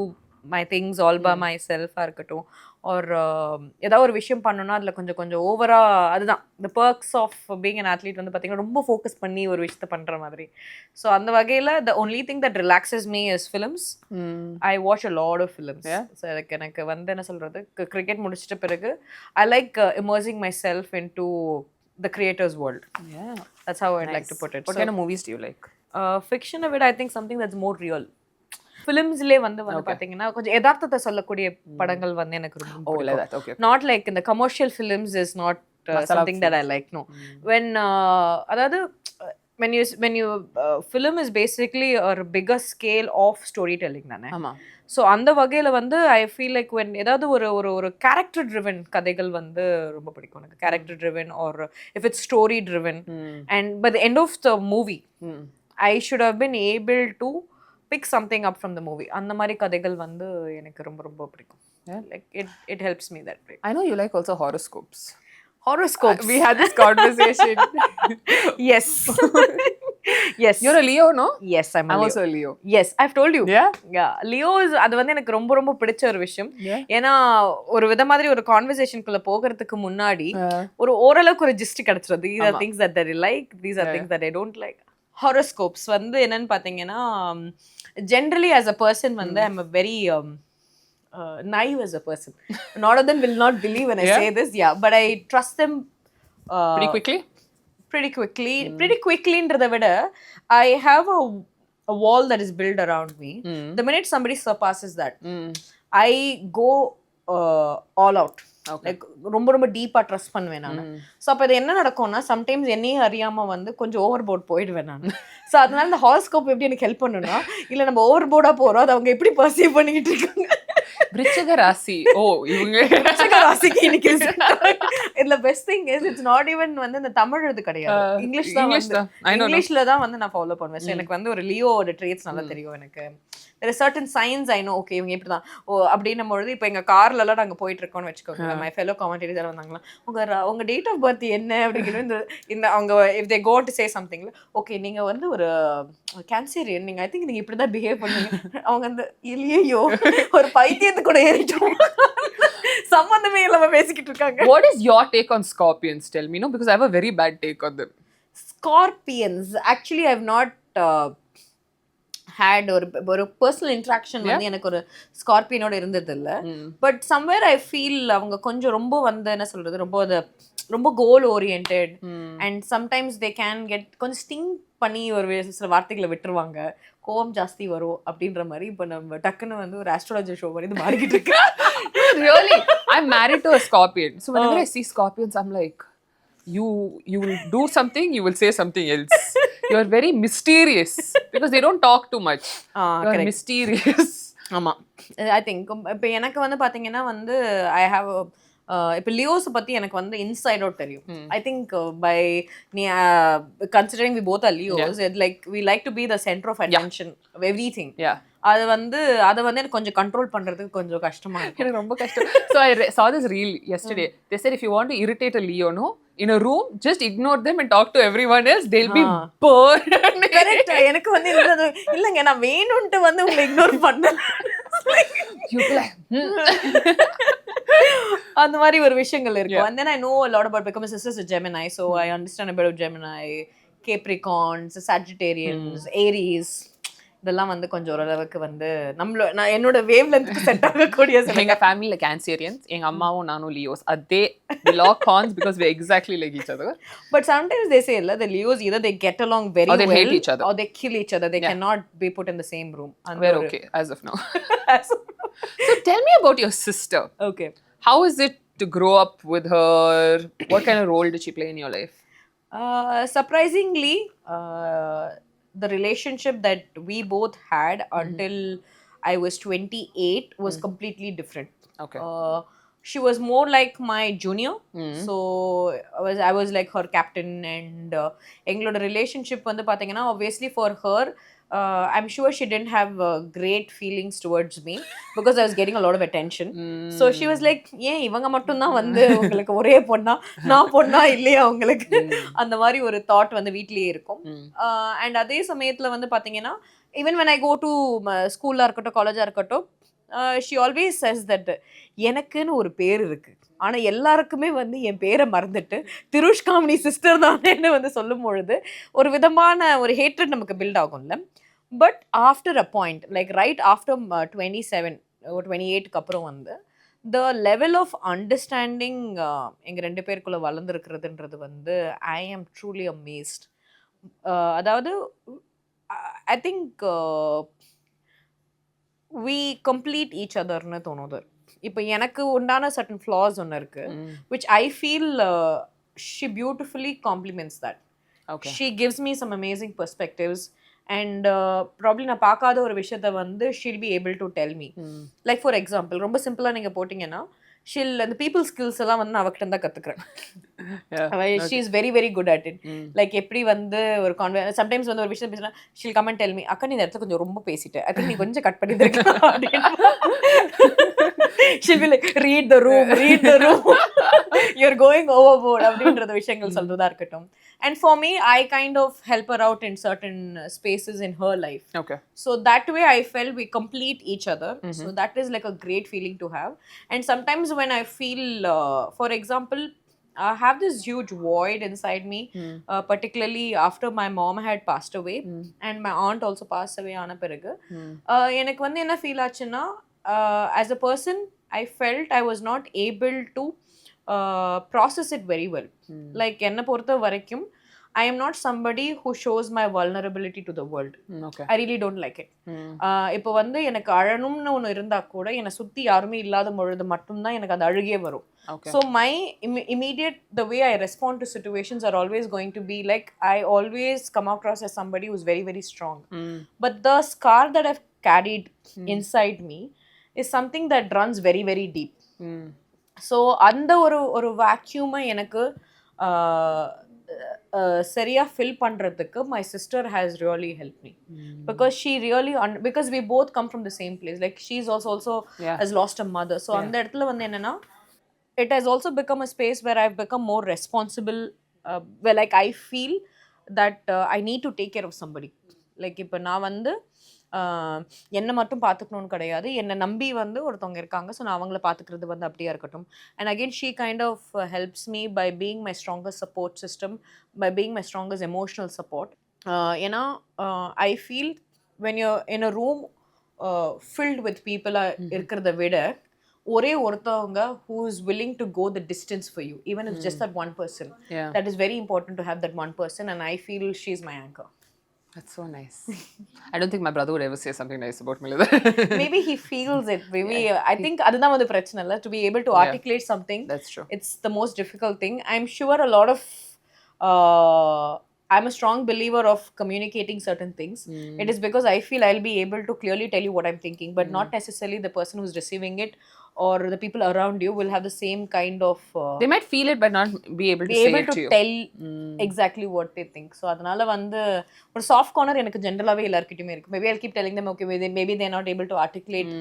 S2: my things all by myself இருக்கட்டும் or ஏதாவது ஒரு விஷயம் பண்ணனும்னா அதுல கொஞ்சம் கொஞ்சம் ஓவரா அதுதான் the perks of being an athlete வந்து பாத்தீங்கன்னா ரொம்ப ஃபோக்கஸ் பண்ணி ஒரு விஷயத்தை பண்ற மாதிரி. So அந்த வகையில the only thing that relaxes me is films. I watch a lot of films. So எனக்கு வந்து என்ன சொல்றது கிரிக்கெட் முடிச்சிட்ட பிறகு I like immersing myself into the creator's world.
S1: Yeah.
S2: That's how I'd like to put it.
S1: What kind of movies do you like?
S2: Fiction of it, I think something that's more real. Filmsலே வந்து பாத்தீங்கன்னா கொஞ்சம் யதார்த்தத்தை சொல்லக்கூடிய படங்கள் வந்து எனக்கு ரொம்ப பிடிக்கும்.
S1: Okay.
S2: Not like in the commercial films is not something that I like. No. When அதாவது when you film is basically a bigger scale of storytelling தானே.
S1: ஆமா.
S2: ஸோ அந்த வகையில் வந்து ஐ ஃபீல் லைக் வென் ஏதாவது ஒரு கேரக்டர் ட்ரிவன் கதைகள் வந்து ரொம்ப பிடிக்கும் எனக்கு. Character driven or if it's story driven and by the end of the movie I should have been able to pick something up from the movie. அந்த மாதிரி கதைகள் வந்து எனக்கு ரொம்ப ரொம்ப பிடிக்கும். Like it helps me that way.
S1: I know you like also horoscopes.
S2: Horoscopes.
S1: We had this conversation.
S2: Yes. Yes.
S1: You're a Leo, no?
S2: Yes, I'm a Leo.
S1: Also a Leo.
S2: Yes, I've told you.
S1: Yeah?
S2: Yeah. Leo is அது வந்து எனக்கு ரொம்ப ரொம்ப பிடிச்ச ஒரு விஷயம். ஏன்னா ஒரு வித மாதிரி ஒரு கான்வர்சேஷனுக்குள்ள போகிறதுக்கு முன்னாடி ஒரு ஓரளவுக்கு ஒரு ஜிஸ்ட் கிடைச்சிருது. These are things that I like, these are things that I don't like. Horoscopes வந்து என்னன்னு பாத்தீங்கன்னா generally as a person வந்து I'm a very naive as a person. Not of them will not believe when I say this, but I trust them pretty quickly ன்றதை விட I have a wall that is built around me. The minute somebody surpasses that, I go all out. Like ரொம்ப ரொம்ப டீப்பா trust பண்ணுவேன் நான். So அப்போ இது என்ன நடக்கும்னா சம்டைம்ஸ் என்னையும் அறியாம வந்து கொஞ்சம் ஓவர் போர்ட் போயிடுவேன் நான். ஸோ அதனால இந்த ஹாரோஸ்கோப் எப்படி எனக்கு ஹெல்ப் பண்ணுன்னா இல்லை நம்ம ஓவர் போர்டா போறோம் அதை அவங்க எப்படி பர்சீவ் பண்ணிக்கிட்டு இருக்காங்க.
S1: விருச்சிக ராசி இவங்க
S2: விருச்சிக ராசிக்கு இன்னைக்கு இதுல best thing is it's not even வந்து இந்த தமிழ் இது கிடையாது, இங்கிலீஷ் தான் வந்து இங்கிலீஷ்ல தான் வந்து நான் ஃபாலோ பண்ணுவேன். ஸோ எனக்கு வந்து ஒரு லியோட ட்ரேட்ஸ் நல்லா தெரியும். எனக்கு there are certain signs I know, okay இவங்க இப்படிதான் அப்படின்னும் பொழுது இப்போ எங்க கார்ல எல்லாம் நாங்க போயிட்டு இருக்கோம்னு வச்சுக்கோங்க, மை ஃபெலோ காமெண்டேட்டர்ஸ் எல்லாம் வந்தாங்களா, உங்க டேட் ஆஃப் பர்த் என்ன அப்படிங்கிற இந்த அவங்க if they go to say something, okay நீங்க வந்து ஒரு கேன்சரியன், நீங்க ஐ திங்க் நீங்க இப்படிதான் பிஹேவ் பண்ணுவீங்க, அவங்க அந்த இல்லையோ ஒரு பைத்தியத்து கூட ஏறிட்டோம் சம்பந்தமே இல்லாம பேசிக்கிட்டு இருக்காங்க.
S1: What is your take on scorpions? Tell me, no, because I have a very bad take on them.
S2: Scorpions, actually I've not had ஒரு பர்சனல் இன்ட்ராக்ஷன் வந்து எனக்கு ஒரு ஸ்கார்பியனோட இருந்தது இல்ல. பட் சம்வேர் ஐ ஃபீல் அவங்க கொஞ்சம் ரொம்ப வந்து என்ன சொல்றது, ரொம்ப goal oriented and sometimes they can get கொஞ்சம் ஸ்டிங் பண்ணி ஒரு சில வார்த்தைகளை விட்டுருவாங்க, கோவம் ஜாஸ்தி வரும் அப்படின்ற மாதிரி. இப்போ நம்ம டக்குன்னு வந்து ஒரு ஆஸ்ட்ராலஜி ஷோ மாதிரி மாறிக்கிட்டு இருக்கு.
S1: Really, I'm married to a scorpion, so whenever I see scorpions I'm like, you will do something, you will say something else. You are very mysterious because they don't talk too much. You are mysterious.
S2: ஆமா, I think இப்போ எனக்கு வந்து பாத்தீங்கன்னா வந்து I have இப்போ லியோஸ் பத்தி எனக்கு வந்து இன்சைட் அவுட் தெரியும். I think by considering we both are Leos, like we like to be the centre of attention of everything. அது வந்து எனக்கு கொஞ்சம் கண்ட்ரோல் பண்றதுக்கு கொஞ்சம் கஷ்டமா இருக்கு, எனக்கு ரொம்ப கஷ்டம்.
S1: So I saw this reel yesterday. They said if you want to irritate a Leo, no, in a room just ignore them and talk to everyone else, they'll be bored.
S2: Correct. எனக்கு வந்து இல்லங்க நான் வேணும்ட்டு வந்து உங்களை ignore பண்ணேன் அந்த மாதிரி ஒரு விஷயங்கள் இருக்கும். And then I know a lot about, because my sister's a Gemini, so I understand a bit of Gemini, Capricorns, Sagittarians, Aries. இதெல்லாம் வந்து கொஞ்சம் ஓரளவுக்கு வந்து நான் என்னோட வேவ் லென்த்க்கு செட் ஆகக்கூடிய.
S1: எங்க ஃபேமிலில கேன்சரியன்ஸ், எங்க அம்மாவும் நானும் லியோஸ். அதே we lock horns because we exactly like each other.
S2: But sometimes they say the Leos either they get along very well, or
S1: they hate each other,
S2: or they kill each other. They cannot be put in the same room.
S1: And we're okay as of now. So tell me about your sister.
S2: Okay.
S1: How is it to grow up with her? What kind of role did she play in your life?
S2: Surprisingly, the relationship that we both had until I was 28 was completely different.
S1: Okay.
S2: She was more like my junior, so I was like her captain, and engloda relationship vandu pathina obviously for her I'm sure she didn't have great feelings towards me because I was getting a lot of attention. So she was like, yeah, ivanga mattum dhaan vandu ungalku ore ponna na ponna illaya ungalku அந்த மாதிரி ஒரு thought வந்து வீட்லயே இருக்கும். And அதே சமயத்துல வந்து பாத்தீங்கன்னா even when I go to ஸ்கூலா இருக்கட்டும் காலேஜா இருக்கட்டும், she always says that எனக்குன்னு ஒரு பேர் இருக்கு, ஆனா எல்லாருக்குமே வந்து என் பேரை மறந்துட்டு திருஷ் காமினி சிஸ்டர் தானேன்னு வந்து சொல்லும் பொழுது ஒரு விதமான ஒரு ஹேட்ரட் நமக்கு பில்ட் ஆகும்ல. But after a point, like right after 27 or 28க்கு அப்புறம் வந்து the level of understanding எங்க ரெண்டு பேருக்குள்ள வளர்ந்துருக்கிறதுன்றது வந்து I am truly amazed. அதாவது I think we complete each otherன்னு தோணுது. இப்போ எனக்கு உண்டான certain flaws ஒன்று இருக்கு, which I feel she beautifully complements that.
S1: Okay.
S2: She gives me some amazing perspectives, and probably நான் பார்க்காத ஒரு விஷயத்தை வந்து she'll be able to tell me. Like for example, ரொம்ப சிம்பிளா நீங்க போட்டீங்கன்னா அந்த பீப்புள் ஸ்கில்ஸ் எல்லாம் வந்து நான் அவகிட்ட தான் கத்துக்கிறேன். she is very very good at it. Like எப்படி வந்து ஒரு சம்டைம்ஸ் வந்து ஒரு விஷயம் பேசினா she'll come and tell me, அக்கா நீ இந்த இடத்துல கொஞ்சம் ரொம்ப பேசிட்ட, I think நீ கொஞ்சம் கட் பண்ணி இருக்கலாம் அப்படின்னு. she'll be like, read the room you're going overboard அப்படின்றது விஷயங்கள் சொல்றதா இருக்கட்டும். And for me, I kind of help her out in certain spaces in her life.
S1: Okay.
S2: So that way I felt we complete each other. So that is like a great feeling to have. And sometimes when I feel, for example, I have this huge void inside me, particularly after my mom had passed away, and my aunt also passed away ஆன பிறகு எனக்கு வந்து என்ன feel ஆச்சுன்னா, as a person I felt I was not able to process it very well. Like என்னை பொறுத்த வரைக்கும் I am not somebody who shows my vulnerability to the world.
S1: Okay.
S2: I really don't like it. இப்போ வந்து எனக்கு அழணும்னு ஒன்று இருந்தா கூட என்னை சுற்றி யாருமே இல்லாத பொழுது மட்டும்தான் எனக்கு அந்த அழுகே வரும். So my immediate, the way I respond to situations are always going to be like, I always come across as somebody who's very very strong. But the scar that I've carried inside me is something that runs very very deep. So அந்த ஒரு வேக்யூமை எனக்கு சரியாக fill பண்ணுறதுக்கு my sister has really help me because she really because we both come from the same place like she is also has lost a mother so அந்த இடத்துல வந்து என்னென்னா it has also become a space where I've become more responsible, where like I feel that I need to take care of somebody. Like இப்போ நான் வந்து என்னை மட்டும் பார்த்துக்கணும்னு கிடையாது, என்னை நம்பி வந்து ஒருத்தவங்க இருக்காங்க, ஸோ நான் அவங்கள பார்த்துக்கிறது வந்து அப்படியே இருக்கட்டும். And again she kind of helps me by being my strongest support system, by being my strongest emotional support. ஏன்னா I feel when you in a room filled with பீப்புளாக இருக்கிறத விட ஒரே ஒருத்தவங்க who is willing to go the distance for you, even if it's just that one person, that is very important to have that one person, and I feel she's my anchor.
S1: That's so nice. I don't think my brother would ever say something nice about me like that.
S2: Maybe he feels it. Maybe I think adana vandu prachana illa, to be able to articulate something.
S1: That's true.
S2: It's the most difficult thing. I'm sure a lot of I'm a strong believer of communicating certain things. It is because I feel I'll be able to clearly tell you what I'm thinking, but not necessarily the person who's receiving it or the people around you will have the same kind of
S1: they might feel it but not be able to say it to you.
S2: Tell exactly what they think. So அதனால வந்து ஒரு soft corner எனக்கு ஜெனரலாவே எல்லார்கிட்டயுமே இருக்கு. Maybe I'll keep telling them okay, maybe they're not able to articulate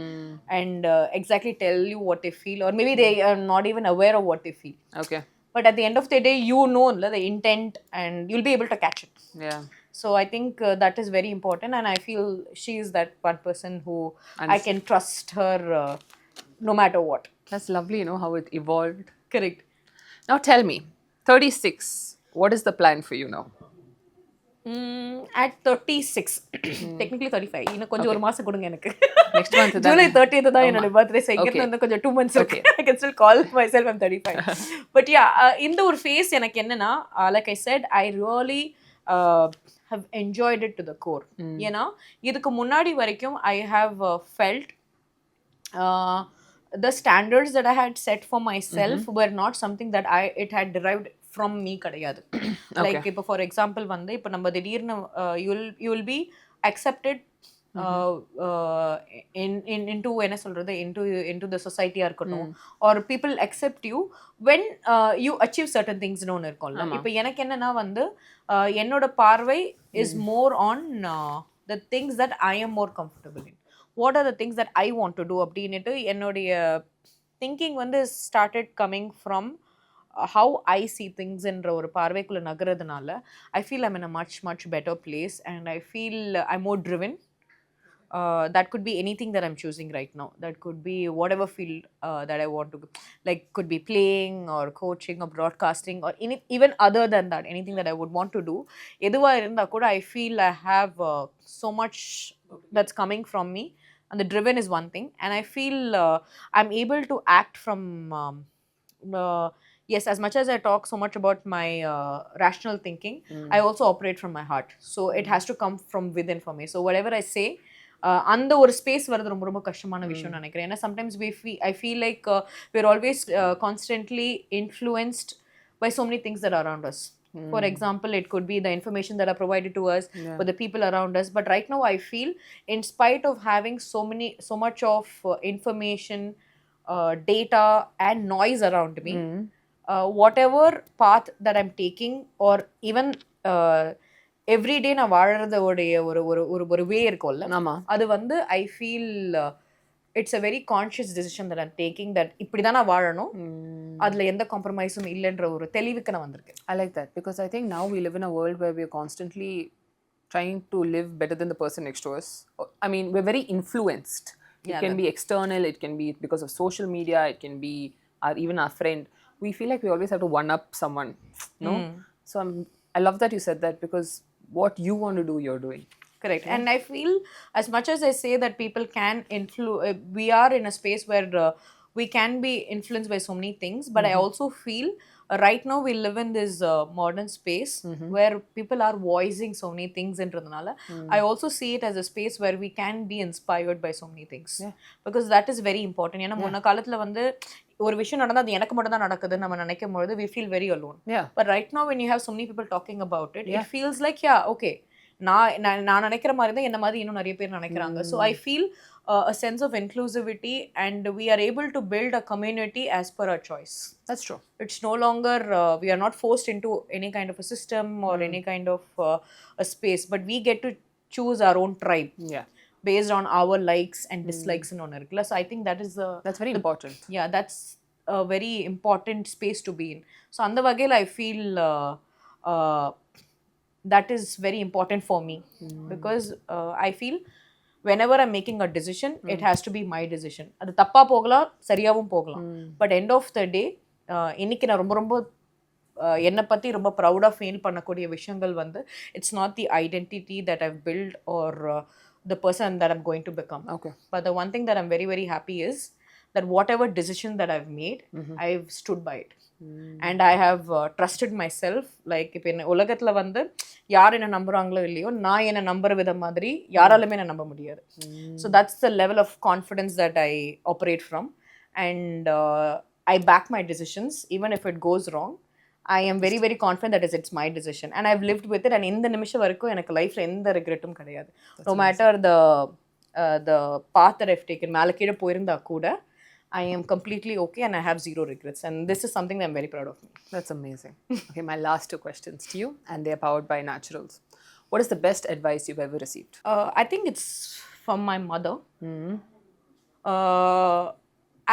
S2: and exactly tell you what they feel, or maybe they are not even aware of what they feel.
S1: Okay.
S2: But at the end of the day, you know the intent and you'll be able to catch it.
S1: Yeah.
S2: So I think that is very important, and I feel she is that one person who I can trust her no matter what.
S1: That's lovely, you know, how it evolved.
S2: Correct.
S1: Now tell me, 36, what is the plan for you now?
S2: At 36, technically 35. இன்னும் கொஞ்சம் ஒரு மாசம் கொடுங்க எனக்கு.
S1: Next month தான்.
S2: July 30th தான் என்னோட birthday. So இங்க இருந்து கொஞ்சம் 2 months இருக்கு. I can still call myself I'm 35. But yeah, இந்த ஒரு phase எனக்கு என்னன்னா, like I said, I really have enjoyed it to the core. ஏன்னா இதுக்கு முன்னாடி வரைக்கும் I have felt the standards that I had set for myself were not something that it had derived from me கிடையாது. Like இப்போ for example வந்து இப்போ நம்ம திடீர்னு you will be accepted into என்ன சொல்றது into the society இருக்கட்டும், or people accept you when you achieve certain things னு ஒன்று இருக்கும்ல. இப்போ எனக்கு என்னன்னா வந்து என்னோட பார்வை is more on the things that I am more comfortable in. What are the things that I want to do அப்படின்னுட்டு என்னுடைய thinking வந்து started coming from how I see things என்ற ஒரு பார்வைக்குள்ள நகரதுனால I feel I'm in a much better place, and I feel I'm more driven. That could be anything that I'm choosing right now. That could be whatever field that I want to, like could be playing or coaching or broadcasting or even other than that, anything that I would want to do. எதுவா இருந்தா கூட I feel I have so much that's coming from me, and the driven is one thing, and I feel I'm able to act from yes, as much as I talk so much about my rational thinking, I also operate from my heart. So it has to come from within for me. So whatever I say, அந்த ஒரு space வரது ரொம்ப ரொம்ப கஷ்டமான விஷயம் நினைக்கிறேன். ஏன்னா sometimes I feel like we're always constantly influenced by so many things that are around us. For example, it could be the information that are provided to us by the people around us. But right now I feel, in spite of having so much of information, data and noise around me, whatever path that I'm taking, or even everyday நான் வாழறதோடைய ஒரு வே இருக்கும்ல, அது வந்து I feel it's a very conscious decision that I'm taking, that இப்படி தான் நான் வாழணும், அதில் எந்த காம்ப்ரமைஸும் இல்லைன்ற ஒரு தெளிவுக்கு நான் வந்திருக்கேன்.
S1: I like that because I think now we live in a world where we are constantly trying to live better than the person next to us. I mean, we're very influenced. It can be external, it can be because of social media, it can be even our friend. We feel like we always have to one up someone, no? So I love that you said that, because what you want to do, you're doing.
S2: Correct. And I feel, as much as I say that people can we are in a space where we can be influenced by so many things, but I also feel right now we live in this modern space where people are voicing so many things intradhanala. I also see it as a space where we can be inspired by so many things, because that is very important. ஏன்னா முன்ன காலத்துல வந்து ஒரு விஷயம் நடந்தா அது எனக்கு மட்டும் தான் நடக்குதுன்னு நம்ம நினைக்கும் பொழுது we feel very alone. But right now when you have so many people talking about it, it feels like okay, நான் நினைக்கிற மாதிரி தான் என்ன மாதிரி இன்னும் நிறைய பேர் நினைக்கிறாங்க. So I feel a sense of inclusivity, and we are able to build a community as per our choice.
S1: That's true.
S2: It's no longer we are not forced into any kind of a system or any kind of a space, but we get to choose our own tribe.
S1: Yeah.
S2: Based on our likes and dislikes in on irukla. So I think that is
S1: that's very important.
S2: Yeah, that's a very important space to be in. So andha vagela I feel that is very important for me, because I feel whenever I'm making a decision, it has to be my decision. அது தப்பா போகலாம், சரியாவும் போகலாம். But end of the day, இன்னைக்கு நான் ரொம்ப ரொம்ப என்னை பற்றி ரொம்ப ப்ரௌடாக ஃபீல் பண்ணக்கூடிய விஷயங்கள் வந்து it's not the identity that I've built or the person that I'm going to become.
S1: Okay.
S2: But the one thing that I'm very, very happy is that whatever decision that I've made, I've stood by it. And I have trusted myself. Like, இப்போ என்ன உலகத்தில் வந்து யார் என்ன நம்புறாங்களோ இல்லையோ, நான் என்ன நம்புற வித மாதிரி யாராலுமே என்ன நம்ப முடியாது. So that's the level of confidence that I operate from. And I back my decisions, even if it goes wrong. I am very, very confident that it's my decision, and I've lived with it. And in the நிமிஷம் வரைக்கும் எனக்கு லைஃப்ல எந்த ரெக்ரெட்டும் கிடையாது. No matter the path that I've taken, மேலே கீழே போயிருந்தா கூட I am completely okay, and I have zero regrets, and this is something that I'm very proud of me.
S1: That's amazing. Okay, my last two questions to you, and they are powered by naturals. What is the best advice you've ever received?
S2: I think it's from my mother.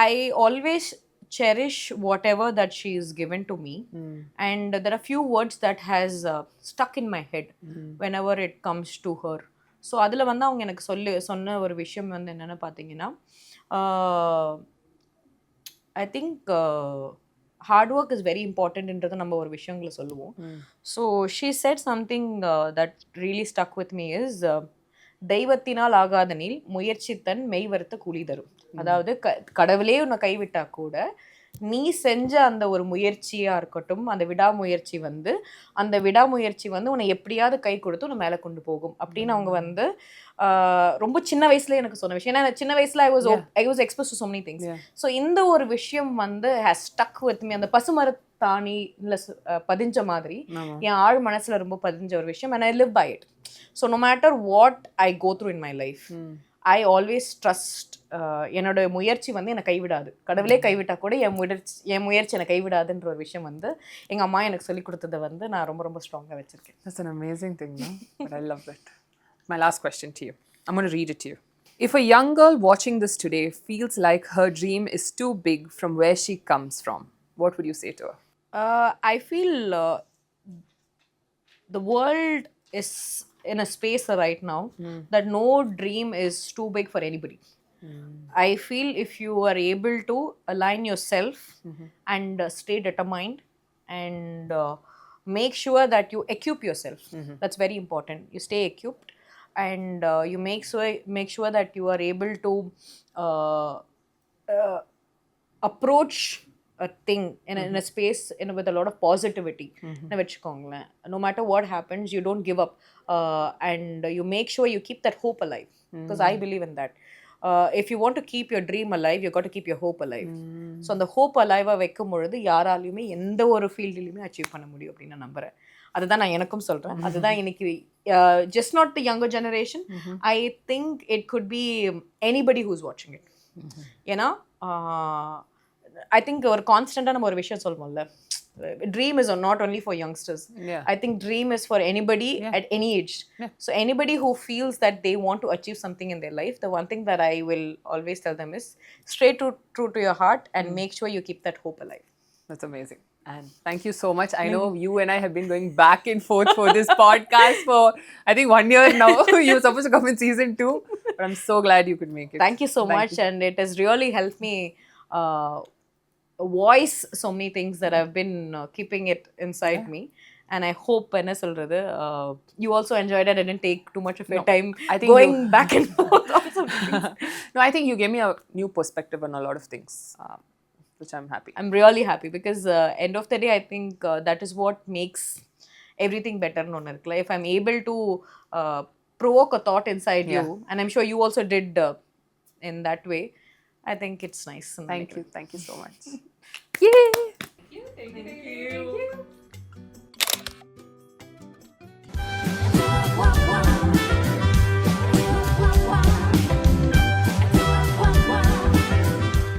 S2: I always cherish whatever that she is given to me, and there are few words that has stuck in my head whenever it comes to her. So அதில் வந்து அவங்க எனக்கு சொன்ன ஒரு விஷயம் வந்து என்னென்னு பார்த்தீங்கன்னா, I think hard work is very important என்றது நம்ம ஒரு விஷயங்களை சொல்லுவோம். So she said something that really stuck with me is தெய்வத்தினால் ஆகாதனில் முயற்சி தன் மெய் வருத்த கூலி தரும். அதாவது கடவுளே உன்னை கைவிட்டா கூட நீ செஞ்ச அந்த ஒரு முயற்சியா இருக்கட்டும், அந்த விடாமுயற்சி வந்து உன்னை எப்படியாவது கை கொடுத்து உன்னை மேலே கொண்டு போகும் அப்படின்னு அவங்க வந்து ரொம்ப சின்ன வயசுல எனக்கு சொன்ன விஷயம். ஏன்னா சின்ன வயசுல I was exposed to so many things. So இந்த ஒரு விஷயம் வந்து has stuck with me. அந்த பசுமரத்தாணி பதிஞ்ச மாதிரி என் ஆழ் மனசுல ரொம்ப பதிஞ்ச ஒரு விஷயம், and I live by it. So no matter what I go through in my life, I always trust என்னோட முயற்சி வந்து என்னை கைவிடாது. கடவுளே கைவிட்டா கூட என் முயற்சி என்னை கைவிடாதுன்ற ஒரு விஷயம் வந்து எங்கள் அம்மா எனக்கு சொல்லிக் கொடுத்ததை வந்து நான் ரொம்ப ரொம்ப ஸ்ட்ராங்காக வச்சுருக்கேன்.
S1: That's an amazing thing, no? But I love it. My last question to you. I'm going to read it to you. If a young girl watching this today feels like her dream is too big from where she comes from, what would you say to her?
S2: I feel the world is in a space right now that no dream is too big for anybody. I feel if you are able to align yourself and stay determined and make sure that you equip yourself. That's very important. You stay equipped, and you make sure that you are able to approach a thing in a space with a lot of positivity. No matter what happens, you don't give up, and you make sure you keep that hope alive, because I believe in that. If you want to keep your dream alive, you got to keep your hope alive. So அந்த hope alive வைக்கும் பொழுது யாராலையுமே எந்த ஒரு ஃபீல்ட்லையுமே achieve பண்ண முடியும் அப்படின்னு நான் நம்புறேன். அதுதான் நான் எனக்கும் சொல்றேன். அதுதான் இன்னைக்கு just not the younger generation, I think it could be anybody who's watching it. ஏன்னா I think ஒரு கான்ஸ்டன்டா நம்ம ஒரு விஷயம் சொல்லுவோம்ல, dream is not only for youngsters. I think dream is for anybody at any age. So anybody who feels that they want to achieve something in their life, the one thing that I will always tell them is stay true to your heart and make sure you keep that hope alive.
S1: That's amazing. And thank you so much. I know you and I have been going back and forth for this podcast for I think 1 year now. You were supposed to come in season 2, but I'm so glad you could make it.
S2: Thank you so much. And it has really helped me voice so many things that I've been keeping it inside me, and I hope you also enjoyed it. I didn't take too much of your time going back and forth on some things.
S1: No, I think you gave me a new perspective on a lot of things, which I'm happy.
S2: I'm really happy because end of the day, I think that is what makes everything better. If I'm able to provoke a thought inside you, and I'm sure you also did in that way, I think it's nice.
S1: Thank you so much. Yay!
S2: Thank you.